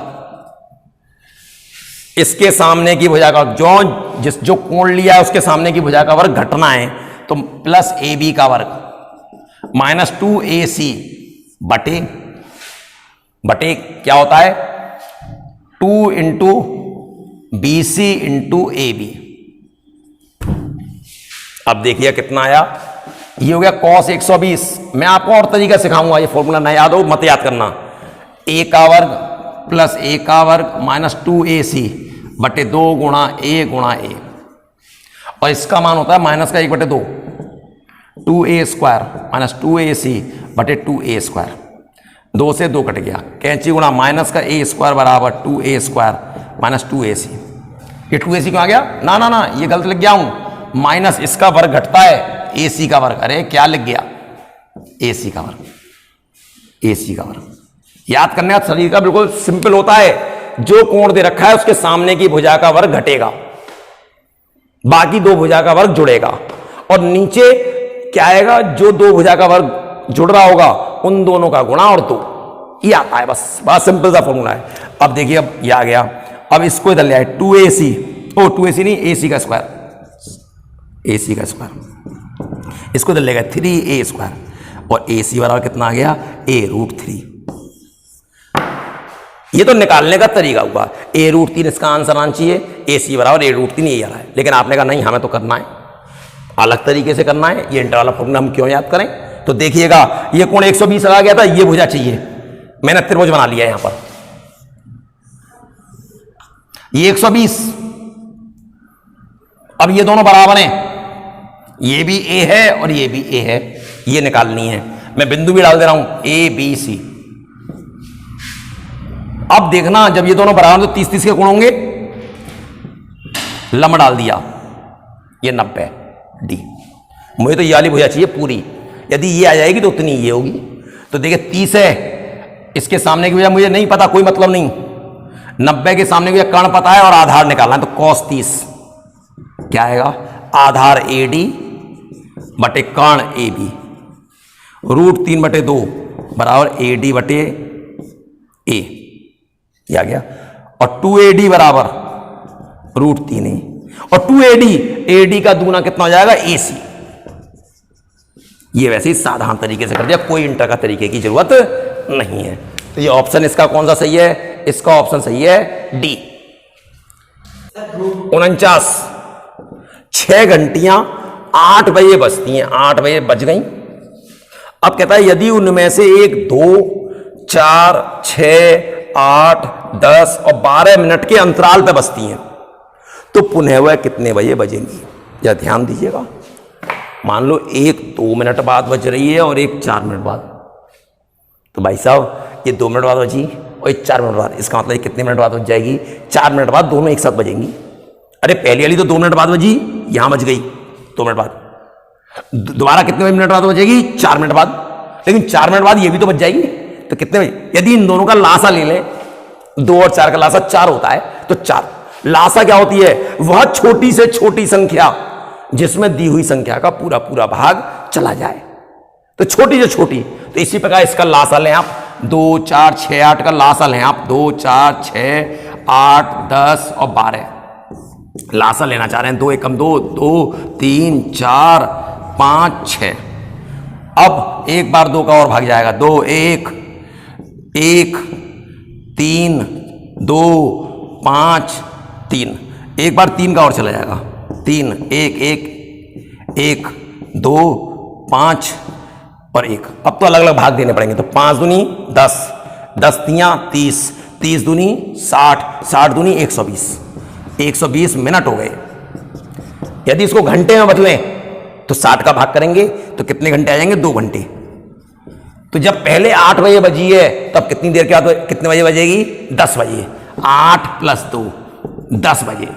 [SPEAKER 1] इसके सामने की भुजा का जो कोण लिया है उसके सामने की भुजा का वर्ग घटना है, तो प्लस AB का वर्ग माइनस 2AC बटे क्या होता है? 2 × BC × AB। अब देखिए कितना आया, ये हो गया cos 120। मैं आपको और तरीका सिखाऊंगा, ये फॉर्मूला ना याद हो मत याद करना। a का वर्ग प्लस a का वर्ग माइनस 2AC बटे 2 × a × a, और इसका मान होता है माइनस का 1/2, 2a² माइनस 2ac बटे 2a²। 2 से 2 कट गया, कैंची गुणा माइनस का a² बराबर 2a² माइनस 2ac। ये 2ac क्यों आ गया? ना ना ना, ये गलत लिख गया हूं, माइनस इसका वर्ग घटता है ac का वर्ग। अरे क्या लिख गया? ac का वर्ग, ac का वर्ग। याद करने का तरीका बिल्कुल सिंपल होता है, जो कोण दे रखा है उसके सामने की भुजा का वर्ग घटेगा, बाकी दो भुजा का वर्ग जुड़ेगा, और नीचे क्या आएगा? जो दो भुजा का वर्ग जुड़ रहा होगा उन दोनों का गुणा और 2, ये आता है। बस बड़ा सिंपल सा फॉर्मूला है। अब देखिए, अब ये आ गया। अब इसको इधर ले आए, 2ac, 2ac नहीं, ac का स्क्वायर, ac का स्क्वायर, इसको इधर ले गए 3a², और ac बराबर कितना आ गया? a√3। ये तो निकालने का तरीका हुआ, a√3 इसका आंसर आना चाहिए, ac बराबर a√3 यही आ रहा है। लेकिन आपने कहा नहीं, हमें तो करना है अलग तरीके से करना है, ये इंटरवल फॉर्मूला हम क्यों याद करें? तो देखिएगा, ये कोण 120 आ गया था, ये भुजा चाहिए, मैंने त्रिभुज बना लिया यहां पर, ये 120। अब ये दोनों बराबर हैं, ये भी a है और ये भी a है, ये निकालनी है। मैं बिंदु भी डाल दे रहा हूं, a b c। अब देखना, जब ये दोनों बराबर तो 30-30 के कोण होंगे, लंब डाल दिया, ये 90 d। मुझे तो ये वाली भुजा चाहिए पूरी, यदि ये आ जाएगी तो उतनी ये होगी। तो देखिए 30 है, इसके सामने की भुजा मुझे नहीं पता, कोई मतलब नहीं, 90 के सामने की कर्ण पता है और आधार निकालना है, तो cos 30 क्या आएगा? आधार AD बटे कर्ण AB, √3 बटे 2 बराबर AD बटे A, ये आ गया। और 2AD बराबर √3a, और 2AD का दूना कितना हो जाएगा? AC। ये वैसे ही साधारण तरीके से कर दिया, कोई इंटर का तरीके की जरूरत नहीं है। तो ये ऑप्शन इसका कौन सा सही है? इसका ऑप्शन सही है डी। 49, 6 घंटियां 8 बजे बजती हैं, 8 बजे बज गई। अब कहता है यदि उनमें से 1, 2, 4, 6, 8, 10 और 12 मिनट के अंतराल पर बजती हैं, तो पुनः वह कितने बजे बजेंगी? या ध्यान दीजिएगा, मान लो 1 2 मिनट बाद बज रही है और 1 4 मिनट बाद, तो भाई साहब ये 2 मिनट बाद बजी और 1 4 मिनट बाद, इसका मतलब कितने मिनट बाद बज जाएगी? 4 मिनट बाद दोनों एक साथ बजेंगी। अरे पहली वाली तो 2 मिनट बाद बजी, यहां बज गई 2 मिनट बाद, दोबारा कितने मिनट बाद बजेगी? 4 मिनट बाद, लेकिन 4 मिनट बाद ये भी तो बज जाएगी, तो कितने बजे? यदि इन दोनों का लासा ले लें, 2 और 4 का लासा 4 होता है, तो 4। लासा क्या होती है? वह छोटी से छोटी संख्या जिसमें दी हुई संख्या का पूरा पूरा भाग चला जाए, तो छोटी से छोटी। तो इसी प्रकार इसका लासा लें आप, 2 4 6 8 का लासा लें आप, 2 4 6 8 10 और 12 लासा लेना चाह रहे हैं। 2 एकम 2, 2 3 4 5 6। अब एक बार 2 का और भाग जाएगा, 2 1 1 3 2 5 3, एक बार 3 का और चला जाएगा, 3 1 1 1 2 5 और 1। अब तो अलग अलग भाग देने पड़ेंगे, तो 5 दूनी 10, 10 तियां 30, 30 दूनी 60, 60 दूनी 120, 120 मिनट हो गए। यदि इसको घंटे में बदलें तो 60 का भाग करेंगे तो कितने घंटे आ जाएंगे? 2 घंटे। तो जब पहले 8 बजे बजी है तब कितनी देर के बाद कितने बजे बजेगी? 10 बजे। 8 + 2 10 बजे।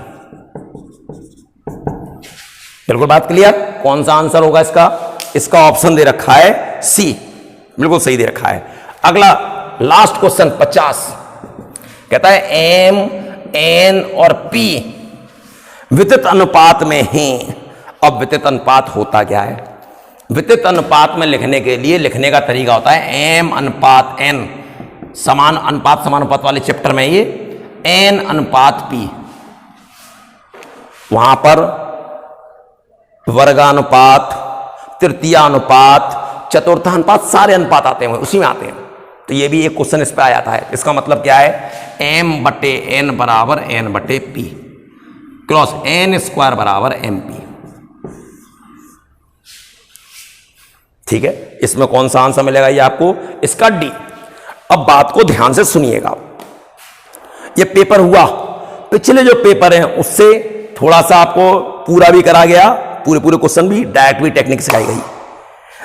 [SPEAKER 1] बिल्कुल बात क्लियर? कौन सा आंसर होगा इसका? इसका ऑप्शन दे रखा है सी, बिल्कुल सही दे रखा है। अगला लास्ट क्वेश्चन 50 कहता है एम एन और पी वितरित अनुपात में हैं। अब वितरित अनुपात होता क्या है? वितरित अनुपात में लिखने के लिए लिखने का तरीका होता है एम अनुपात एन, समान अनुपात समानुपात वाले चैप्टर में ये एन अनुपात पी, वहां पर वर्गानुपात, तृतीयानुपात, चतुर्थानुपात सारे अनुपात आते हैं, उसी में आते हैं। तो ये भी एक क्वेश्चन इस पे आ जाता है। इसका मतलब क्या है? m/n बराबर n/p, क्रॉस n² बराबर mp। ठीक है, इसमें कौन सा आंसर मिलेगा ये आपको? इसका डी। अब बात को ध्यान से सुनिएगा, ये पेपर हुआ, पिछले जो पेपर हैं उससे थोड़ा सा आपको पूरा भी करा गया, पूरे पूरे क्वेश्चन भी, डायरेक्ट भी टेक्निक सिखाई गई।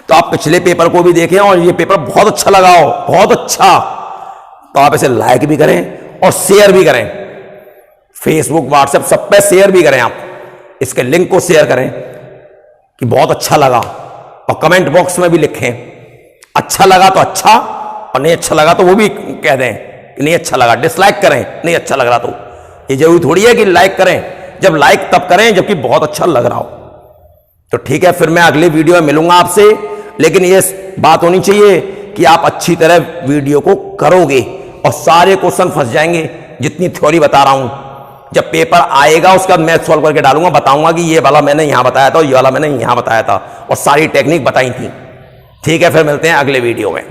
[SPEAKER 1] तो आप पिछले पेपर को भी देखें और ये पेपर बहुत अच्छा लगा हो, बहुत अच्छा, तो आप इसे लाइक भी करें और शेयर भी करें, फेसबुक व्हाट्सएप सब पे शेयर भी करें। आप इसके लिंक को शेयर करें कि बहुत अच्छा लगा, और कमेंट बॉक्स में भी लिखें अच्छा लगा तो अच्छा, और नहीं अच्छा लगा तो वो भी कह दें कि नहीं अच्छा लगा, डिसलाइक करें नहीं अच्छा लग रहा तो। ये जरूरी थोड़ी है कि लाइक करें, जब लाइक तब करें जबकि बहुत अच्छा लग रहा हो। तो ठीक है, फिर मैं अगले वीडियो में मिलूंगा आपसे, लेकिन ये बात होनी चाहिए कि आप अच्छी तरह वीडियो को करोगे और सारे क्वेश्चन फंस जाएंगे जितनी थ्योरी बता रहा हूं। जब पेपर आएगा उसके बाद मैथ सॉल्व करके डालूंगा, बताऊंगा कि ये वाला मैंने यहां बताया था और ये वाला मैंने यहां बताया था, और सारी टेक्निक बताई थी। ठीक है, फिर मिलते हैं अगले वीडियो में।